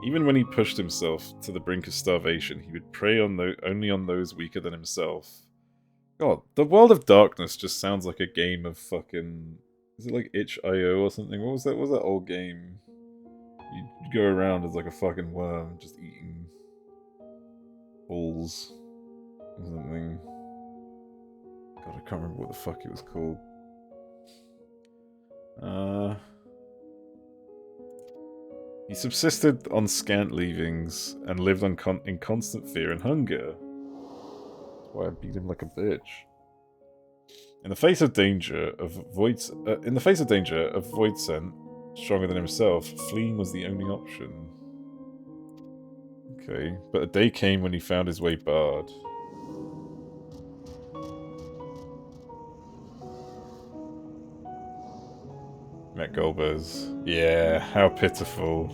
Speaker 1: Even when he pushed himself to the brink of starvation, he would prey only on those weaker than himself. God, the World of Darkness just sounds like a game of fucking... Is it like itch.io or something? What was that old game? You'd go around as like a fucking worm, just eating balls or something. God, I can't remember what the fuck it was called. He subsisted on scant leavings and lived in constant fear and hunger. That's why I beat him like a bitch. In the face of danger, avoid scent stronger than himself. Fleeing was the only option. Okay, but a day came when he found his way barred. Met Golbez. Yeah, how pitiful.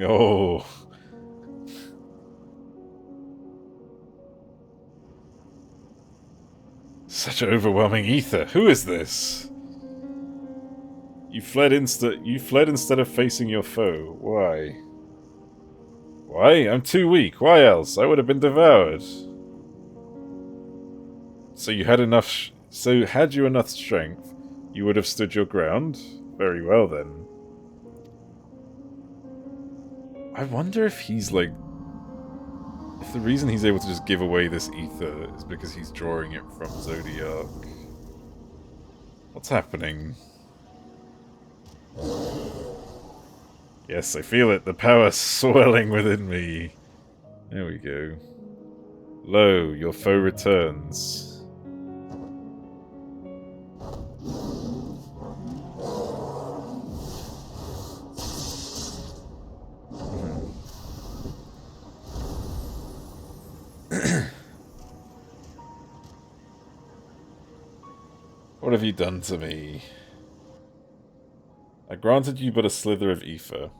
Speaker 1: Oh. Such overwhelming ether. Who is this? You fled instead of facing your foe. Why? Why? I'm too weak. Why else? I would have been devoured. So you had enough... So had you enough strength, you would have stood your ground? Very well, then. I wonder if he's, like... If the reason he's able to just give away this ether is because he's drawing it from Zodiac. What's happening? Yes, I feel it. The power swelling within me. There we go. Lo, your foe returns. What have you done to me? I granted you but a slither of ether.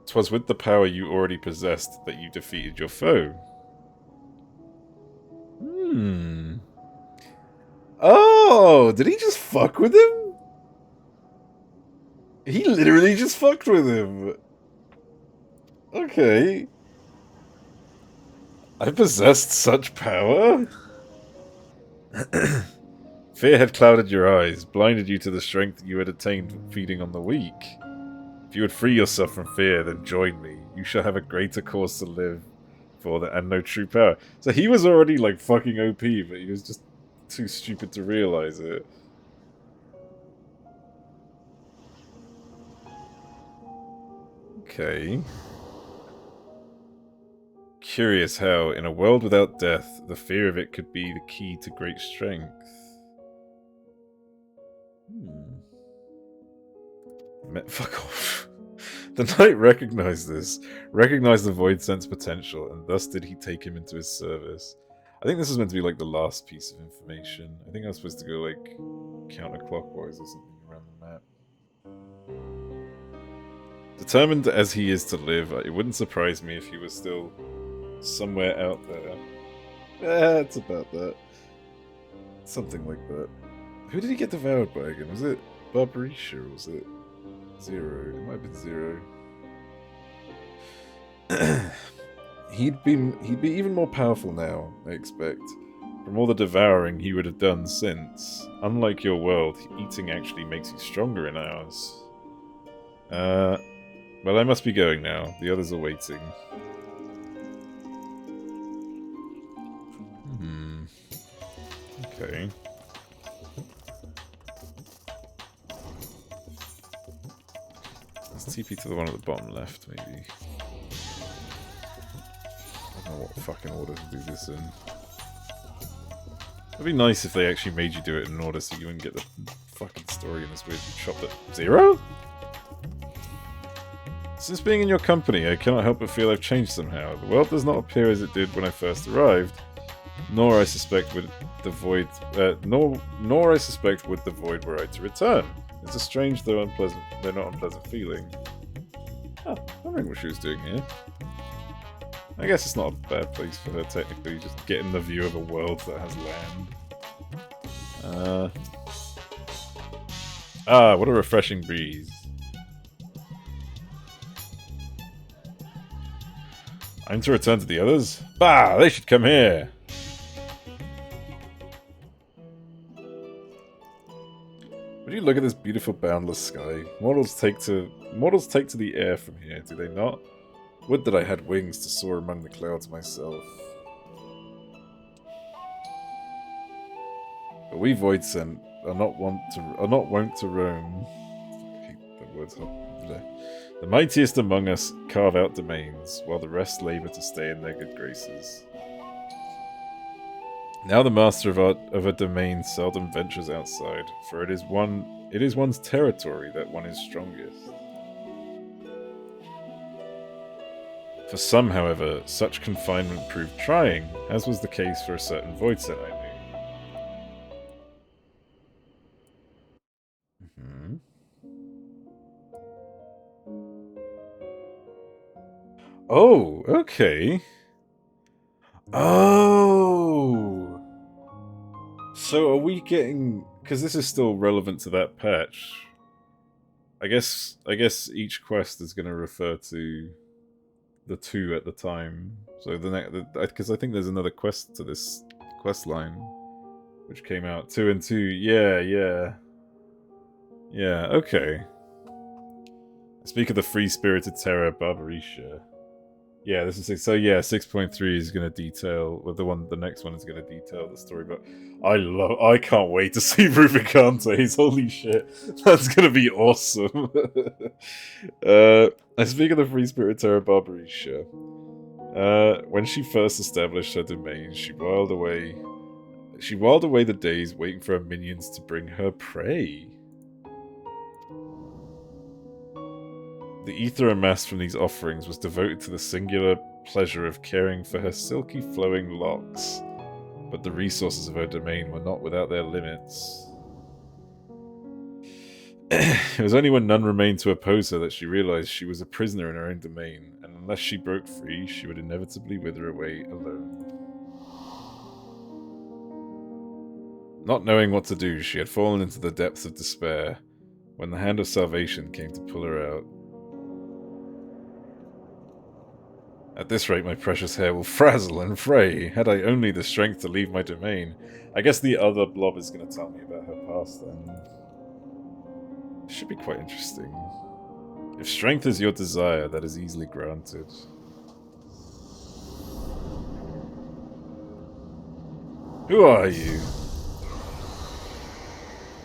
Speaker 1: 'Twas with the power you already possessed that you defeated your foe. Oh, did he just fuck with him? He literally just fucked with him. Okay. I possessed such power? Fear had clouded your eyes, blinded you to the strength you had attained feeding on the weak. If you would free yourself from fear, then join me. You shall have a greater cause to live for and no true power. So he was already, like, fucking OP, but he was just too stupid to realize it. Okay. Curious how, in a world without death, the fear of it could be the key to great strength. Fuck off. The knight recognized this, recognized the void sense potential, and thus did he take him into his service. I think this is meant to be like the last piece of information. I think I was supposed to go like counterclockwise or something around the map. Determined as he is to live, it wouldn't surprise me if he was still somewhere out there. It's about that. Something like that. Who did he get devoured by again? Was it Barbarisha or was it Zero? It might have been Zero. He'd be even more powerful now, I expect. From all the devouring he would have done since. Unlike your world, eating actually makes you stronger in ours. Well, I must be going now. The others are waiting. Okay. Let's TP to the one at the bottom left, maybe. I don't know what fucking order to do this in. It'd be nice if they actually made you do it in order so you wouldn't get the fucking story in this weird shop that... Zero? Since being in your company, I cannot help but feel I've changed somehow. The world does not appear as it did when I first arrived, nor I suspect would the void, nor I suspect would the void were I to return. It's a strange though not unpleasant feeling. Oh, wondering what she was doing here. I guess it's not a bad place for her technically, just getting the view of a world that has land. What a refreshing breeze. I'm to return to the others? Bah! They should come here! Would you look at this beautiful boundless sky? Mortals take to the air from here, do they not? Would that I had wings to soar among the clouds myself. But we voidsent are not wont to roam. I hate the words. The mightiest among us carve out domains, while the rest labour to stay in their good graces. Now the master of a domain seldom ventures outside, for it is one's territory that one is strongest. For some, however, such confinement proved trying, as was the case for a certain Voidset I knew. Oh, okay. Oh! So are we getting... Because this is still relevant to that patch. I guess each quest is going to refer to the two at the time. So the next... Because I think there's another quest to this quest line, which came out 2 and 2. Yeah, yeah. Yeah, okay. I speak of the free-spirited terror Barbarisha. Yeah, this is so. Yeah, 6.3 is going to detail. Well, the next one is going to detail the story. But I can't wait to see Rubicantes. Holy shit, that's going to be awesome. I speak of the free spirit terror Barbarisha. When she first established her domain, she whiled away the days waiting for her minions to bring her prey. The ether amassed from these offerings was devoted to the singular pleasure of caring for her silky flowing locks, but the resources of her domain were not without their limits. It was only when none remained to oppose her that she realized she was a prisoner in her own domain, and unless she broke free, she would inevitably wither away alone. Not knowing what to do, she had fallen into the depths of despair, when the hand of salvation came to pull her out. At this rate, my precious hair will frazzle and fray, had I only the strength to leave my domain. I guess the other blob is going to tell me about her past, then. Should be quite interesting. If strength is your desire, that is easily granted. Who are you?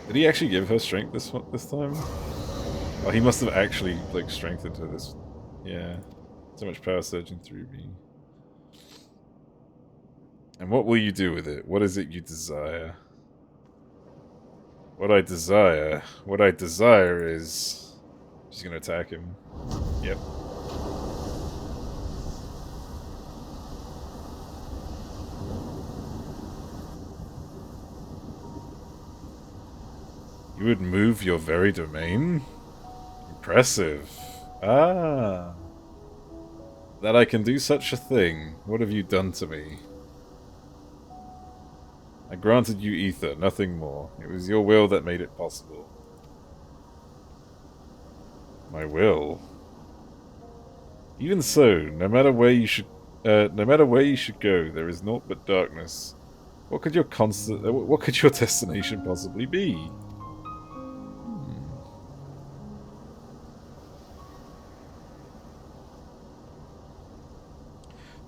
Speaker 1: Did he actually give her strength this time? Oh, he must have actually, like, strengthened her this... Yeah. So much power surging through me. And what will you do with it? What is it you desire? What I desire is... She's gonna attack him. Yep. You would move your very domain? Impressive. Ah. That I can do such a thing. What have you done to me? I granted you ether, nothing more. It was your will that made it possible. My will? Even so, no matter where you should go, there is naught but darkness. What could your destination possibly be?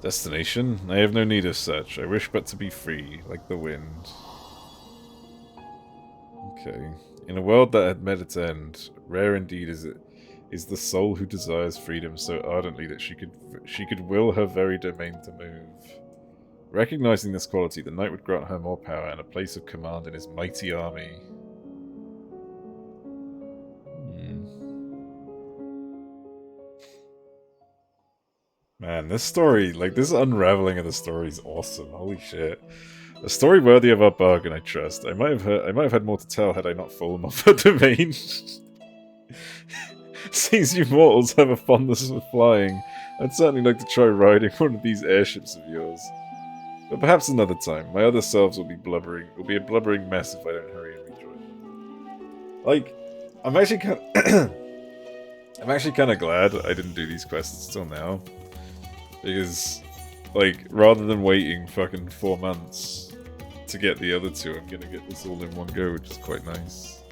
Speaker 1: Destination? I have no need of such. I wish but to be free, like the wind. Okay. In a world that had met its end, rare indeed is the soul who desires freedom so ardently that she could will her very domain to move. Recognizing this quality, the knight would grant her more power and a place of command in his mighty army. Man, this story, like, this unraveling of the story is awesome. Holy shit. A story worthy of our bargain, I trust. I might have had more to tell had I not fallen off her domain. Seems you mortals have a fondness for flying. I'd certainly like to try riding one of these airships of yours. But perhaps another time. My other selves will be a blubbering mess if I don't hurry and rejoin. Like, I'm actually kind of glad I didn't do these quests till now. Because, like, rather than waiting fucking 4 months to get the other two, I'm gonna get this all in one go, which is quite nice.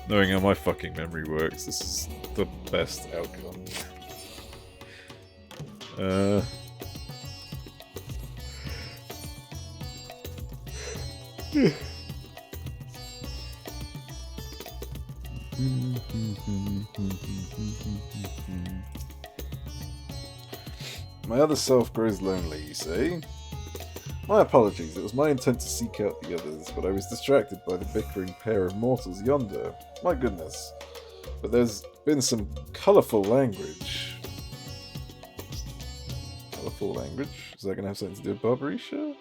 Speaker 1: Knowing how my fucking memory works, this is the best outcome. My other self grows lonely, you say? My apologies, it was my intent to seek out the others, but I was distracted by the bickering pair of mortals yonder. My goodness. But there's been some colourful language. Colourful language? Is that going to have something to do with Barbarisha?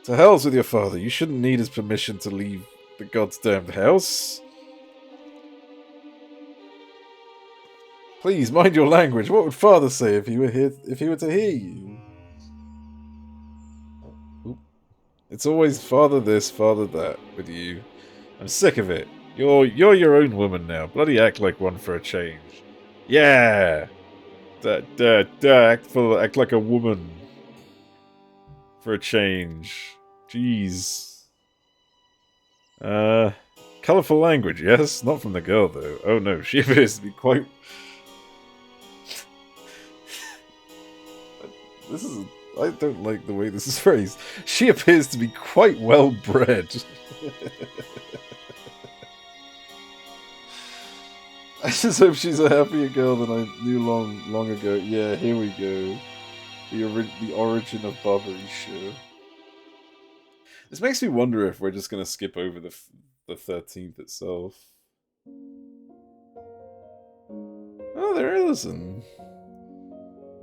Speaker 1: To hell's with your father. You shouldn't need his permission to leave the god's damned house. Please, mind your language. What would father say if he were to hear you? Oop. It's always father this, father that with you. I'm sick of it. You're your own woman now. Bloody act like one for a change. Yeah! Act like a woman. For a change. Jeez. Colourful language, yes? Not from the girl, though. Oh no, she appears to be quite... I don't like the way this is phrased. She appears to be quite well bred. I just hope she's a happier girl than I knew long ago. Yeah, here we go. The origin of Barbarisha. This makes me wonder if we're just going to skip over the 13th itself. Oh, they're Ellison.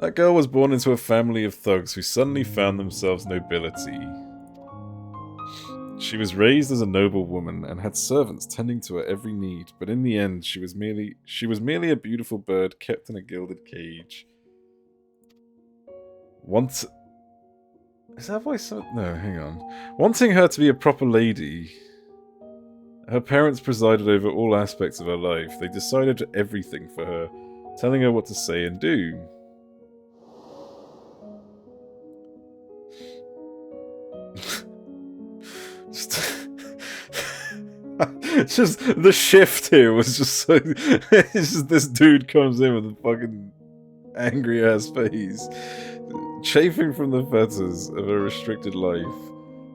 Speaker 1: That girl was born into a family of thugs who suddenly found themselves nobility. She was raised as a noble woman and had servants tending to her every need, but in the end she was merely a beautiful bird kept in a gilded cage. Is that voice so... No, hang on. Wanting her to be a proper lady, her parents presided over all aspects of her life. They decided everything for her, telling her what to say and do. Just the shift here was just so... It's just this dude comes in with a fucking angry ass face. Chafing from the fetters of a restricted life,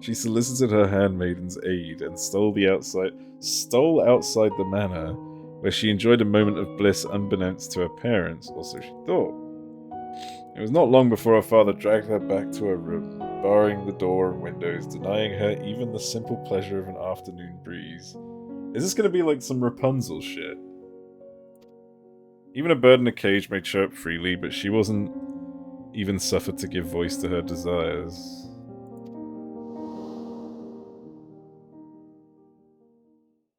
Speaker 1: she solicited her handmaiden's aid and stole outside the manor, where she enjoyed a moment of bliss unbeknownst to her parents, or so she thought. It was not long before her father dragged her back to her room, barring the door and windows, denying her even the simple pleasure of an afternoon breeze. Is this going to be like some Rapunzel shit? Even a bird in a cage may chirp freely, but she wasn't even suffered to give voice to her desires.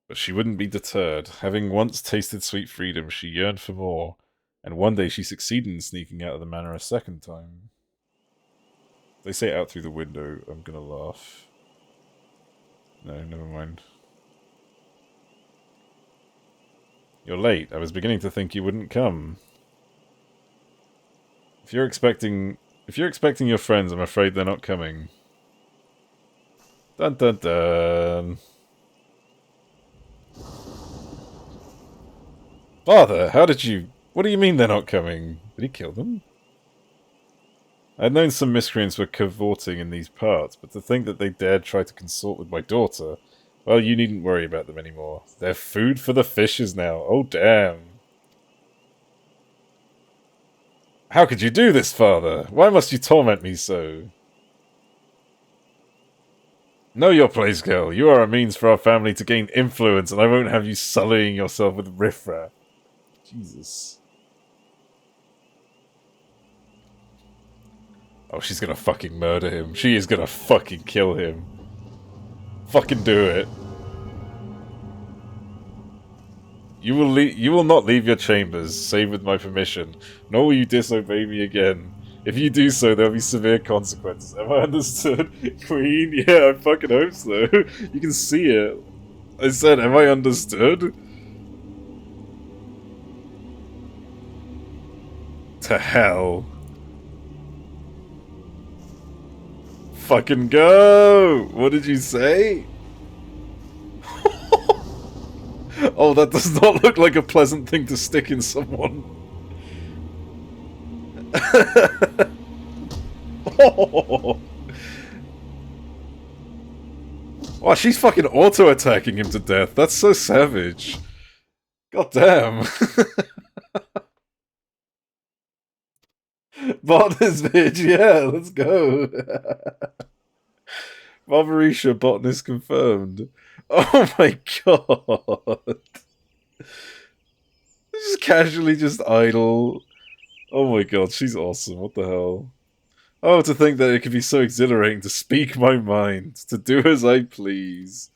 Speaker 1: But she wouldn't be deterred. Having once tasted sweet freedom, she yearned for more, and one day she succeeded in sneaking out of the manor a second time. They say out through the window. I'm gonna laugh. No, never mind. You're late. I was beginning to think you wouldn't come. If you're expecting your friends, I'm afraid they're not coming. Dun dun dun. Father, how did you... What do you mean they're not coming? Did he kill them? I'd known some miscreants were cavorting in these parts, but to think that they dared try to consort with my daughter... Well, you needn't worry about them anymore. They're food for the fishes now. Oh, damn. How could you do this, father? Why must you torment me so? Know your place, girl. You are a means for our family to gain influence, and I won't have you sullying yourself with riffraff. Jesus. Oh, she's gonna fucking murder him. She is gonna fucking kill him. Fucking do it. You will not leave your chambers, save with my permission, nor will you disobey me again. If you do so, there'll be severe consequences. Have I understood? Queen? Yeah, I fucking hope so. You can see it. I said, have I understood? To hell. Fucking go! What did you say? Oh, that does not look like a pleasant thing to stick in someone. Oh. Wow, she's fucking auto-attacking him to death. That's so savage. God damn. Bought this bitch, yeah, let's go. Barbarisha botanist confirmed. Oh my god. Just casually just idle. Oh my god, she's awesome. What the hell? Oh, to think that it could be so exhilarating to speak my mind, to do as I please.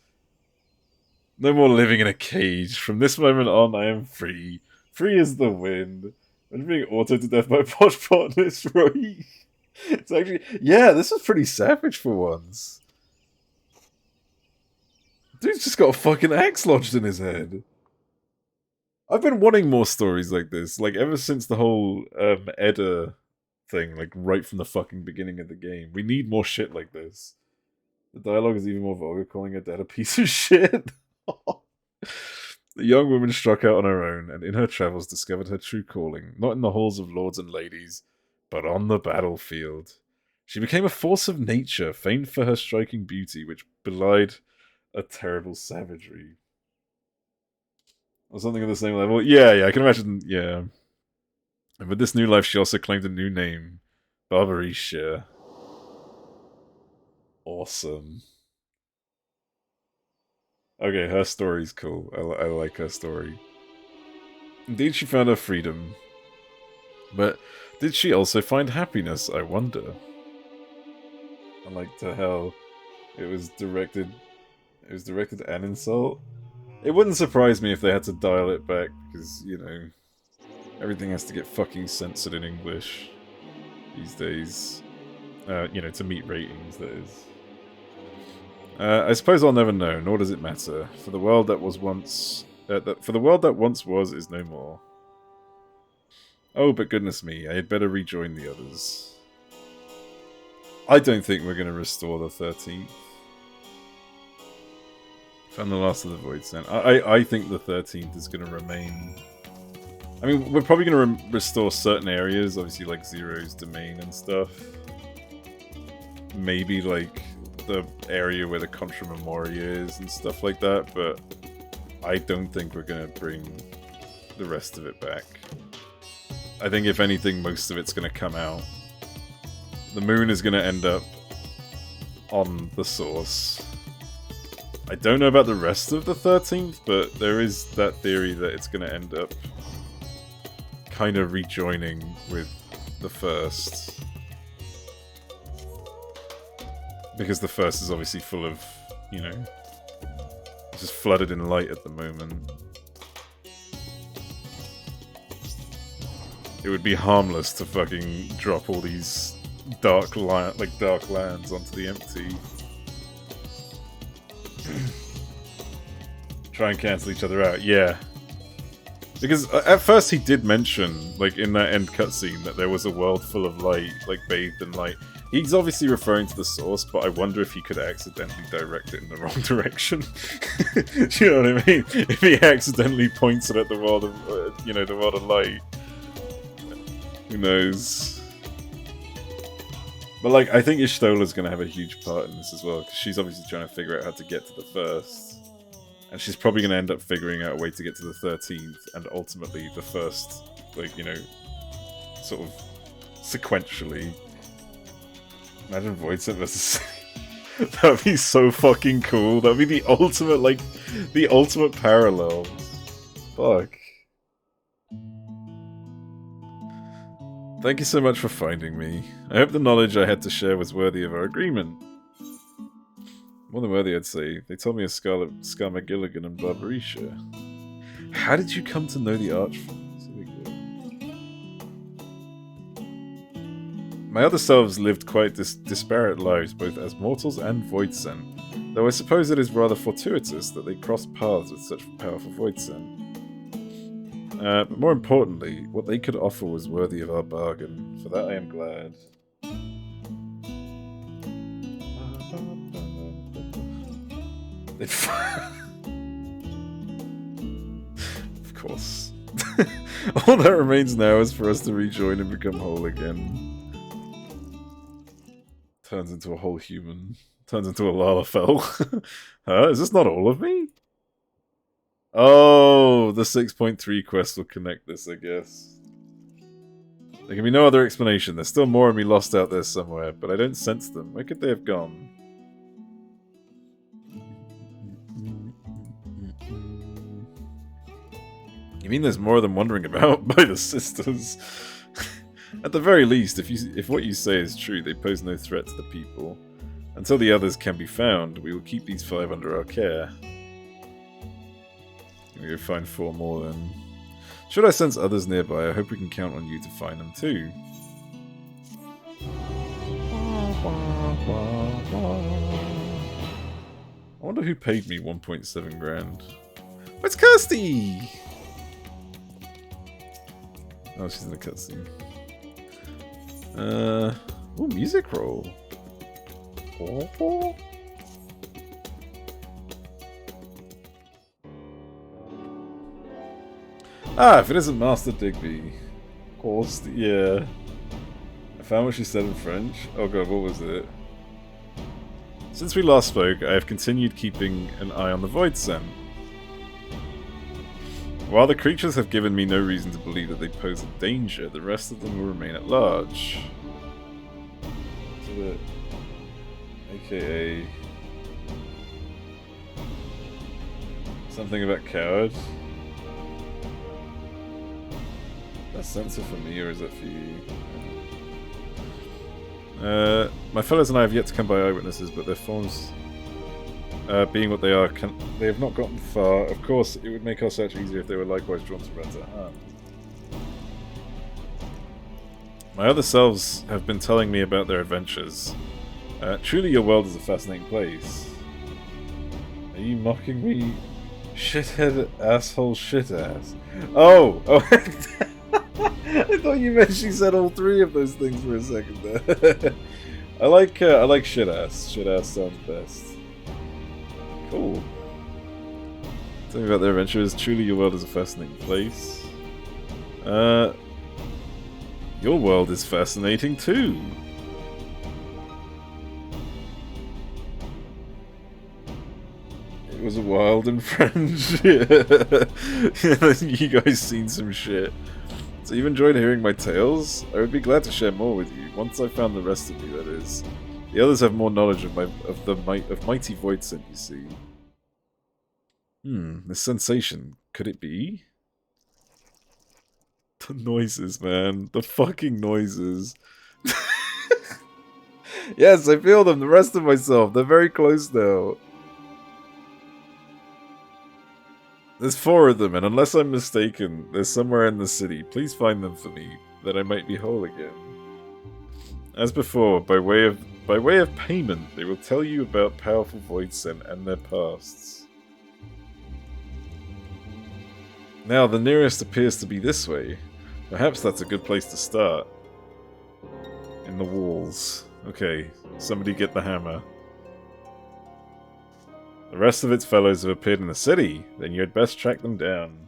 Speaker 1: No more living in a cage. From this moment on, I am free. Free as the wind. I'm being autoed to death by botanist, right? It's actually... Yeah, this was pretty savage for once. Dude's just got a fucking axe lodged in his head. I've been wanting more stories like this, like ever since the whole Edda thing, like right from the fucking beginning of the game. We need more shit like this. The dialogue is even more vulgar, calling her dad a piece of shit. The young woman struck out on her own, and in her travels discovered her true calling, not in the halls of lords and ladies, but on the battlefield. She became a force of nature, famed for her striking beauty, which belied a terrible savagery. Or something of the same level. Yeah, I can imagine, yeah. And with this new life, she also claimed a new name. Barbarisha. Awesome. Okay, her story's cool. I like her story. Indeed, she found her freedom. But did she also find happiness, I wonder? I liked how it was directed an insult. It wouldn't surprise me if they had to dial it back, because, you know, everything has to get fucking censored in English these days. You know, to meet ratings, that is. I suppose I'll never know, nor does it matter. For the world that was once... for the world that once was is no more. Oh, but goodness me, I had better rejoin the others. I don't think we're going to restore the 13th. Found the last of the Void Sent. I think the 13th is going to remain... I mean, we're probably going to restore certain areas, obviously like Zero's domain and stuff. Maybe like the area where the Contra Memoria is and stuff like that, but I don't think we're going to bring the rest of it back. I think if anything, most of it's going to come out. The moon is going to end up on the source. I don't know about the rest of the 13th, but there is that theory that it's going to end up kind of rejoining with the first. Because the first is obviously full of, you know, it's just flooded in light at the moment. It would be harmless to fucking drop all these dark lands onto the empty. Try and cancel each other out, yeah. Because at first he did mention, like in that end cutscene, that there was a world full of light, like bathed in light. He's obviously referring to the source, but I wonder if he could accidentally direct it in the wrong direction. Do you know what I mean? If he accidentally points it at the world of, you know, the world of light. Who knows? But like, I think Ishtola's going to have a huge part in this as well, because she's obviously trying to figure out how to get to the first. And she's probably going to end up figuring out a way to get to the 13th, and ultimately the first, like, you know, sort of sequentially. Imagine Voidsent versus... That would be so fucking cool. That would be the ultimate, like, the ultimate parallel. Fuck. Thank you so much for finding me. I hope the knowledge I had to share was worthy of our agreement. More than worthy, I'd say. They told me of Scarmagilligan and Barbarisha. How did you come to know the Archfiends? My other selves lived quite disparate lives, both as mortals and Voidsent, though I suppose it is rather fortuitous that they crossed paths with such powerful Voidsent. But more importantly, what they could offer was worthy of our bargain. For that I am glad. Of course. All that remains now is for us to rejoin and become whole again. Turns into a whole human. Turns into a Lalafell. Huh? Is this not all of me? Oh, the 6.3 quest will connect this, I guess. There can be no other explanation. There's still more of me lost out there somewhere, but I don't sense them. Where could they have gone? mean there's more of them wandering about by the sisters. At the very least, if what you say is true, they pose no threat to the people. Until the others can be found, we will keep these 5 under our care. We go find 4 more then. Should I sense others nearby, I hope we can count on you to find them too. I wonder who paid me 1.7 grand. Where's Kirsty? Oh, she's in the cutscene. Ooh, music roll. Oh. Ah, if it isn't Master Digby. Of course, yeah. I found what she said in French. Oh god, what was it? Since we last spoke, I have continued keeping an eye on the Void Scent. While the creatures have given me no reason to believe that they pose a danger, the rest of them will remain at large. AKA... something about coward. That's censor for me, or is that for you? My fellows and I have yet to come by eyewitnesses, but their forms, being what they are, they have not gotten far. Of course, it would make our search easier if they were likewise drawn to Red's hand. My other selves have been telling me about their adventures. Truly your world is a fascinating place. Are you mocking me? Shithead, asshole, shit-ass. Oh! I thought you meant she said all 3 of those things for a second there. I like shit-ass. Shit-ass sounds best. Cool. Tell me about their adventures. Truly your world is a fascinating place. Your world is fascinating too. It was a wild and French. You guys seen some shit. So you've enjoyed hearing my tales? I would be glad to share more with you, once I've found the rest of you, that is. The others have more knowledge of mighty Void Scent, you see. This sensation, could it be? The noises, man. The fucking noises. Yes, I feel them, the rest of myself. They're very close now. There's 4 of them, and unless I'm mistaken, they're somewhere in the city. Please find them for me, that I might be whole again. As before, by way of payment, they will tell you about powerful Void Scent and their pasts. Now, the nearest appears to be this way. Perhaps that's a good place to start. In the walls. Okay, somebody get the hammer. The rest of its fellows have appeared in the city, then you had best track them down.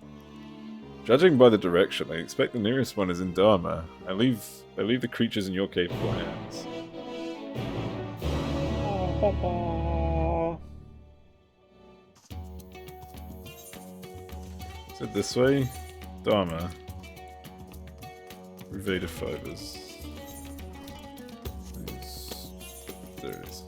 Speaker 1: Judging by the direction, I expect the nearest one is in Dharma. I leave the creatures in your capable hands. Is it this way? Dharma. Revated fibers. Nice. There it is.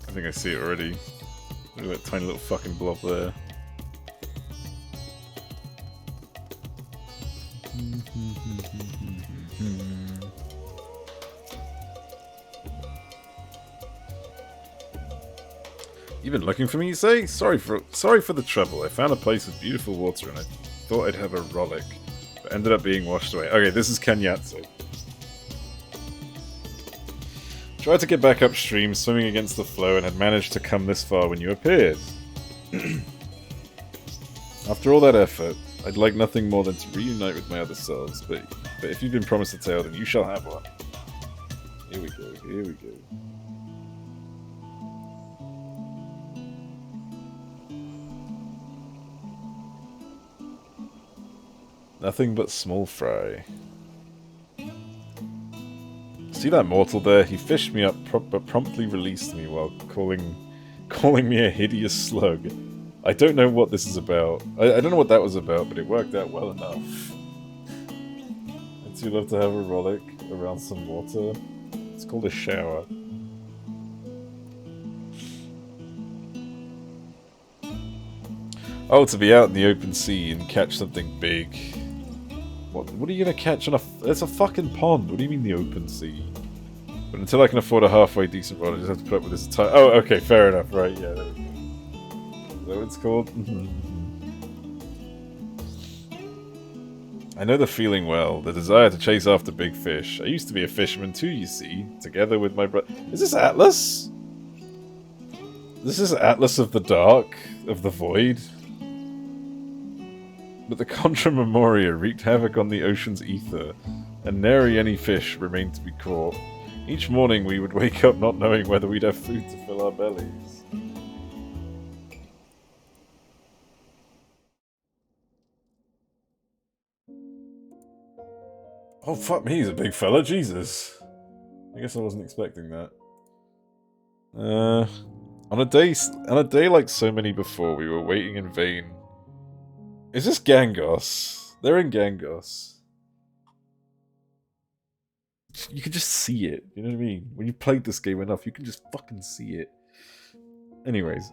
Speaker 1: I think I see it already. Look at that tiny little fucking blob there. You've been looking for me, you say? Sorry for the trouble. I found a place with beautiful water and I thought I'd have a rollick, but ended up being washed away. Okay, this is Kanyatsu. Tried to get back upstream, swimming against the flow, and had managed to come this far when you appeared. After all that effort, I'd like nothing more than to reunite with my other selves, but if you've been promised a tale, then you shall have one. Here we go, here we go. Nothing but small fry. See that mortal there? He fished me up, but promptly released me while calling me a hideous slug. I don't know what this is about. I don't know what that was about, but it worked out well enough. I'd too love to have a rollick around some water. It's called a shower. Oh, to be out in the open sea and catch something big. What are you gonna catch on a... It's a fucking pond. What do you mean the open sea? But until I can afford a halfway decent rod, I just have to put up with this entire... Oh, okay, fair enough. Right, yeah, there we go. Is that what it's called? I know the feeling well, the desire to chase after big fish. I used to be a fisherman too, you see, together with my brother. Is this Atlas? This is Atlas of the Dark, of the Void. But the Contra Memoria wreaked havoc on the ocean's ether, and nary any fish remained to be caught. Each morning we would wake up not knowing whether we'd have food to fill our bellies. Oh fuck me, he's a big fella, Jesus. I guess I wasn't expecting that. On a day like so many before, we were waiting in vain. Is this Gangos? They're in Gangos. You can just see it, you know what I mean? When you've played this game enough, you can just fucking see it. Anyways,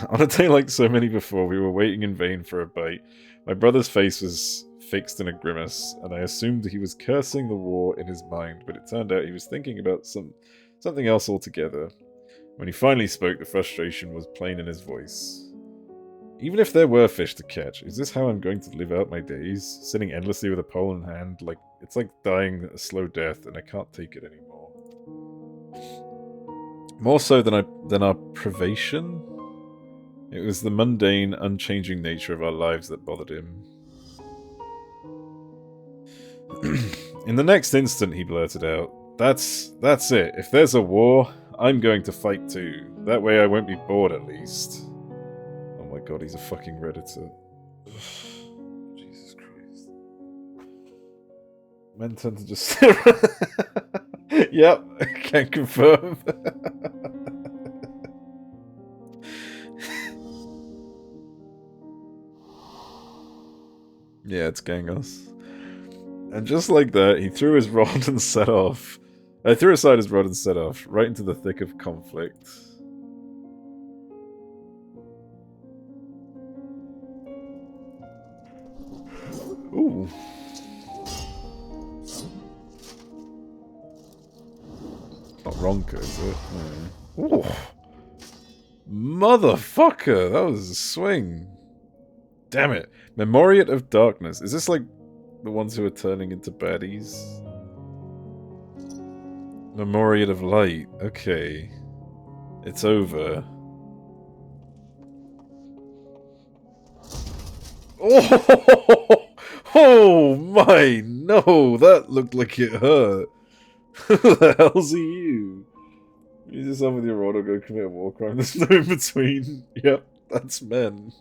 Speaker 1: on a day like so many before, we were waiting in vain for a bite. My brother's face was fixed in a grimace, and I assumed he was cursing the war in his mind, but it turned out he was thinking about something else altogether. When he finally spoke, the frustration was plain in his voice. Even if there were fish to catch, is this how I'm going to live out my days? Sitting endlessly with a pole in hand, like it's like dying a slow death, and I can't take it anymore. More so than our privation? It was the mundane, unchanging nature of our lives that bothered him. In the next instant, he blurted out, That's it. If there's a war, I'm going to fight too. That way I won't be bored at least. Oh my god, he's a fucking Redditor. Jesus Christ. Men tend to just... Yep, can confirm. Yeah, it's Gangos. And just like that, he threw his rod and set off. I threw aside his rod and set off, right into the thick of conflict. Ooh. Not Ronka, is it? No. Ooh. Motherfucker! That was a swing. Damn it. Memoriat of Darkness. Is this like the ones who are turning into baddies? Memoriat of Light. Okay. It's over. Oh! Oh my, no! That looked like it hurt. Who the hell's you? Use yourself with your rod or go commit a war crime. There's no in between. Yep, that's men.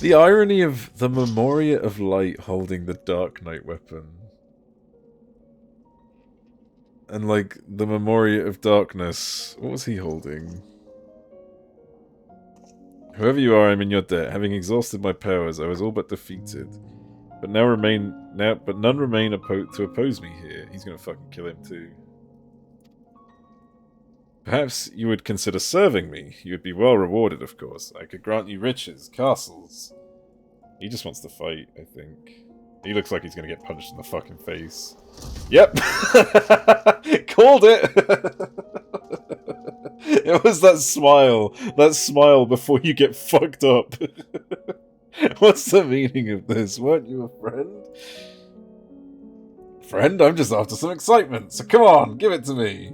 Speaker 1: The irony of the Memoriat of Light holding the Dark Knight weapon. And like, the Memoriat of Darkness, what was he holding? Whoever you are, I'm in your debt. Having exhausted my powers, I was all but defeated. But none remain to oppose me here. He's gonna fucking kill him too. Perhaps you would consider serving me. You would be well rewarded, of course. I could grant you riches, castles. He just wants to fight, I think. He looks like he's gonna get punched in the fucking face. Yep! Called it! It was that smile. That smile before you get fucked up. What's the meaning of this? Weren't you a friend? Friend? I'm just after some excitement, so come on, give it to me.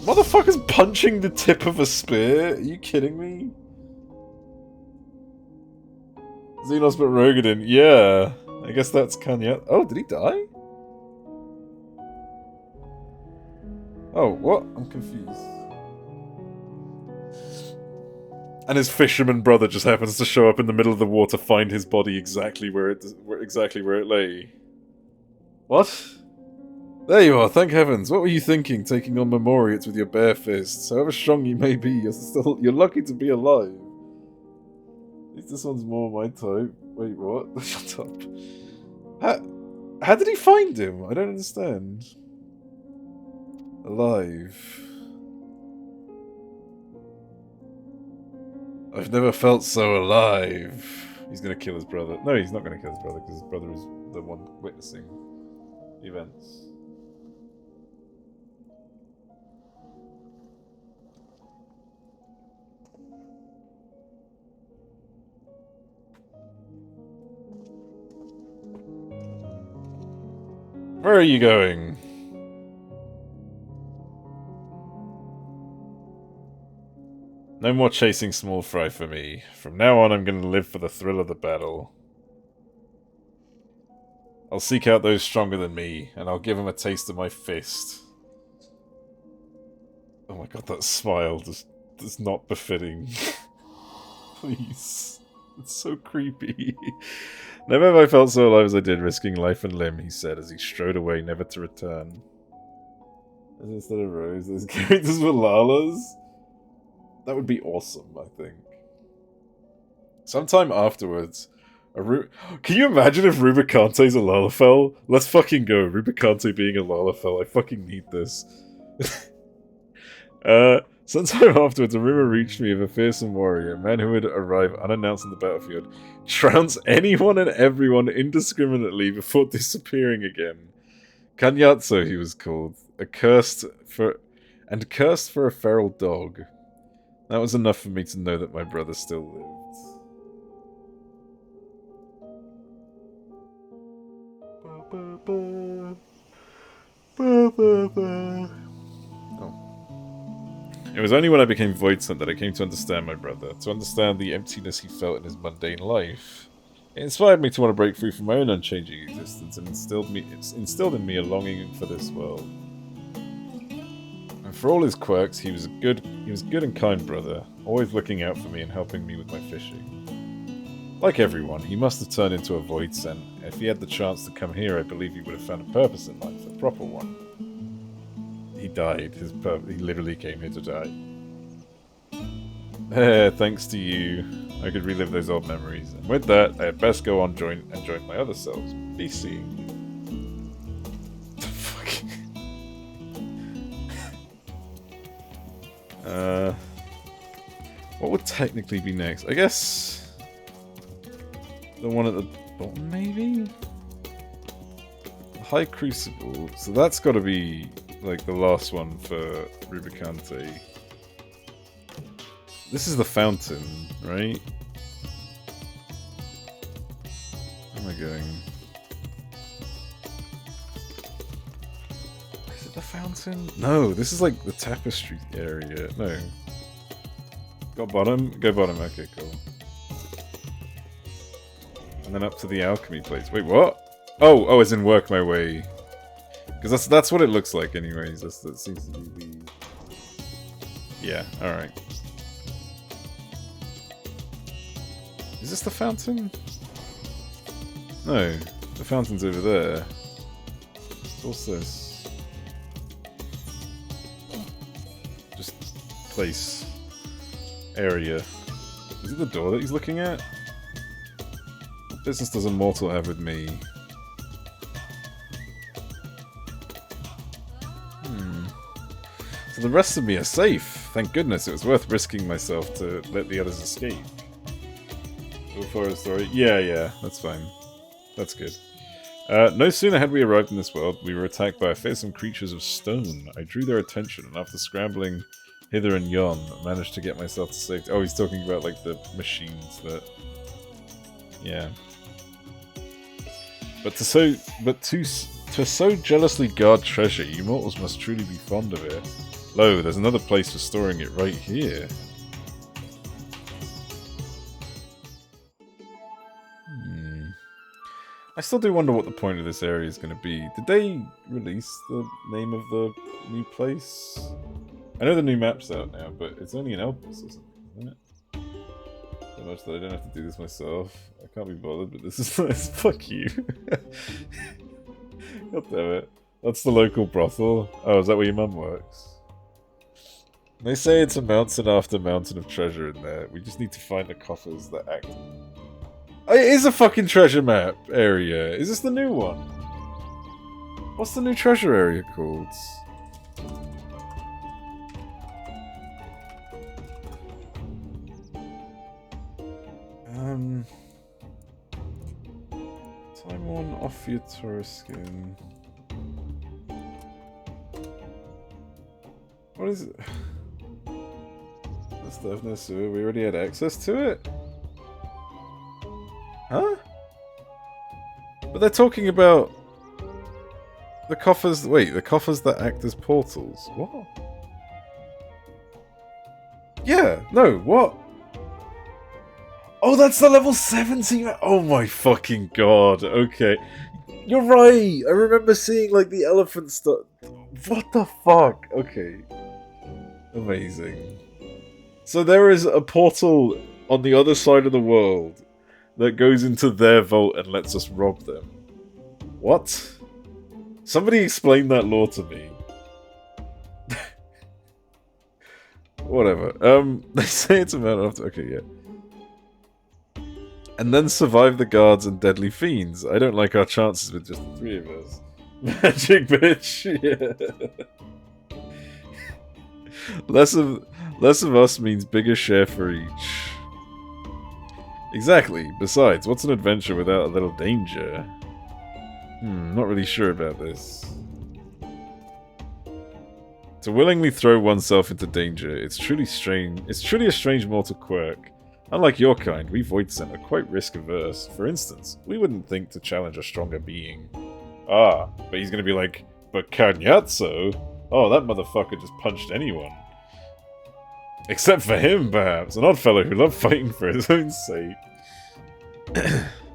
Speaker 1: Motherfucker's punching the tip of a spear? Are you kidding me? Xenos but Rogadin, yeah. I guess that's Kanye. Oh, did he die? Oh, what? I'm confused. And his fisherman brother just happens to show up in the middle of the water, find his body exactly where it lay. What? There you are, thank heavens. What were you thinking, taking on Memoriates with your bare fists? However strong you may be, you're lucky to be alive. At least this one's more my type. Wait, what? Shut up. How did he find him? I don't understand. Alive. I've never felt so alive. He's gonna kill his brother. No, he's not gonna kill his brother, because his brother is the one witnessing events. Where are you going? No more chasing small fry for me. From now on, I'm going to live for the thrill of the battle. I'll seek out those stronger than me, and I'll give them a taste of my fist. Oh my god, that smile is not befitting. Please. It's so creepy. Never have I felt so alive as I did, risking life and limb, he said as he strode away, never to return. And instead of Rose, those characters were Lalas? That would be awesome, I think. Sometime afterwards, can you imagine if Rubicante's a Lalafell? Let's fucking go. Rubicante being a Lalafell. I fucking need this. Sometime afterwards, a rumor reached me of a fearsome warrior, a man who would arrive unannounced on the battlefield, trounce anyone and everyone indiscriminately before disappearing again. Kanyatso, he was called, cursed for a feral dog. That was enough for me to know that my brother still lived. It was only when I became Void Sent that I came to understand my brother, to understand the emptiness he felt in his mundane life. It inspired me to want to break free from my own unchanging existence and instilled in me a longing for this world. And for all his quirks, he was a good and kind brother, always looking out for me and helping me with my fishing. Like everyone, he must have turned into a Void Sent. If he had the chance to come here, I believe he would have found a purpose in life, a proper one. He died. He literally came here to die. Thanks to you, I could relive those old memories. And with that, I had best go on and join my other selves. Be seeing you. Fuck. What would technically be next? I guess the one at the bottom, maybe? High Crucible. So that's got to be like the last one for Rubicante. This is the fountain, right? Where am I going? Is it the fountain? No, this is like the tapestry area. No. Got bottom? Go bottom, okay, cool. And then up to the alchemy place. Wait, what? Oh, as in work my way. Because that's what it looks like anyways. That seems to be the... Yeah, alright. Is this the fountain? No, the fountain's over there. What's this? Just place. Area. Is it the door that he's looking at? What business does a mortal have with me? So the rest of me are safe. Thank goodness, it was worth risking myself to let the others escape. Before a story? Yeah, that's fine. That's good. No sooner had we arrived in this world, we were attacked by fearsome creatures of stone. I drew their attention, and after scrambling hither and yon, managed to get myself to safety. Oh, he's talking about like the machines that... Yeah. To so jealously guard treasure, you mortals must truly be fond of it. Lo, there's another place for storing it right here. I still do wonder what the point of this area is going to be. Did they release the name of the new place? I know the new map's out now, but it's only in Elpis or something, isn't it? So much that I don't have to do this myself. I can't be bothered, but this is nice. Fuck you. God damn it. That's the local brothel. Oh, is that where your mum works? They say it's a mountain after mountain of treasure in there. We just need to find the coffers that act. Oh, it is a fucking treasure map area. Is this the new one? What's the new treasure area called? Time one off your tourist skin. What is it? That's definitely sewer. We already had access to it? Huh? But they're talking about the coffers. Wait, the coffers that act as portals. What? Yeah, no, what? Oh, that's the level 70. Oh my fucking god. Okay. You're right. I remember seeing like the elephant stuff. What the fuck? Okay. Amazing. So there is a portal on the other side of the world that goes into their vault and lets us rob them. What? Somebody explain that lore to me. Whatever. They say it's a matter of... Okay, yeah. And then survive the guards and deadly fiends. I don't like our chances with just the three of us. Magic bitch, yeah. Less of us means bigger share for each. Exactly. Besides, what's an adventure without a little danger? Not really sure about this. To willingly throw oneself into danger, it's truly strange. It's truly a strange mortal quirk. Unlike your kind, we Void Cent are quite risk-averse. For instance, we wouldn't think to challenge a stronger being. Ah, but he's gonna be like, but Kanyatso? Oh, that motherfucker just punched anyone. Except for him, perhaps. An odd fellow who loved fighting for his own sake.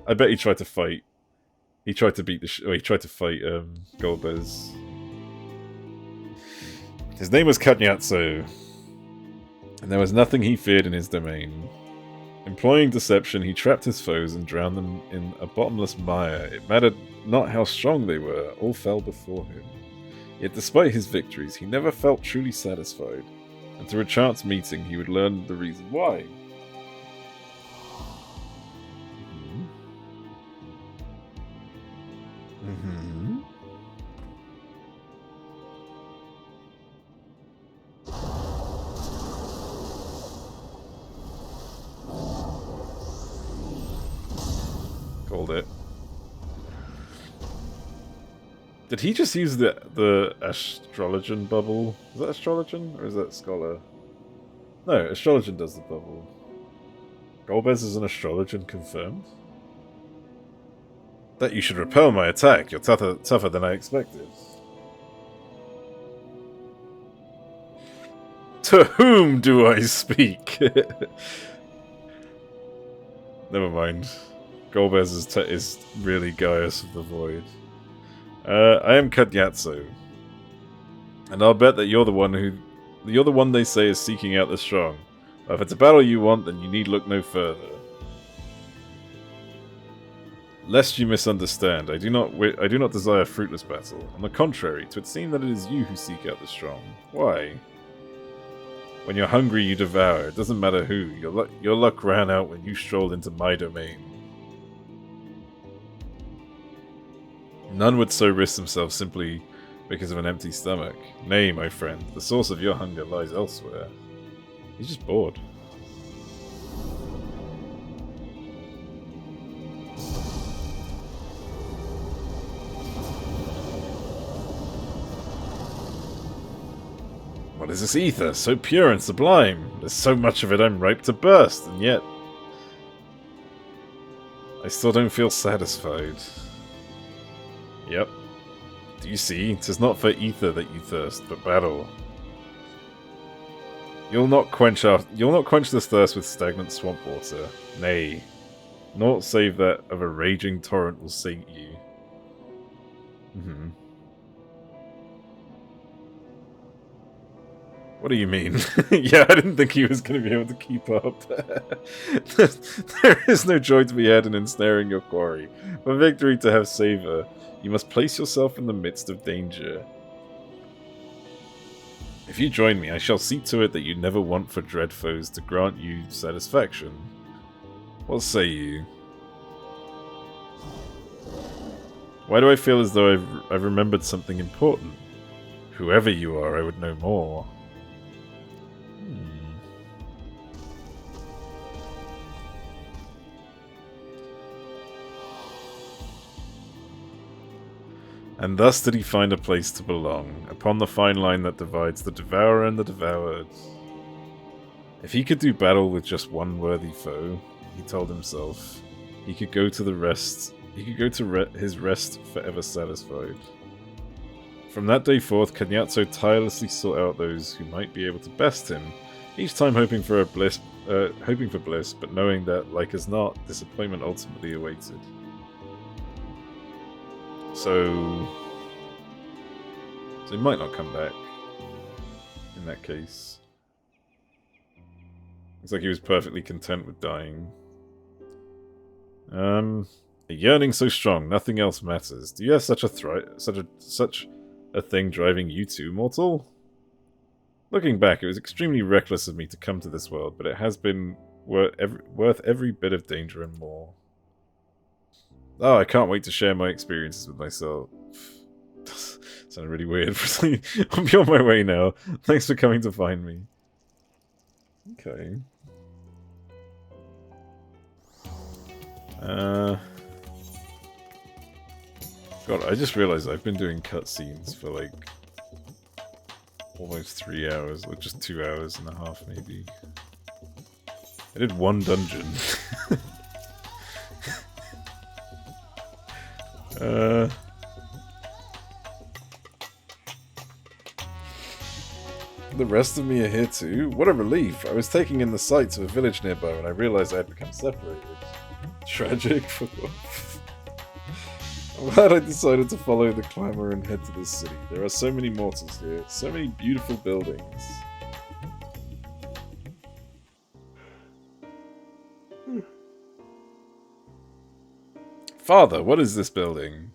Speaker 1: I bet he tried to fight. He tried to beat the he tried to fight, Golbez. His name was Kanyatso. And there was nothing he feared in his domain. Employing deception, he trapped his foes and drowned them in a bottomless mire. It mattered not how strong they were, all fell before him. Yet despite his victories, he never felt truly satisfied. And through a chance meeting, he would learn the reason why. Called it. Did he just use the astrologian bubble? Is that astrologian or is that scholar? No, astrologian does the bubble. Golbez is an astrologian confirmed? That you should repel my attack. You're tougher than I expected. To whom do I speak? Never mind. Golbez is really Gaius of the Void. I am Kanyatso. And I'll bet that you're the one they say is seeking out the strong. But if it's a battle you want, then you need look no further. Lest you misunderstand, I do not desire fruitless battle. On the contrary, 'twould seem that it is you who seek out the strong. Why? When you're hungry, you devour. It doesn't matter who. Your luck ran out when you strolled into my domain. None would so risk themselves simply because of an empty stomach. Nay, my friend, the source of your hunger lies elsewhere. He's just bored. What is this ether? So pure and sublime. There's so much of it I'm ripe to burst, and yet I still don't feel satisfied. Yep. Do you see? 'Tis not for ether that you thirst, but battle. You'll not quench this thirst with stagnant swamp water. Nay. Naught save that of a raging torrent will sate you. Mm-hmm. What do you mean? Yeah, I didn't think he was going to be able to keep up. There is no joy to be had in ensnaring your quarry. For victory to have savor, you must place yourself in the midst of danger. If you join me, I shall see to it that you never want for dread foes to grant you satisfaction. What say you? Why do I feel as though I've remembered something important? Whoever you are, I would know more. And thus did he find a place to belong, upon the fine line that divides the devourer and the devoured. If he could do battle with just one worthy foe, he told himself, he could go to his rest forever satisfied. From that day forth, Kanyatso tirelessly sought out those who might be able to best him, each time hoping for bliss, but knowing that, like as not, disappointment ultimately awaited. So he might not come back, in that case. Looks like he was perfectly content with dying. A yearning so strong, nothing else matters. Do you have such a thing driving you too, mortal? Looking back, it was extremely reckless of me to come to this world, but it has been worth every bit of danger and more. Oh, I can't wait to share my experiences with myself. Sounded really weird. I'll be on my way now. Thanks for coming to find me. Okay. God, I just realized I've been doing cutscenes for like almost 3 hours, or just 2 hours and a half maybe. I did one dungeon. The rest of me are here too? What a relief! I was taking in the sights of a village nearby when I realized I had become separated. Tragic? Fuck off. I'm glad I decided to follow the clamor and head to this city. There are so many mortals here, so many beautiful buildings. Father, what is this building?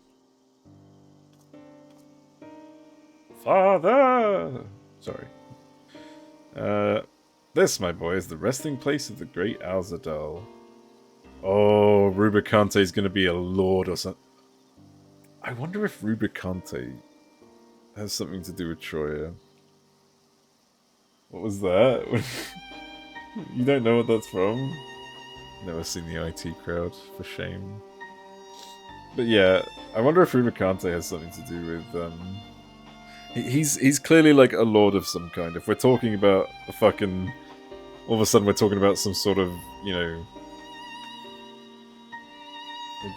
Speaker 1: Father! Sorry. This, my boy, is the resting place of the great Alzadal. Oh, Rubicante is going to be a lord or something. I wonder if Rubicante has something to do with Troya. What was that? You don't know what that's from? Never seen the IT crowd, for shame. But yeah, I wonder if Rubicante has something to do with, He's clearly like a lord of some kind. If we're talking about a fucking... All of a sudden we're talking about some sort of, you know...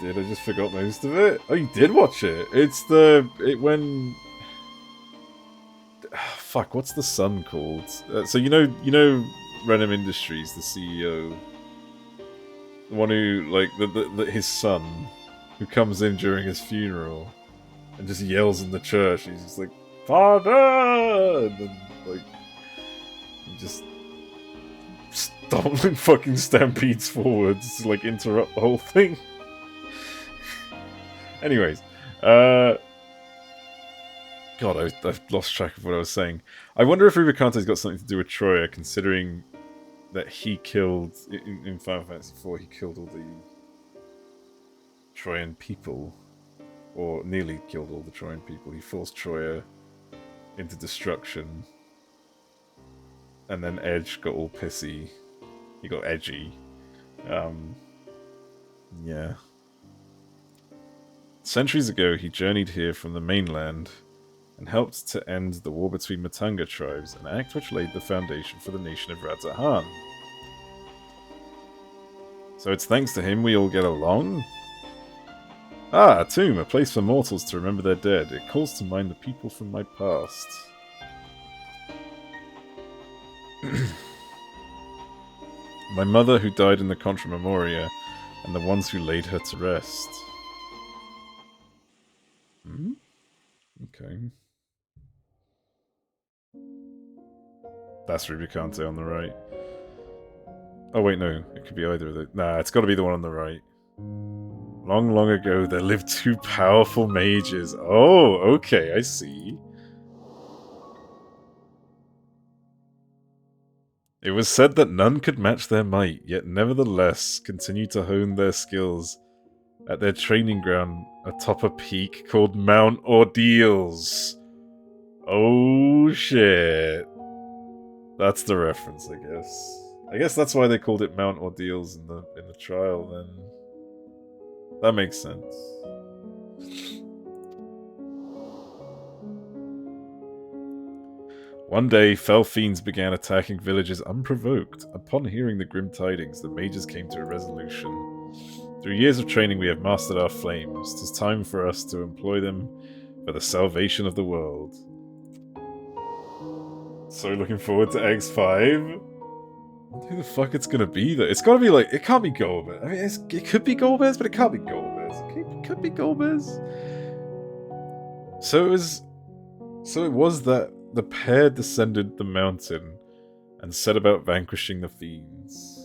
Speaker 1: I just forgot most of it. Oh, you did watch it? It's when... Fuck, what's the son called? So you know Renham Industries, the CEO? The one who, like, his son, who comes in during his funeral and just yells in the church. He's just like, Father! And then, like, he just fucking stampedes forwards to, like, interrupt the whole thing. Anyways, God, I've lost track of what I was saying. I wonder if Rubicante's got something to do with Troya, considering that he killed, in Final Fantasy IV, he killed all the Trojan people. Or nearly killed all the Trojan people. He forced Troya into destruction. And then Edge got all pissy. He got edgy. Yeah. Centuries ago, he journeyed here from the mainland and helped to end the war between Matanga tribes, an act which laid the foundation for the nation of Ratahan. So it's thanks to him we all get along? Ah, a tomb, a place for mortals to remember their dead. It calls to mind the people from my past. My mother, who died in the Contra Memoria, and the ones who laid her to rest. Hmm? Okay. That's Rubicante on the right. Oh wait, no. It could be either of the... Nah, it's got to be the one on the right. Long, long ago, there lived two powerful mages. Oh, okay, I see. It was said that none could match their might, yet nevertheless continued to hone their skills at their training ground atop a peak called Mount Ordeals. Oh shit. That's the reference, I guess. I guess that's why they called it Mount Ordeals in the trial then. That makes sense. One day, fell fiends began attacking villages unprovoked. Upon hearing the grim tidings, the mages came to a resolution. Through years of training, we have mastered our flames. 'Tis time for us to employ them for the salvation of the world. So looking forward to X5. Who the fuck it's gonna be though? It's gotta be like, it can't be Golbez. I mean, it could be Golbez, but it can't be Golbez. It could be Golbez. So it was that the pair descended the mountain and set about vanquishing the fiends.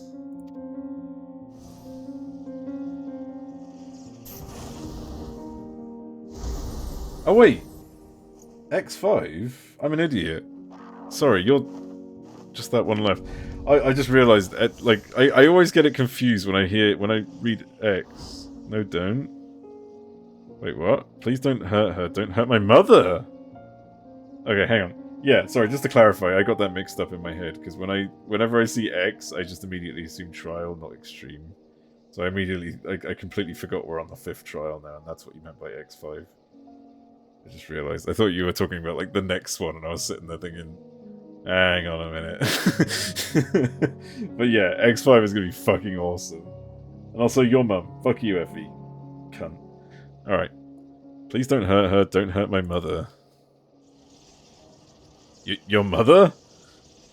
Speaker 1: Oh wait, X5? I'm an idiot. Sorry, you're just that one left. I just realized, like, I always get it confused when I read X. No, don't. Wait, what? Please don't hurt her. Don't hurt my mother! Okay, hang on. Yeah, sorry, just to clarify, I got that mixed up in my head, because whenever I see X, I just immediately assume trial, not extreme. So I completely forgot we're on the 5th trial now, and that's what you meant by X5. I just realized. I thought you were talking about, like, the next one, and I was sitting there thinking, hang on a minute. But yeah, X5 is gonna be fucking awesome. And also your mum. Fuck you, Effie. Cunt. Alright. Please don't hurt her, don't hurt my mother. Your mother?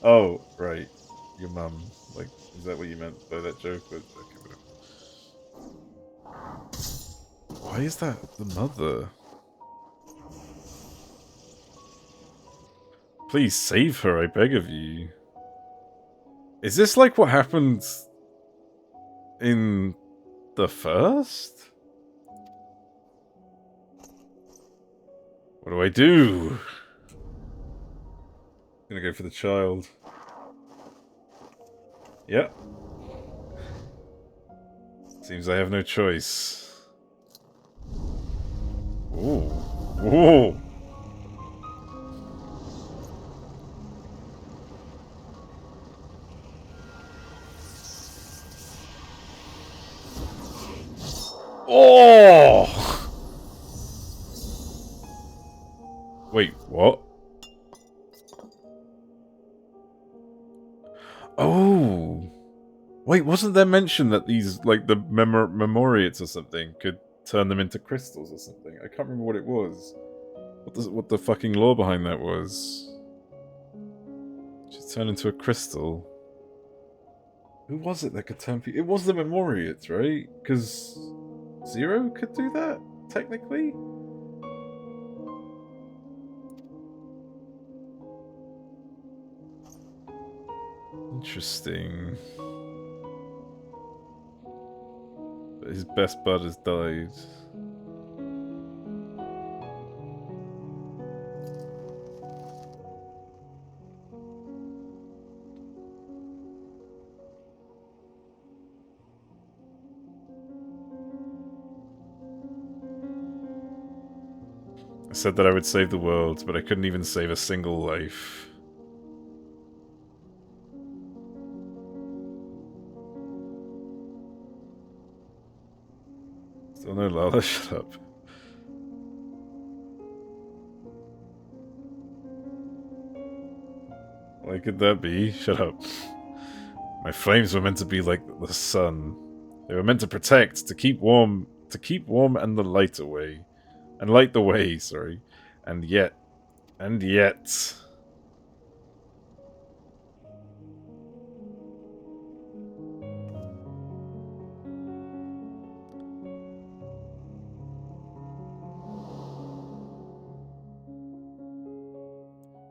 Speaker 1: Oh, right. Your mum. Like, is that what you meant by that joke? But, okay, whatever. Why is that the mother? Please save her, I beg of you. Is this like what happened in the first? What do I do? I'm gonna go for the child. Yep. Seems I have no choice. Ooh. Ooh. Oh! Wait, what? Oh! Wait, wasn't there mention that these, like, the memoriates or something could turn them into crystals or something? I can't remember what it was. What the fucking lore behind that was. Just turn into a crystal. Who was it that could turn people? It was the memoriates, right? Because Zero could do that, technically? Interesting. But his best bud has died. I said that I would save the world, but I couldn't even save a single life. Still no Lala, shut up. Why could that be? Shut up. My flames were meant to be like the sun. They were meant to protect, to keep warm and the light away. And light the way, sorry. And yet.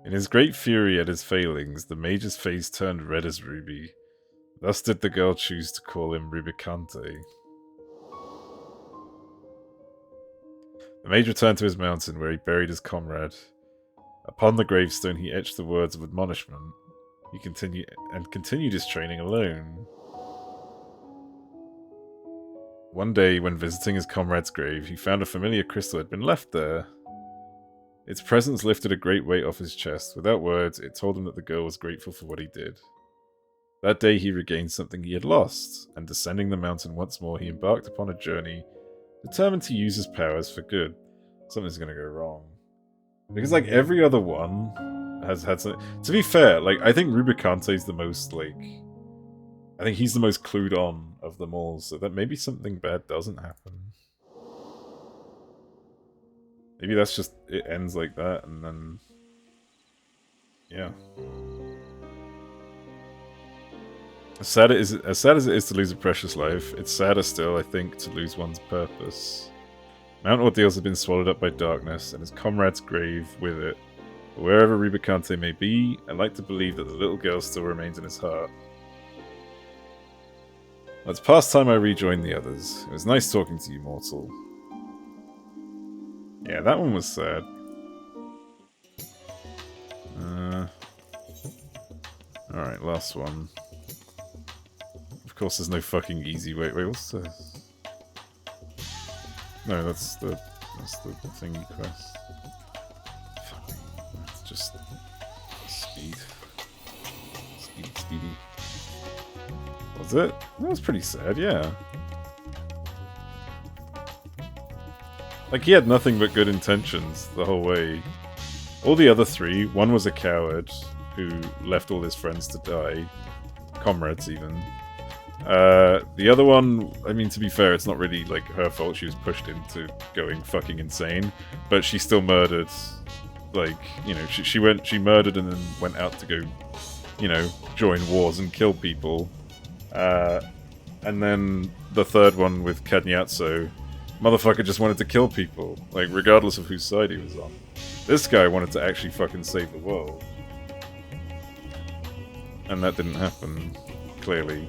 Speaker 1: In his great fury at his failings, the mage's face turned red as ruby. Thus did the girl choose to call him Rubicante. The mage returned to his mountain, where he buried his comrade. Upon the gravestone he etched the words of admonishment. He continued his training alone. One day, when visiting his comrade's grave, he found a familiar crystal had been left there. Its presence lifted a great weight off his chest. Without words, it told him that the girl was grateful for what he did. That day he regained something he had lost, and descending the mountain once more, he embarked upon a journey, determined to use his powers for good. Something's gonna go wrong. Because, like, every other one has had something... To be fair, like, I think Rubicante's the most, like... I think he's the most clued on of them all, so that maybe something bad doesn't happen. Maybe that's just... It ends like that, and then... Yeah. As sad as it is to lose a precious life, it's sadder still, I think, to lose one's purpose. Mount Ordeals had been swallowed up by darkness, and his comrade's grave with it. But wherever Rubicante may be, I'd like to believe that the little girl still remains in his heart. Well, it's past time I rejoined the others. It was nice talking to you, mortal. Yeah, that one was sad. Alright, last one. Of course, there's no fucking easy way. Wait, what's this? No, that's the thingy quest. Fuck. It's just speed. Speedy. Was it? That was pretty sad, yeah. Like, he had nothing but good intentions the whole way. All the other three, one was a coward who left all his friends to die. Comrades, even. The other one, I mean, to be fair, it's not really, like, her fault. She was pushed into going fucking insane. But she still murdered, like, you know, she murdered and then went out to go, you know, join wars and kill people. And then the third one with Cadniazzo, motherfucker just wanted to kill people, like, regardless of whose side he was on. This guy wanted to actually fucking save the world. And that didn't happen, clearly.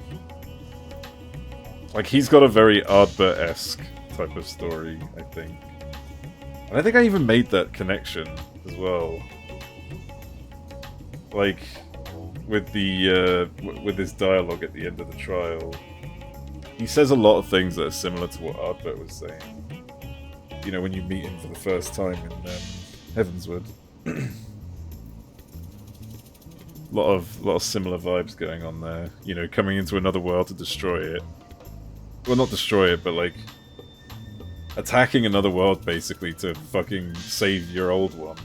Speaker 1: Like, he's got a very Ardbert-esque type of story, I think. And I think I even made that connection as well. Like, with the with his dialogue at the end of the trial, he says a lot of things that are similar to what Ardbert was saying. You know, when you meet him for the first time in Heavenswood. A lot of similar vibes going on there. You know, coming into another world to destroy it. Well, not destroy it, but, like, attacking another world, basically, to fucking save your old one.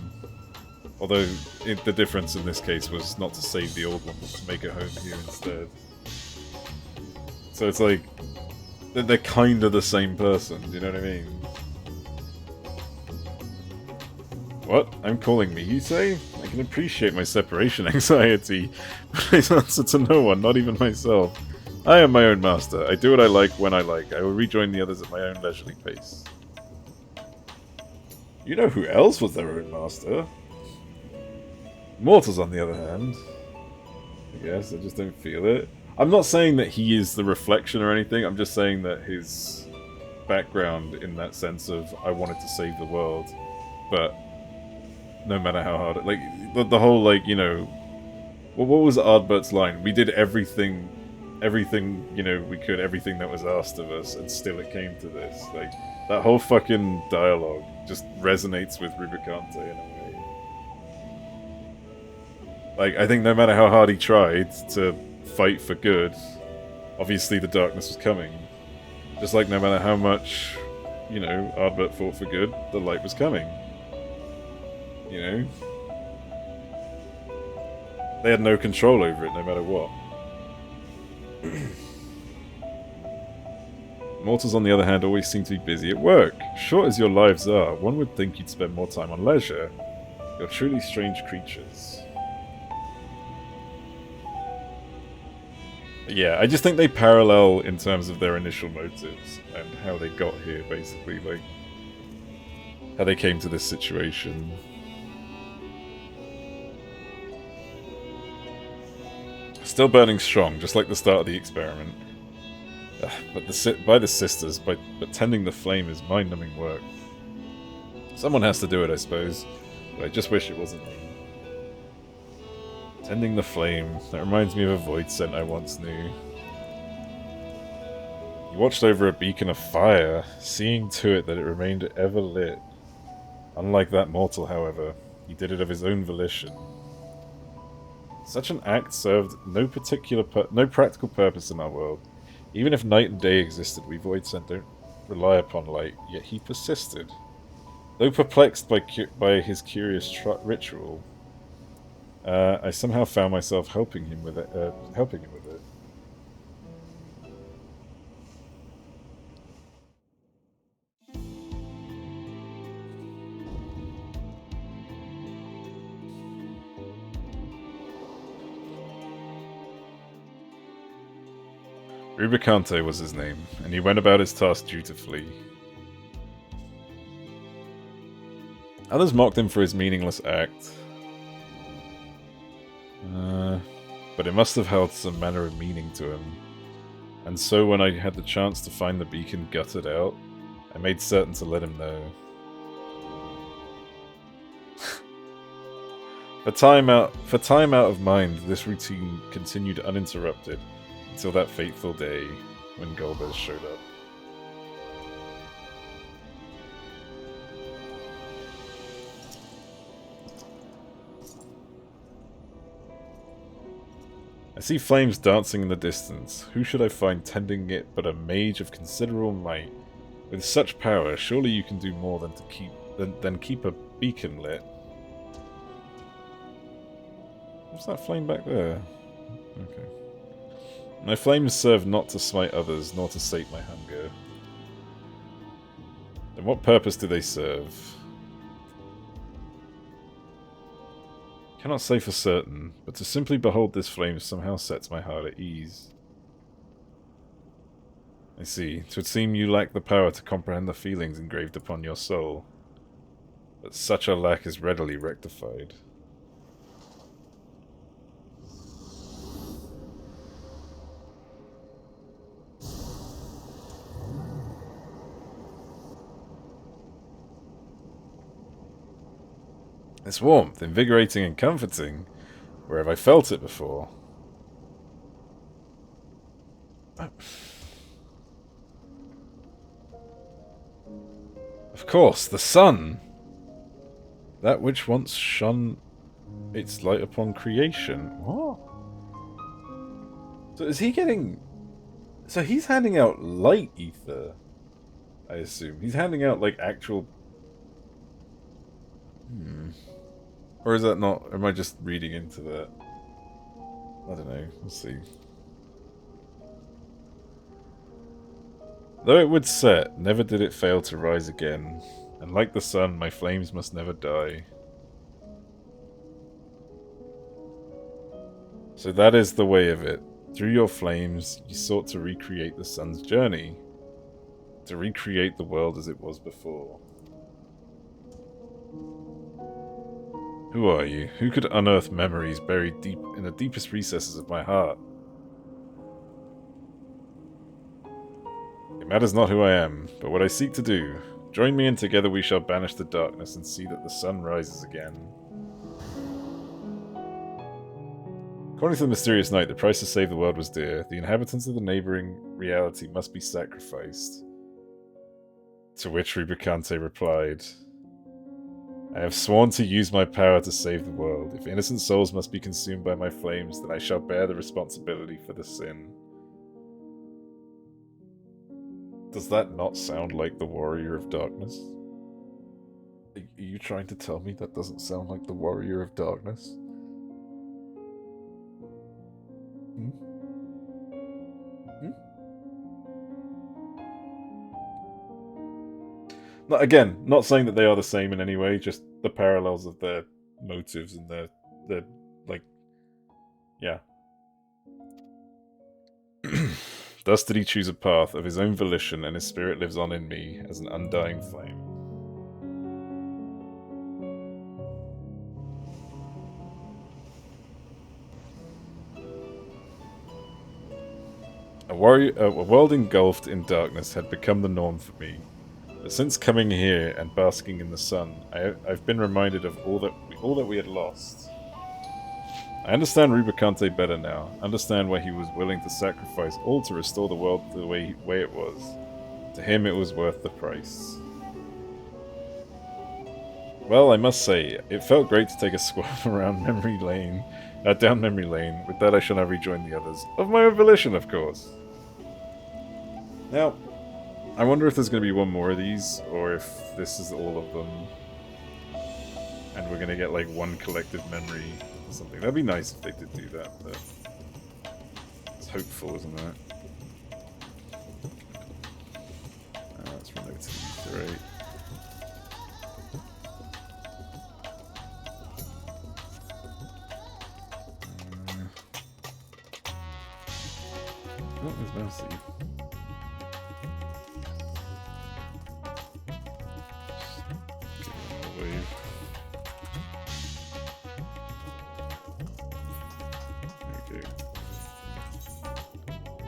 Speaker 1: Although, the difference in this case was not to save the old one, but to make it home here instead. So it's like, they're kind of the same person, do you know what I mean? What? I'm calling me, you say? I can appreciate my separation anxiety, but I answer to no one, not even myself. I am my own master. I do what I like when I like. I will rejoin the others at my own leisurely pace. You know who else was their own master? Mortals, on the other hand. I guess, I just don't feel it. I'm not saying that he is the reflection or anything, I'm just saying that his background in that sense of, I wanted to save the world, but no matter how hard it... Like, the whole, like, you know... What was Ardbert's line? We did everything, you know, we could, everything that was asked of us, and still it came to this. Like, that whole fucking dialogue just resonates with Rubicante in a way. Like, I think no matter how hard he tried to fight for good, obviously the darkness was coming. Just like no matter how much, you know, Ardbert fought for good, the light was coming. You know? They had no control over it, no matter what. Mortals, on the other hand, always seem to be busy at work. Short as your lives are, one would think you'd spend more time on leisure. You're truly strange creatures. Yeah, I just think they parallel in terms of their initial motives and how they got here, basically. Like, how they came to this situation. Still burning strong, just like the start of the experiment. But by the sisters, but tending the flame is mind-numbing work. Someone has to do it, I suppose, but I just wish it wasn't me. Tending the flame, that reminds me of a void scent I once knew. He watched over a beacon of fire, seeing to it that it remained ever lit. Unlike that mortal, however, he did it of his own volition. Such an act served no practical purpose in our world. Even if night and day existed, we void scent don't rely upon light, yet he persisted. Though perplexed by his curious ritual, I somehow found myself helping him with it. Rubicante was his name, and he went about his task dutifully. Others mocked him for his meaningless act. But it must have held some manner of meaning to him. And so when I had the chance to find the beacon gutted out, I made certain to let him know. For time out of mind, this routine continued uninterrupted until that fateful day when Golbez showed up. I see flames dancing in the distance. Who should I find tending it but a mage of considerable might? With such power, surely you can do more than keep a beacon lit. What's that flame back there? Okay. My flames serve not to smite others, nor to sate my hunger. Then what purpose do they serve? Cannot say for certain, but to simply behold this flame somehow sets my heart at ease. I see. 'Twould seem you lack the power to comprehend the feelings engraved upon your soul. But such a lack is readily rectified. This warmth, invigorating and comforting. Where have I felt it before? Of course, the sun! That which once shone its light upon creation. What? So is he getting... So he's handing out light ether, I assume. He's handing out, like, actual... Or is that not... Am I just reading into that? I don't know. We'll see. Though it would set, never did it fail to rise again. And like the sun, my flames must never die. So that is the way of it. Through your flames, you sought to recreate the sun's journey. To recreate the world as it was before. Who are you? Who could unearth memories buried deep in the deepest recesses of my heart? It matters not who I am, but what I seek to do. Join me and together we shall banish the darkness and see that the sun rises again. According to the mysterious night, the price to save the world was dear. The inhabitants of the neighbouring reality must be sacrificed. To which Rubicante replied, I have sworn to use my power to save the world. If innocent souls must be consumed by my flames, then I shall bear the responsibility for the sin. Does that not sound like the Warrior of Darkness? Are you trying to tell me that doesn't sound like the Warrior of Darkness? Again, not saying that they are the same in any way, just the parallels of their motives and their like, yeah. Thus did he choose a path of his own volition, and his spirit lives on in me as an undying flame. A world engulfed in darkness had become the norm for me. But since coming here and basking in the sun, I've been reminded of all that we had lost. I understand Rubicante better now. Understand why he was willing to sacrifice all to restore the world the way it was. To him, it was worth the price. Well, I must say, it felt great to take a squab around memory lane, down memory lane. With that, I shall now rejoin the others. Of my own volition, of course. Now, I wonder if there's going to be one more of these, or if this is all of them. And we're going to get, like, one collective memory or something. That'd be nice if they did do that, but... It's hopeful, isn't it? Let's run over to the right. Oh, there's Mousy.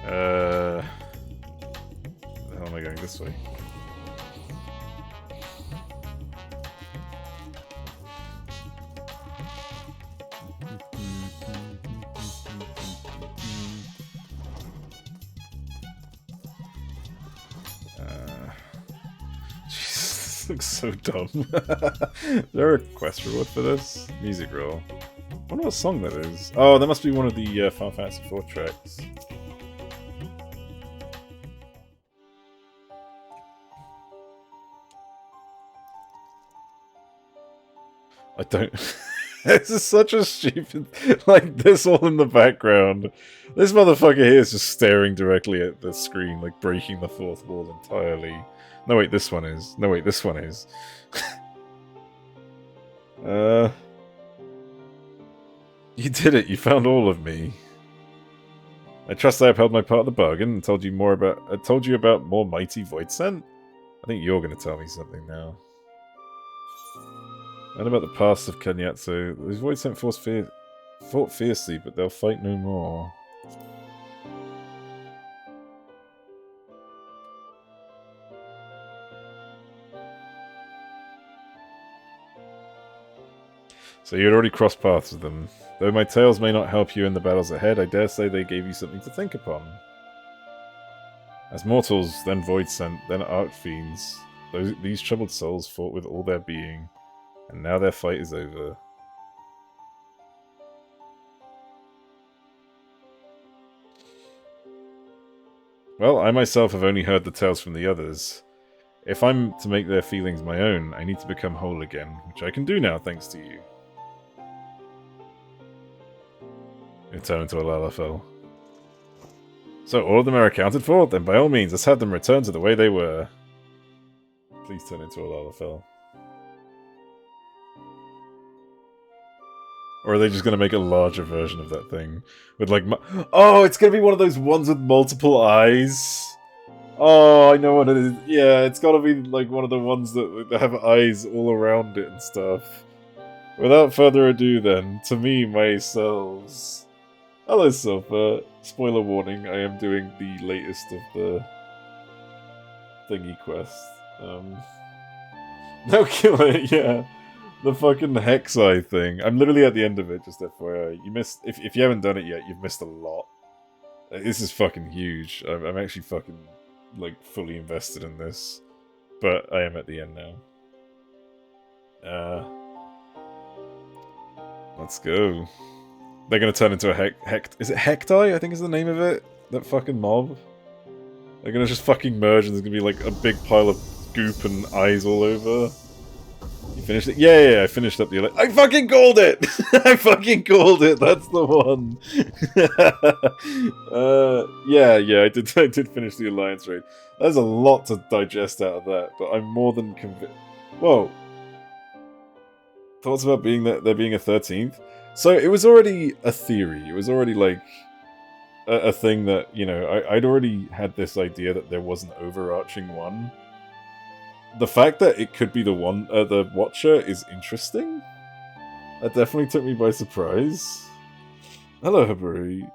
Speaker 1: The hell am I going this way? Jesus, this looks so dumb. Is there a quest reward for this? Music roll. I wonder what song that is. Oh, that must be one of the Final Fantasy IV tracks. I don't... This is such a stupid... Like, this all in the background. This motherfucker here is just staring directly at the screen, like breaking the fourth wall entirely. No, wait, this one is. No, wait, this one is. You did it. You found all of me. I trust I upheld my part of the bargain and told you about more mighty void scent. I think you're going to tell me something now. And about the past of Kanyatsu. Those void scent force fought fiercely, but they'll fight no more. So you had already crossed paths with them. Though my tales may not help you in the battles ahead, I dare say they gave you something to think upon. As mortals, then void sent, then archfiends, these troubled souls fought with all their being, and now their fight is over. Well, I myself have only heard the tales from the others. If I'm to make their feelings my own, I need to become whole again, which I can do now thanks to you. It turned into a Lalafell. So all of them are accounted for? Then by all means, let's have them return to the way they were. Please turn into a Lalafell. Or are they just going to make a larger version of that thing? With like... Oh, it's going to be one of those ones with multiple eyes. Oh, I know what it is. Yeah, it's got to be like one of the ones that have eyes all around it and stuff. Without further ado then, to me, myself. Hello, Silver. Spoiler warning, I am doing the latest of the thingy quest. No killer, yeah. The fucking Hex Eye thing. I'm literally at the end of it, just FYI. You missed... If you haven't done it yet, you've missed a lot. This is fucking huge. I'm actually fucking, like, fully invested in this. But I am at the end now. Let's go. They're gonna turn into a is it Hectai? I think is the name of it? That fucking mob? They're gonna just fucking merge and there's gonna be like a big pile of goop and eyes all over. You finished it? Yeah, I finished up the... I fucking called it! I fucking called it! That's the one! Yeah, I did finish the Alliance raid. There's a lot to digest out of that, but I'm more than convinced... Whoa. Thoughts about there being a 13th? So, it was already a theory. It was already, like, a thing that, you know, I'd already had this idea that there was an overarching one. The fact that it could be the Watcher is interesting. That definitely took me by surprise. Hello, Haburi.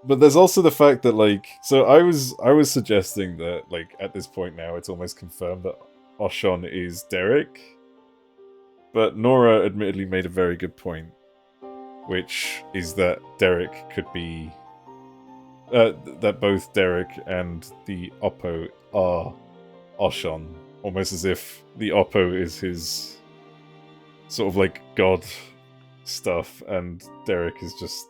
Speaker 1: But there's also the fact that, like, so I was suggesting that, like, at this point now, it's almost confirmed that Oshon is Derek. But Nora admittedly made a very good point, which is that Derek could be... that both Derek and the Oppo are Oshon. Almost as if the Oppo is his sort of, like, god stuff, and Derek is just...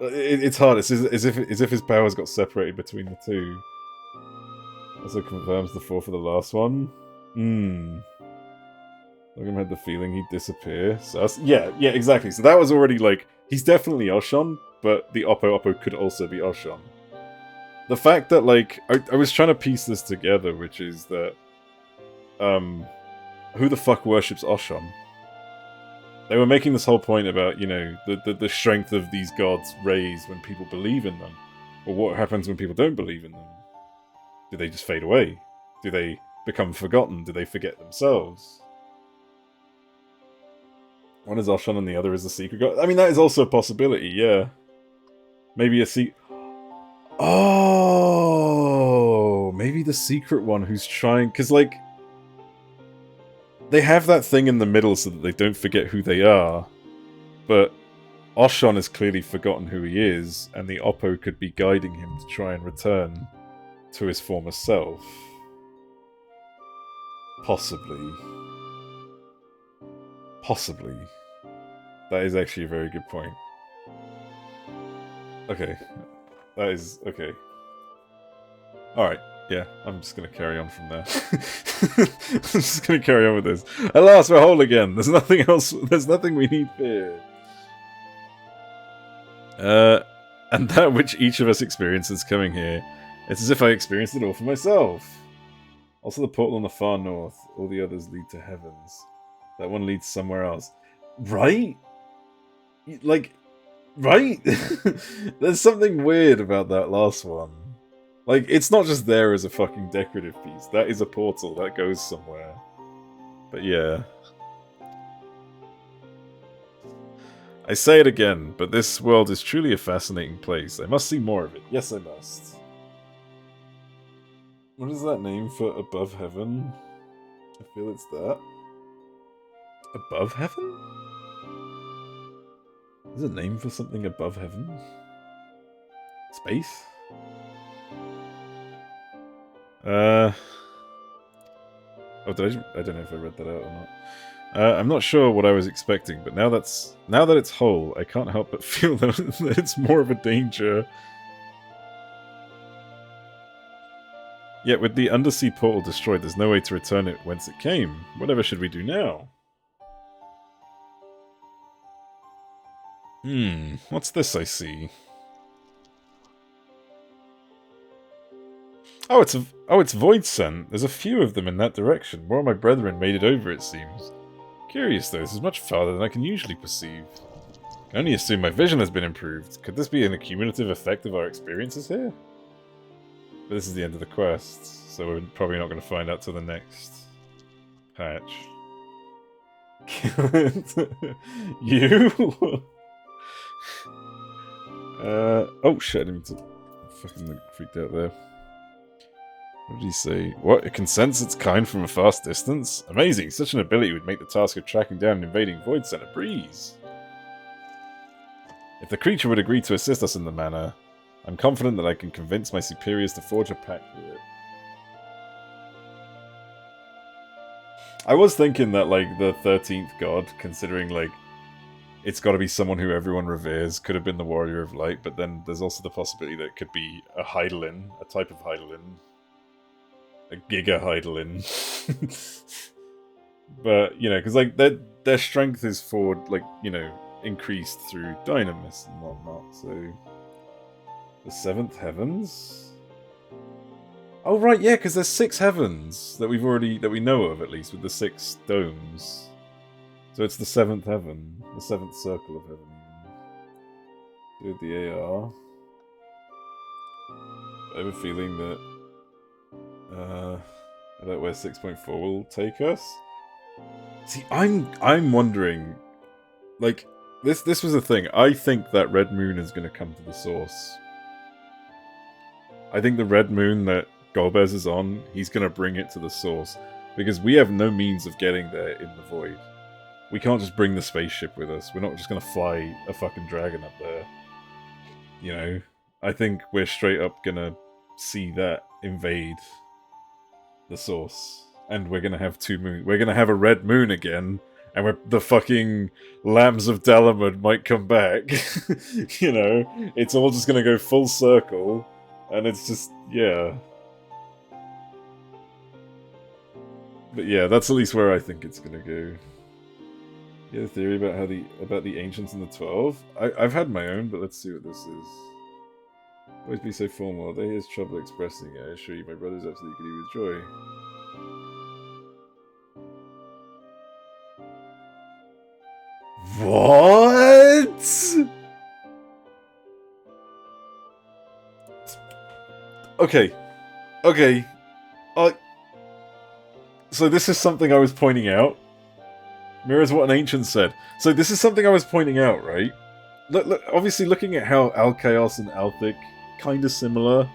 Speaker 1: It's hard. It's as if his powers got separated between the two. Also confirms the 4 for the last one. Logan had the feeling he'd disappear. So yeah, exactly. So that was already like, he's definitely Oshon, but the Oppo could also be Oshon. The fact that, like, I was trying to piece this together, which is that, who the fuck worships Oshon? They were making this whole point about, you know, the strength of these gods raised when people believe in them. Well, what happens when people don't believe in them? Do they just fade away? Do they become forgotten? Do they forget themselves? One is Oshon and the other is the secret god. I mean, that is also a possibility, yeah. Maybe a Oh, maybe the secret one who's trying... Because, like, they have that thing in the middle so that they don't forget who they are. But Oshon has clearly forgotten who he is, and the Oppo could be guiding him to try and return to his former self. Possibly. Possibly. That is actually a very good point. Okay. That is... okay. Alright. Yeah, I'm just gonna carry on from there. I'm just gonna carry on with this. At last, we're whole again. There's nothing else. There's nothing we need fear. And that which each of us experiences coming here, it's as if I experienced it all for myself. Also, the portal on the far north. All the others lead to heavens. That one leads somewhere else. Right? Like, right? There's something weird about that last one. Like, it's not just there as a fucking decorative piece. That is a portal. That goes somewhere. But yeah. I say it again, but this world is truly a fascinating place. I must see more of it. Yes, I must. What is that name for above heaven? I feel it's that. Above heaven? Is a name for something above heaven? Space? Oh, I don't know if I read that out or not. I'm not sure what I was expecting, but now that it's whole, I can't help but feel that it's more of a danger. Yet with the undersea portal destroyed, there's no way to return it whence it came. Whatever should we do now? What's this I see? Oh, it's Void Scent. There's a few of them in that direction. More of my brethren made it over, it seems. Curious, though. This is much farther than I can usually perceive. I can only assume my vision has been improved. Could this be an accumulative effect of our experiences here? But this is the end of the quest, so we're probably not going to find out till the next patch. Kill it. You? Oh shit, I didn't mean to... fucking freaked out there. What did he say? What? It can sense its kind from a fast distance? Amazing! Such an ability would make the task of tracking down and invading Void Scent a breeze. If the creature would agree to assist us in the manner, I'm confident that I can convince my superiors to forge a pact with it. I was thinking that, like, the 13th god, considering, like, it's got to be someone who everyone reveres, could have been the Warrior of Light, but then there's also the possibility that it could be a Heidelin, a type of Heidelin. A Giga Heidelin. But, you know, because, like, their strength is for, like, you know, increased through Dynamis and whatnot, so... The 7th Heavens? Oh, right, yeah, because there's 6 heavens that we know of, at least, with the 6 domes. So it's the 7th heaven, the 7th circle of heaven. Do the AR. I have a feeling that about where 6.4 will take us. See, I'm wondering, like, this was the thing. I think that Red Moon is going to come to the source. I think the red moon that Golbez is on, he's going to bring it to the source. Because we have no means of getting there in the void. We can't just bring the spaceship with us. We're not just going to fly a fucking dragon up there. You know? I think we're straight up going to see that invade the source. And we're going to have two moons. We're going to have a red moon again. And the fucking Lambs of Dalamud might come back. You know? It's all just going to go full circle. And it's just, yeah. But yeah, that's at least where I think it's gonna go. You have a theory about the ancients and the 12? I've had my own, but let's see what this is. Always be so formal. They has trouble expressing it. I assure you, my brother's absolutely giddy with joy. What? Okay. Okay. So this is something I was pointing out. Mirrors what an ancient said. So this is something I was pointing out, right? Look, obviously looking at how Al-Chaos and Althic kind of similar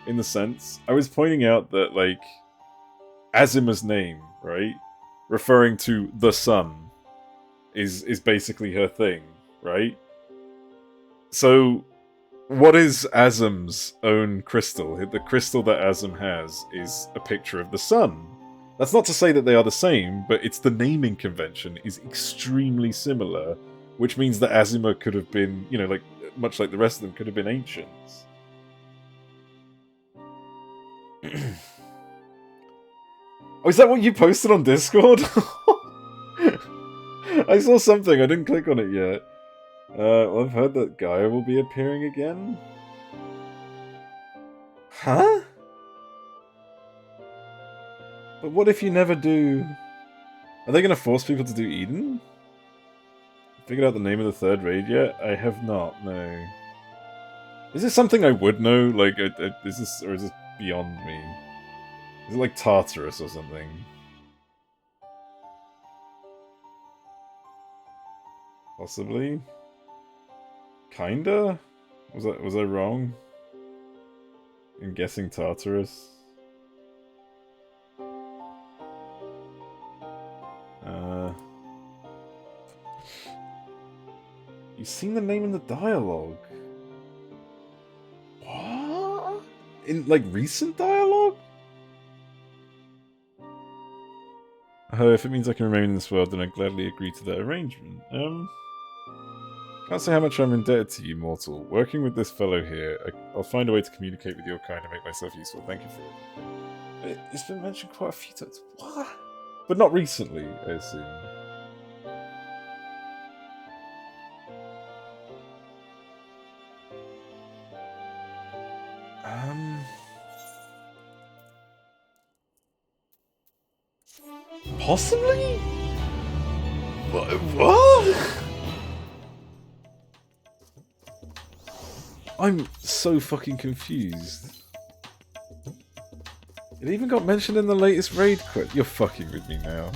Speaker 1: in the sense, I was pointing out that, like, Azima's name, right? Referring to the sun is basically her thing, right? So what is Azim's own crystal? The crystal that Azim has is a picture of the sun. That's not to say that they are the same, but it's the naming convention is extremely similar, which means that Azima could have been, you know, like, much like the rest of them, could have been ancients. Oh, is that what you posted on Discord? I saw something, I didn't click on it yet. Well, I've heard that Gaia will be appearing again. Huh? But what if you never do... Are they going to force people to do Eden? Figured out the name of the third raid yet? I have not, no. Is this something I would know? Like, is this beyond me? Is it like Tartarus or something? Possibly? Kinda? Was I wrong? In guessing Tartarus? You've seen the name in the dialogue. What? In, like, recent dialogue? Oh, if it means I can remain in this world, then I gladly agree to that arrangement. Can't say how much I'm indebted to you, mortal. Working with this fellow here, I'll find a way to communicate with your kind and make myself useful. Thank you for it. It's been mentioned quite a few times. What? But not recently, I assume. Possibly? What? I'm so fucking confused. It even got mentioned in the latest raid quest. You're fucking with me now.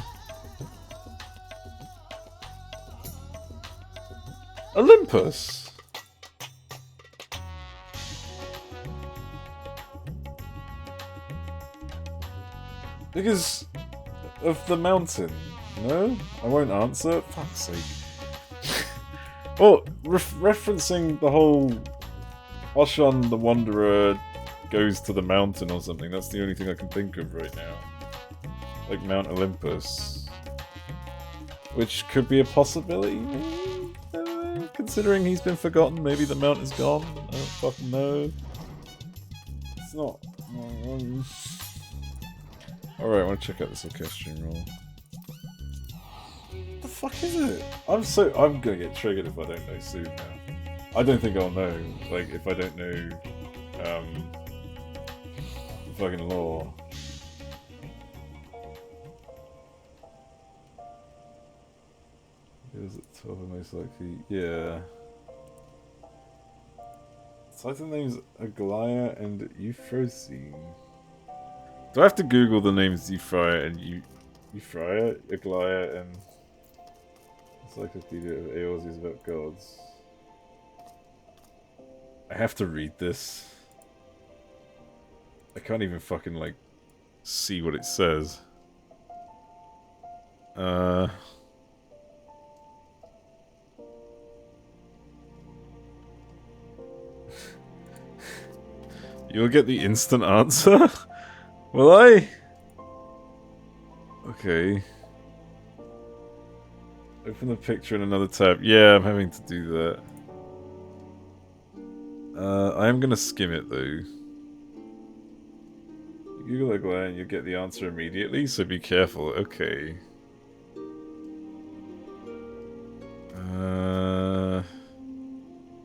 Speaker 1: Olympus? Because of the mountain. No? I won't answer. Fuck's sake. Well, referencing the whole Oshan the Wanderer goes to the mountain or something. That's the only thing I can think of right now. Like Mount Olympus. Which could be a possibility, maybe? Considering he's been forgotten, maybe the mount is gone. I don't fucking know. It's not... Alright, I want to check out this orchestrion roll. What the fuck is it? I'm gonna get triggered if I don't know soon now. I don't think I'll know, like, if I don't know, the fucking lore. Is it 12 most likely? Yeah. Titan names Aglaya and Euphrosyne. Do I have to Google the names Euphria and Euphria, Aglaya, and Encyclopedia of Eorze's about gods? I have to read this. I can't even fucking, like, see what it says. You'll get the instant answer? Will I? Okay. Open the picture in another tab. Yeah, I'm having to do that. I am gonna skim it though. You Google like that and you get the answer immediately, so be careful. Okay.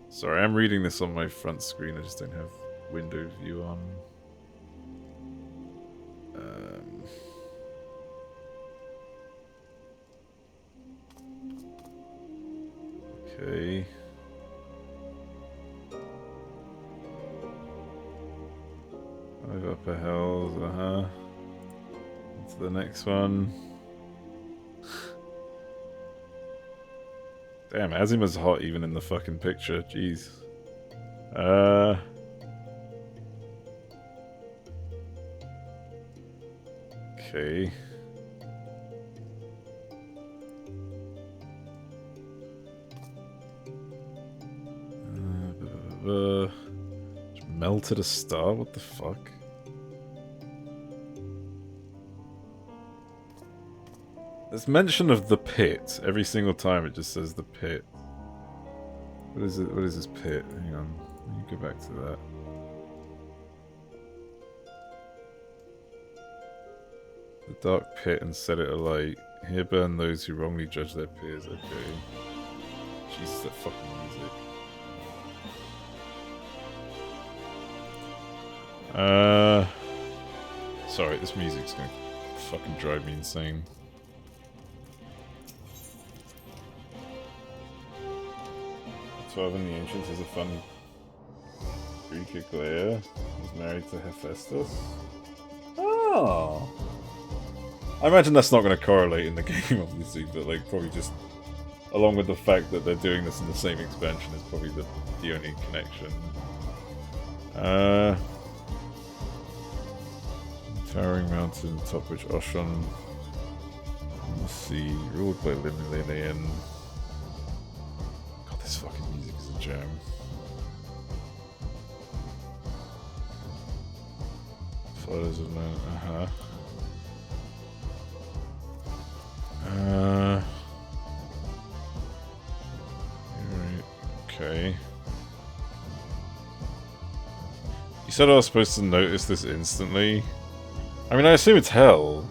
Speaker 1: Sorry, I'm reading this on my front screen. I just don't have window view on. Okay. 5 upper hells, On to the next one. Damn, Azima's hot even in the fucking picture, jeez. Okay. Melted a star? What the fuck? There's mention of the pit. Every single time it just says the pit. What is it? What is this pit? Hang on. Let me go back to that. The dark pit and set it alight. Here burn those who wrongly judge their peers. Okay. Jesus, that fucking music. Sorry, this music's gonna fucking drive me insane. The 12 in the Ancients is a fun Greek Aglaia. He's married to Hephaestus. Oh! I imagine that's not going to correlate in the game, obviously, but like probably just along with the fact that they're doing this in the same expansion is probably the only connection. Towering mountain, top which Oshon the sea, ruled by Limilian. God, this fucking music is a jam. Photos of man, okay. You said I was supposed to notice this instantly. I mean, I assume it's hell.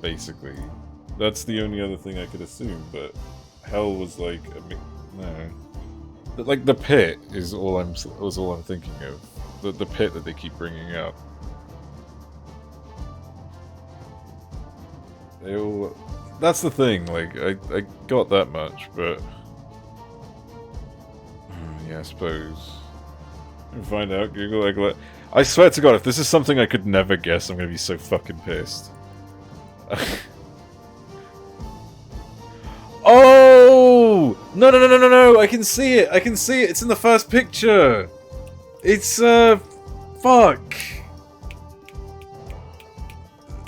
Speaker 1: Basically. That's the only other thing I could assume, but hell was like no. But like the pit is all I'm thinking of. The pit that they keep bringing up. They all. That's the thing. Like I got that much, but yeah, I suppose. Find out. Google like. I swear to God, if this is something I could never guess, I'm gonna be so fucking pissed. Oh! No! I can see it! It's in the first picture! It's, fuck!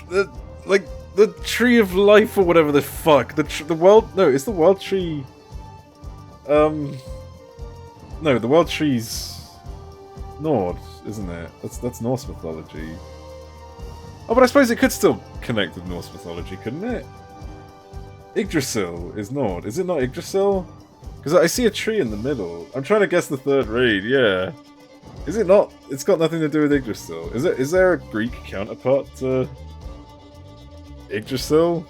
Speaker 1: The Tree of Life or whatever the fuck. The world... No, it's the World Tree... No, the World Tree's... Nord, isn't it? That's Norse mythology. Oh, but I suppose it could still connect with Norse mythology, couldn't it? Yggdrasil is Nord. Is it not Yggdrasil? Because I see a tree in the middle. I'm trying to guess the third raid, yeah. Is it not? It's got nothing to do with Yggdrasil. Is there a Greek counterpart to Yggdrasil?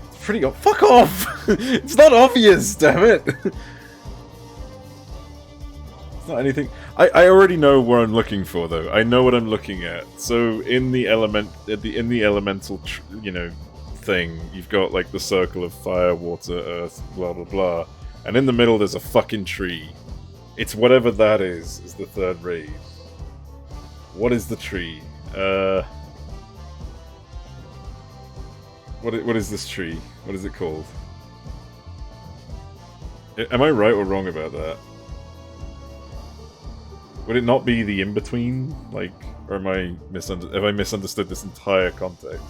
Speaker 1: It's pretty fuck off! It's not obvious, damn it! Not anything. I already know what I'm looking for, though. I know what I'm looking at. So in the elemental, you know, thing, you've got like the circle of fire, water, earth, blah blah blah, and in the middle there's a fucking tree. It's whatever that is the third raid. What is the tree? What is this tree? What is it called? Am I right or wrong about that? Would it not be the in-between? Like, or have I misunderstood this entire context?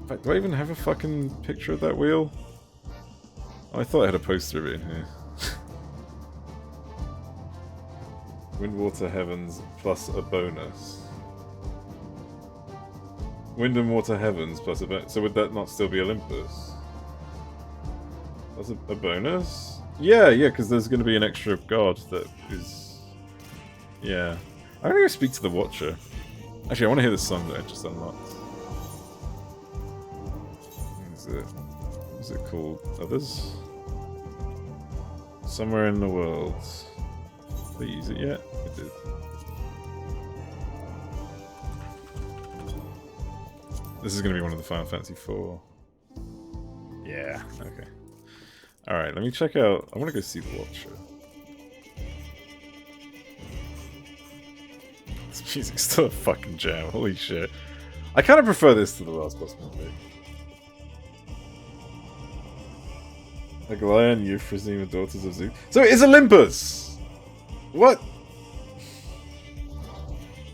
Speaker 1: In fact, do I even have a fucking picture of that wheel? Oh, I thought I had a poster of it in here. Wind, water, heavens, plus a bonus. Wind and water, heavens, plus a bonus. So would that not still be Olympus? That's a bonus? Yeah, because there's going to be an extra god that is... Yeah. I'm going to go speak to the Watcher. Actually, I want to hear the song that I just unlocked. What is it called? Others? Somewhere in the world. Did they use it yet? It did. This is going to be one of the Final Fantasy IV. Yeah, okay. Alright, let me check out... I want to go see the Watcher. This music's still a fucking jam, holy shit. I kind of prefer this to the last boss movie. Aglaia and Euphrosyne are daughters of Zeus. So it is Olympus! What?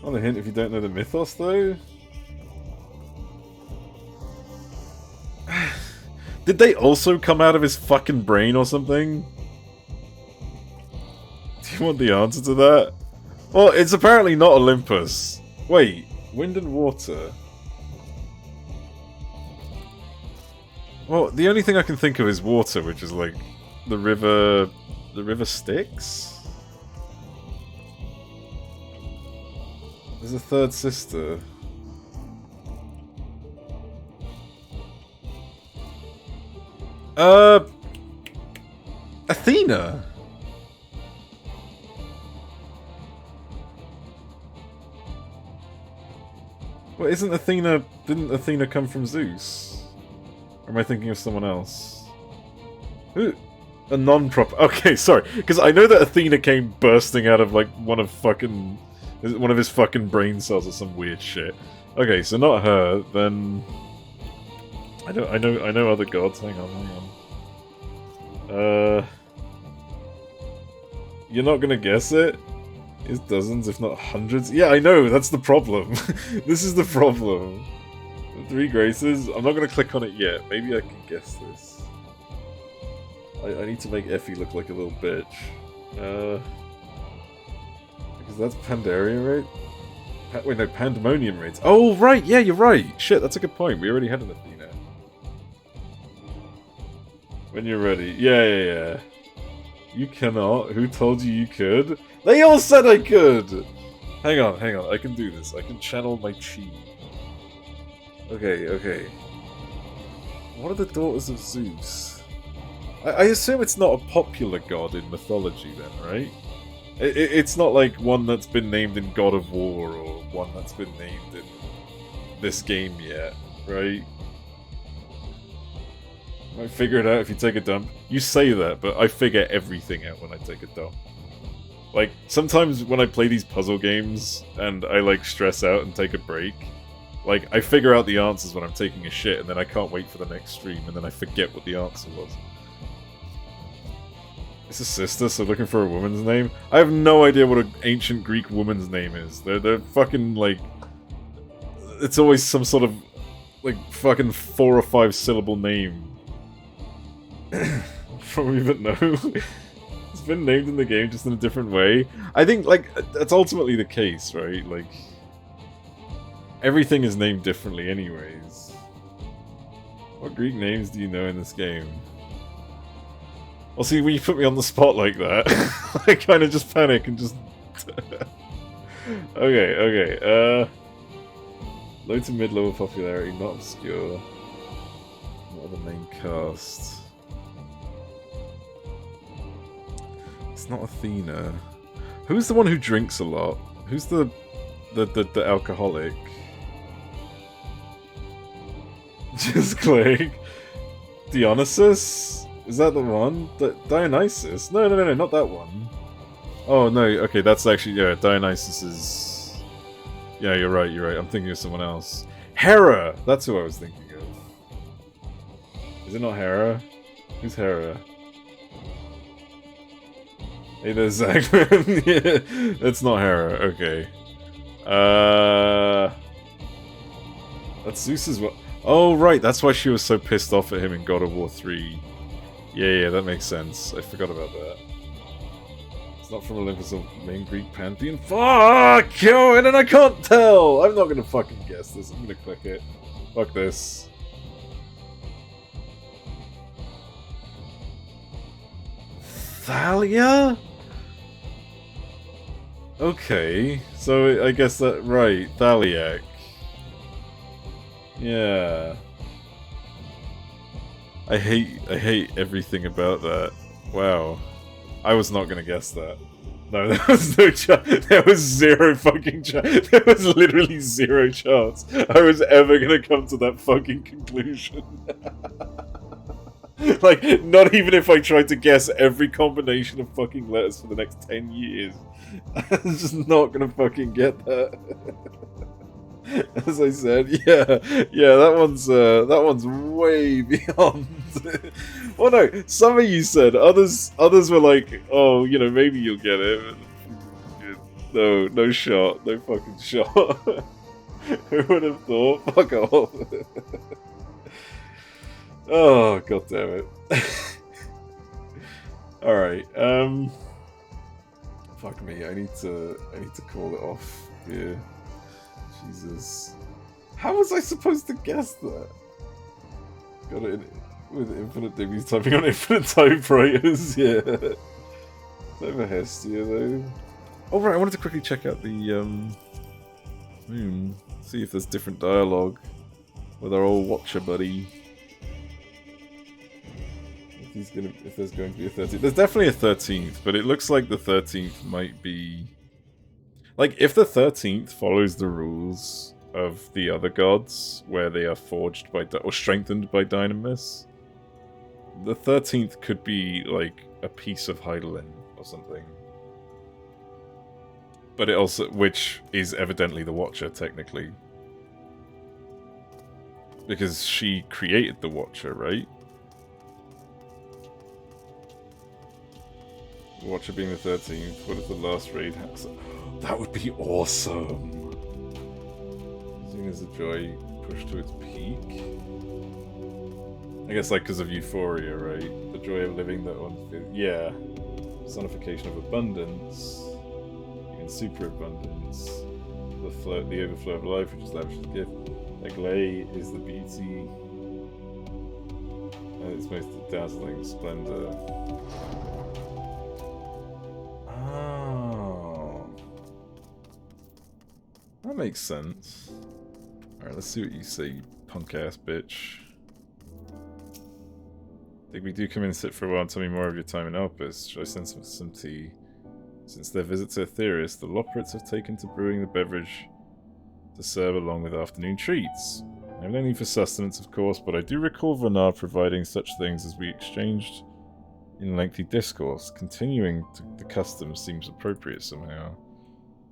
Speaker 1: On a hint if you don't know the mythos, though? Did they also come out of his fucking brain or something? Do you want the answer to that? Well, it's apparently not Olympus. Wait, wind and water. Well, the only thing I can think of is water, which is like the river Styx? There's a third sister. Athena. Well, isn't Athena... Didn't Athena come from Zeus? Or am I thinking of someone else? Who? A non-proper... Okay, sorry. Because I know that Athena came bursting out of, like, one of his fucking brain cells or some weird shit. Okay, so not her, then... I know other gods. Hang on. You're not gonna guess it? It's dozens, if not hundreds. Yeah, I know, that's the problem. This is the problem. The 3 graces, I'm not gonna click on it yet. Maybe I can guess this. I need to make Effie look like a little bitch. Because that's Pandaria, right? Wait, no, Pandemonium raids. Oh, right, yeah, you're right. Shit, that's a good point. We already had an Athena. When you're ready. Yeah. You cannot. Who told you could? They all said I could! Hang on. I can do this. I can channel my chi. Okay. What are the daughters of Zeus? I assume it's not a popular god in mythology then, right? It's not like one that's been named in God of War or one that's been named in this game yet, right? I figure it out if you take a dump. You say that, but I figure everything out when I take a dump. Like, sometimes when I play these puzzle games and I, like, stress out and take a break, like, I figure out the answers when I'm taking a shit and then I can't wait for the next stream and then I forget what the answer was. It's a sister, so looking for a woman's name? I have no idea what an ancient Greek woman's name is. They're fucking, like... It's always some sort of, like, fucking 4 or 5 syllable name. From even know. It's been named in the game just in a different way. I think, like, that's ultimately the case, right? Like, everything is named differently anyways. What Greek names do you know in this game? Well, see, when you put me on the spot like that, I kind of just panic and just... Okay. Low to mid-level popularity, not obscure. What are the main cast? It's not Athena. Who's the one who drinks a lot? Who's the alcoholic? Just click. Dionysus? Is that the one? Dionysus? No, not that one. Oh, no, okay, that's actually, yeah, Dionysus is... Yeah, you're right. I'm thinking of someone else. Hera! That's who I was thinking of. Is it not Hera? Who's Hera? Hey, there's Zachman. Yeah, that's not Hera. Okay. That's Zeus's what? Oh, right. That's why she was so pissed off at him in God of War 3. Yeah, that makes sense. I forgot about that. It's not from Olympus or main Greek pantheon. Fuck! Yo, and then I can't tell! I'm not gonna fucking guess this. I'm gonna click it. Fuck this. Thalia? Okay, so I guess that... Right, Thaliak. Yeah. I hate everything about that. Wow. I was not gonna guess that. No, there was no chance. There was zero fucking chance. There was literally zero chance I was ever gonna come to that fucking conclusion. Like, not even if I tried to guess every combination of fucking letters for the next 10 years. I'm just not gonna fucking get that. As I said, yeah, that one's way beyond. Well, no, some of you said, others were like, oh, you know, maybe you'll get it. No shot, no fucking shot. Who would have thought? Fuck off. Oh, god damn it. Alright, fuck me, I need to call it off here. Jesus. How was I supposed to guess that? Got it with infinite dignities typing on infinite typewriters, yeah. Never Hestia though. Oh right, I wanted to quickly check out the moon. See if there's different dialogue with our old Watcher buddy. If there's going to be a 13th. There's definitely a 13th, but it looks like the 13th might be... Like, if the 13th follows the rules of the other gods, where they are forged by... or strengthened by Dynamis, the 13th could be, like, a piece of Heidelin or something. But it also... which is evidently the Watcher, technically. Because she created the Watcher, right? Watcher being the 13th, what if the last raid has... That would be awesome! Seen as a joy pushed to its peak? I guess, like, because of Euphoria, right? The joy of living that one feels... Yeah. Personification of abundance. Even superabundance. The overflow of life, which is lavish's gift. Agley is the beauty. And its most dazzling splendor. Oh. That makes sense. Alright, let's see what you say, you punk-ass bitch. Think we do come in and sit for a while and tell me more of your time in Elpis. Should I send some tea? Since their visit to Aetherius, the Loporits have taken to brewing the beverage to serve along with afternoon treats. I have no need for sustenance, of course, but I do recall Vernard providing such things as we exchanged in lengthy discourse. Continuing the custom seems appropriate somehow.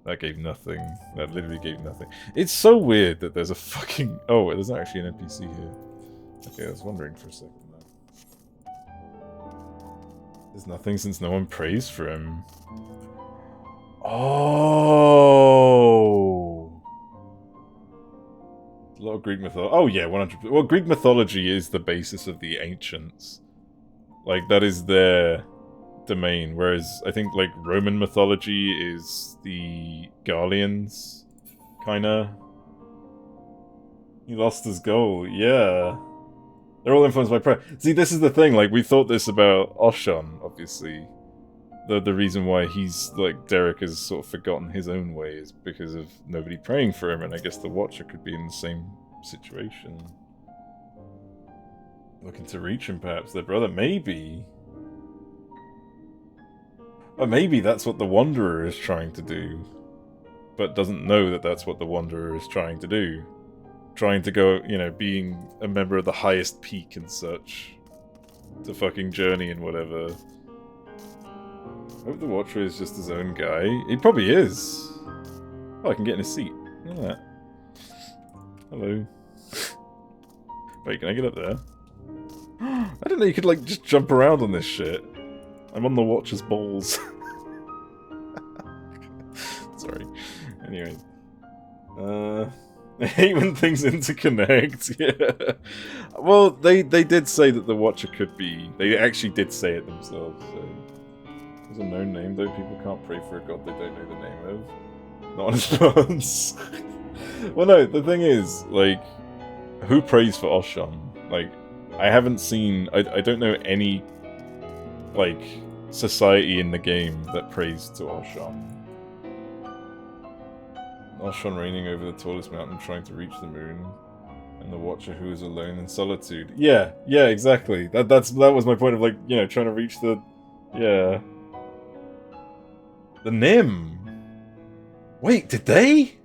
Speaker 1: That gave nothing. That literally gave nothing. It's so weird that there's a fucking... Oh, there's not actually an NPC here. Okay, I was wondering for a second though. There's nothing since no one prays for him. Oh! A lot of Greek mythology. Oh yeah, 100%. Well, Greek mythology is the basis of the ancients. Like, that is their domain, whereas I think, like, Roman mythology is the Gallians, kinda. He lost his goal, yeah. They're all influenced by prayer. See, this is the thing, like, we thought this about Oshan, obviously. The reason why he's, like, Derek has sort of forgotten his own way is because of nobody praying for him, and I guess the Watcher could be in the same situation. Looking to reach him, perhaps, their brother. Maybe. Or maybe that's what the Wanderer is trying to do. But doesn't know that that's what the Wanderer is trying to do. Trying to go, you know, being a member of the highest peak and such. To fucking journey and whatever. I hope the Watcher is just his own guy. He probably is. Oh, I can get in a seat. Look at that. Hello. Wait, can I get up there? I didn't know you could, like, just jump around on this shit. I'm on the Watcher's balls. Anyway. I hate when things interconnect. Yeah. Well, they did say that the Watcher could be. They actually did say it themselves. So there's a known name though. People can't pray for a god they don't know the name of. Not on response. Well, no. The thing is, like, who prays for Oshon? Like, I haven't seen. I don't know any like society in the game that prays to Oshon. Oshon reigning over the tallest mountain, trying to reach the moon, and the Watcher who is alone in solitude. Yeah, exactly. That was my point of, like, you know, trying to reach the, yeah, the Nim. Wait, did they?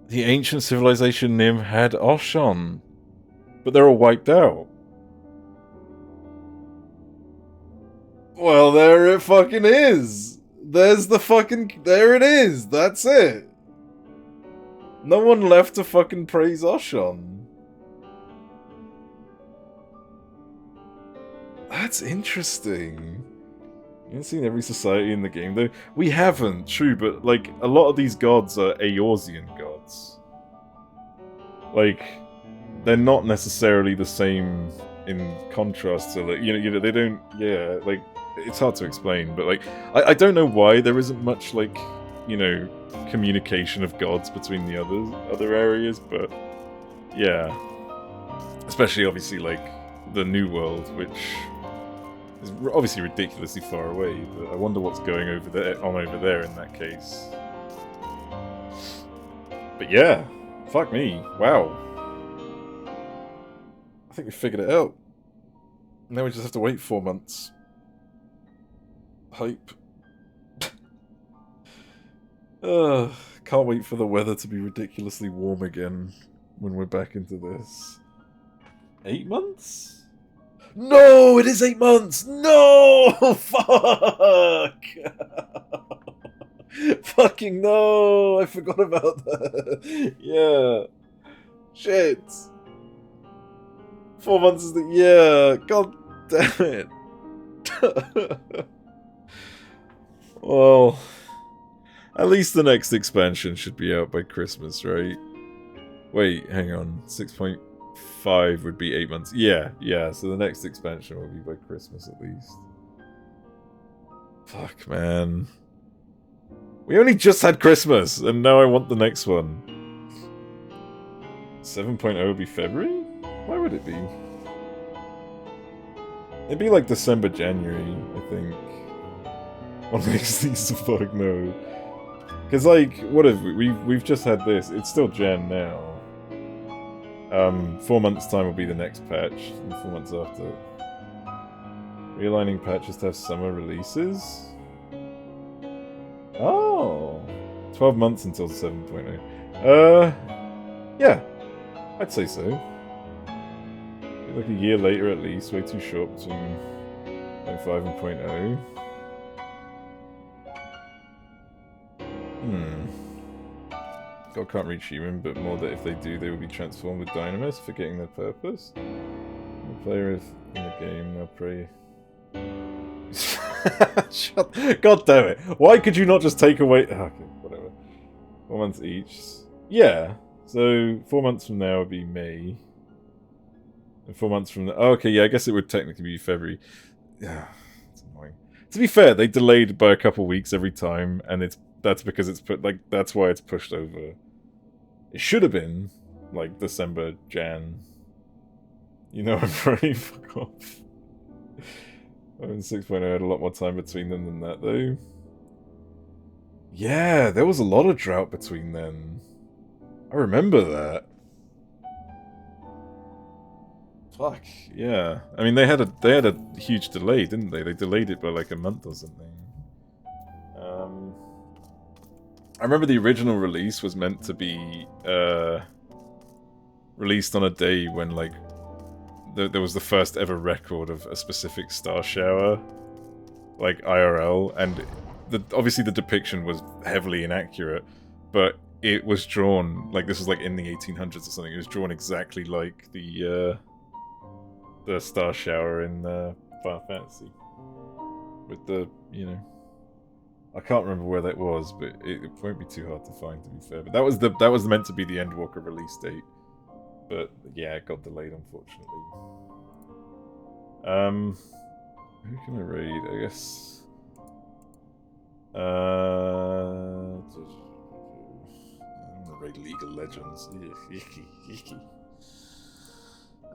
Speaker 1: The ancient civilization Nim had Oshon, but they're all wiped out. Well, there it fucking is. There's the fucking... There it is. That's it. No one left to fucking praise Oshon. That's interesting. You haven't seen every society in the game, though. We haven't, true, but, like, a lot of these gods are Eorzean gods. Like, they're not necessarily the same in contrast to, like, you know, they don't, yeah, like, it's hard to explain, but, like, I don't know why there isn't much, like, you know, communication of gods between the other areas, but, yeah. Especially, obviously, like, the New World, which is obviously ridiculously far away, but I wonder what's going over there in that case. But yeah, fuck me, wow. I think we figured it out. Now we just have to wait 4 months. Hype. Can't wait for the weather to be ridiculously warm again when we're back into this. 8 months? No, it is 8 months! No! Fuck! Fucking no! I forgot about that. Yeah. Shit. 4 months is the... Yeah. God damn it. Well, at least the next expansion should be out by Christmas, right? Wait, hang on. 6.5 would be 8 months. Yeah, so the next expansion will be by Christmas at least. Fuck, man. We only just had Christmas, and now I want the next one. 7.0 would be February? Why would it be? It'd be like December, January, I think. What makes these so fuck no? Because, like, what have we've just had this. It's still Jan now. 4 months time will be the next patch, and 4 months after. Realigning patches to have summer releases? Oh! 12 months until 7.0. Yeah. I'd say so. Like a year later at least, way too short between 0.5 and 0.0. God can't reach human, but more that if they do, they will be transformed with Dynamis, forgetting their purpose. The player is in the game, now pray. God damn it! Why could you not just take away... Okay, whatever. 4 months each. Yeah, so 4 months from now would be May. And 4 months from... Oh, okay, yeah, I guess it would technically be February. Yeah, it's annoying. To be fair, they delayed by a couple weeks every time, and that's because it's put... Like, that's why it's pushed over. It should have been, like, December, Jan. You know, I'm very fuck off. I mean, 6.0 had a lot more time between them than that, though. Yeah, there was a lot of drought between them. I remember that. Fuck, yeah. I mean, they had a huge delay, didn't they? They delayed it by like a month or something. I remember the original release was meant to be released on a day when, like, there was the first ever record of a specific star shower, like IRL, and obviously the depiction was heavily inaccurate, but it was drawn, like, this was like in the 1800s or something, it was drawn exactly like the star shower in Final Fantasy. With the, you know, I can't remember where that was, but it won't be too hard to find, to be fair. But that was meant to be the Endwalker release date, but yeah, it got delayed, unfortunately. Who can I raid? I guess. I don't want to raid League of Legends. Yucky.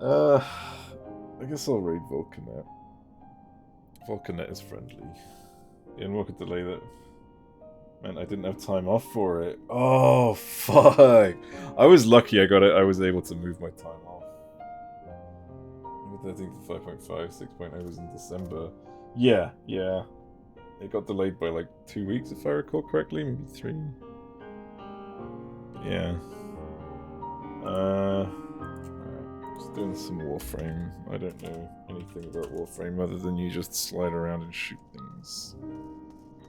Speaker 1: I guess I'll raid Volcanet. Volcanet is friendly. The Endwalker delay that meant I didn't have time off for it. Oh fuck! I was lucky. I got it. I was able to move my time off. I think the 5.5, 6.0 was in December. Yeah. It got delayed by like 2 weeks, if I recall correctly, maybe 3. Yeah. Alright. Just doing some Warframe. I don't know anything about Warframe other than you just slide around and shoot things.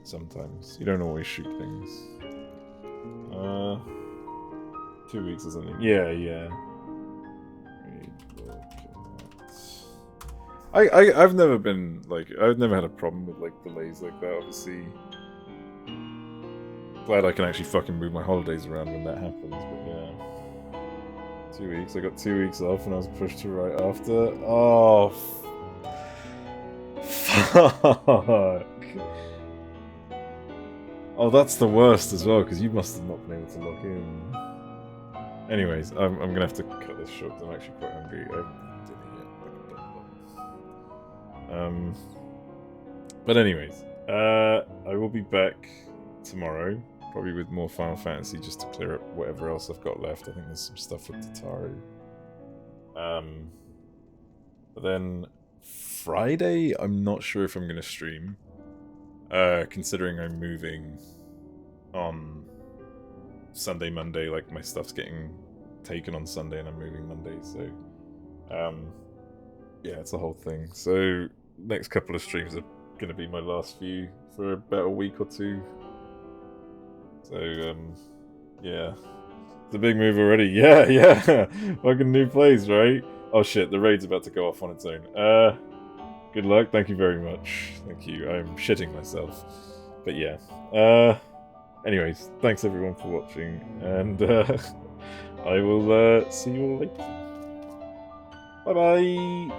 Speaker 1: Sometimes. You don't always shoot things. 2 weeks or something. Yeah. I've never been like I've never had a problem with like delays like that. Obviously, glad I can actually fucking move my holidays around when that happens. But yeah, 2 weeks. I got 2 weeks off, and I was pushed to right after. Oh, fuck! Oh, that's the worst as well because you must have not been able to log in. Anyways, I'm gonna have to cut this short. 'Cause I'm actually quite hungry. I haven't eaten dinner yet. But anyways, I will be back tomorrow, probably with more Final Fantasy, just to clear up whatever else I've got left. I think there's some stuff with Tataru. But then Friday, I'm not sure if I'm gonna stream, considering I'm moving on Sunday, Monday. Like my stuff's getting taken on Sunday, and I'm moving Monday, so yeah, it's a whole thing. So next couple of streams are going to be my last few for about a week or two. So yeah, it's a big move already. Yeah, fucking new place, right? Oh shit, the raid's about to go off on its own. Good luck. Thank you very much. Thank you. I'm shitting myself, but yeah. Anyways, thanks everyone for watching, and I will see you all later. Bye bye.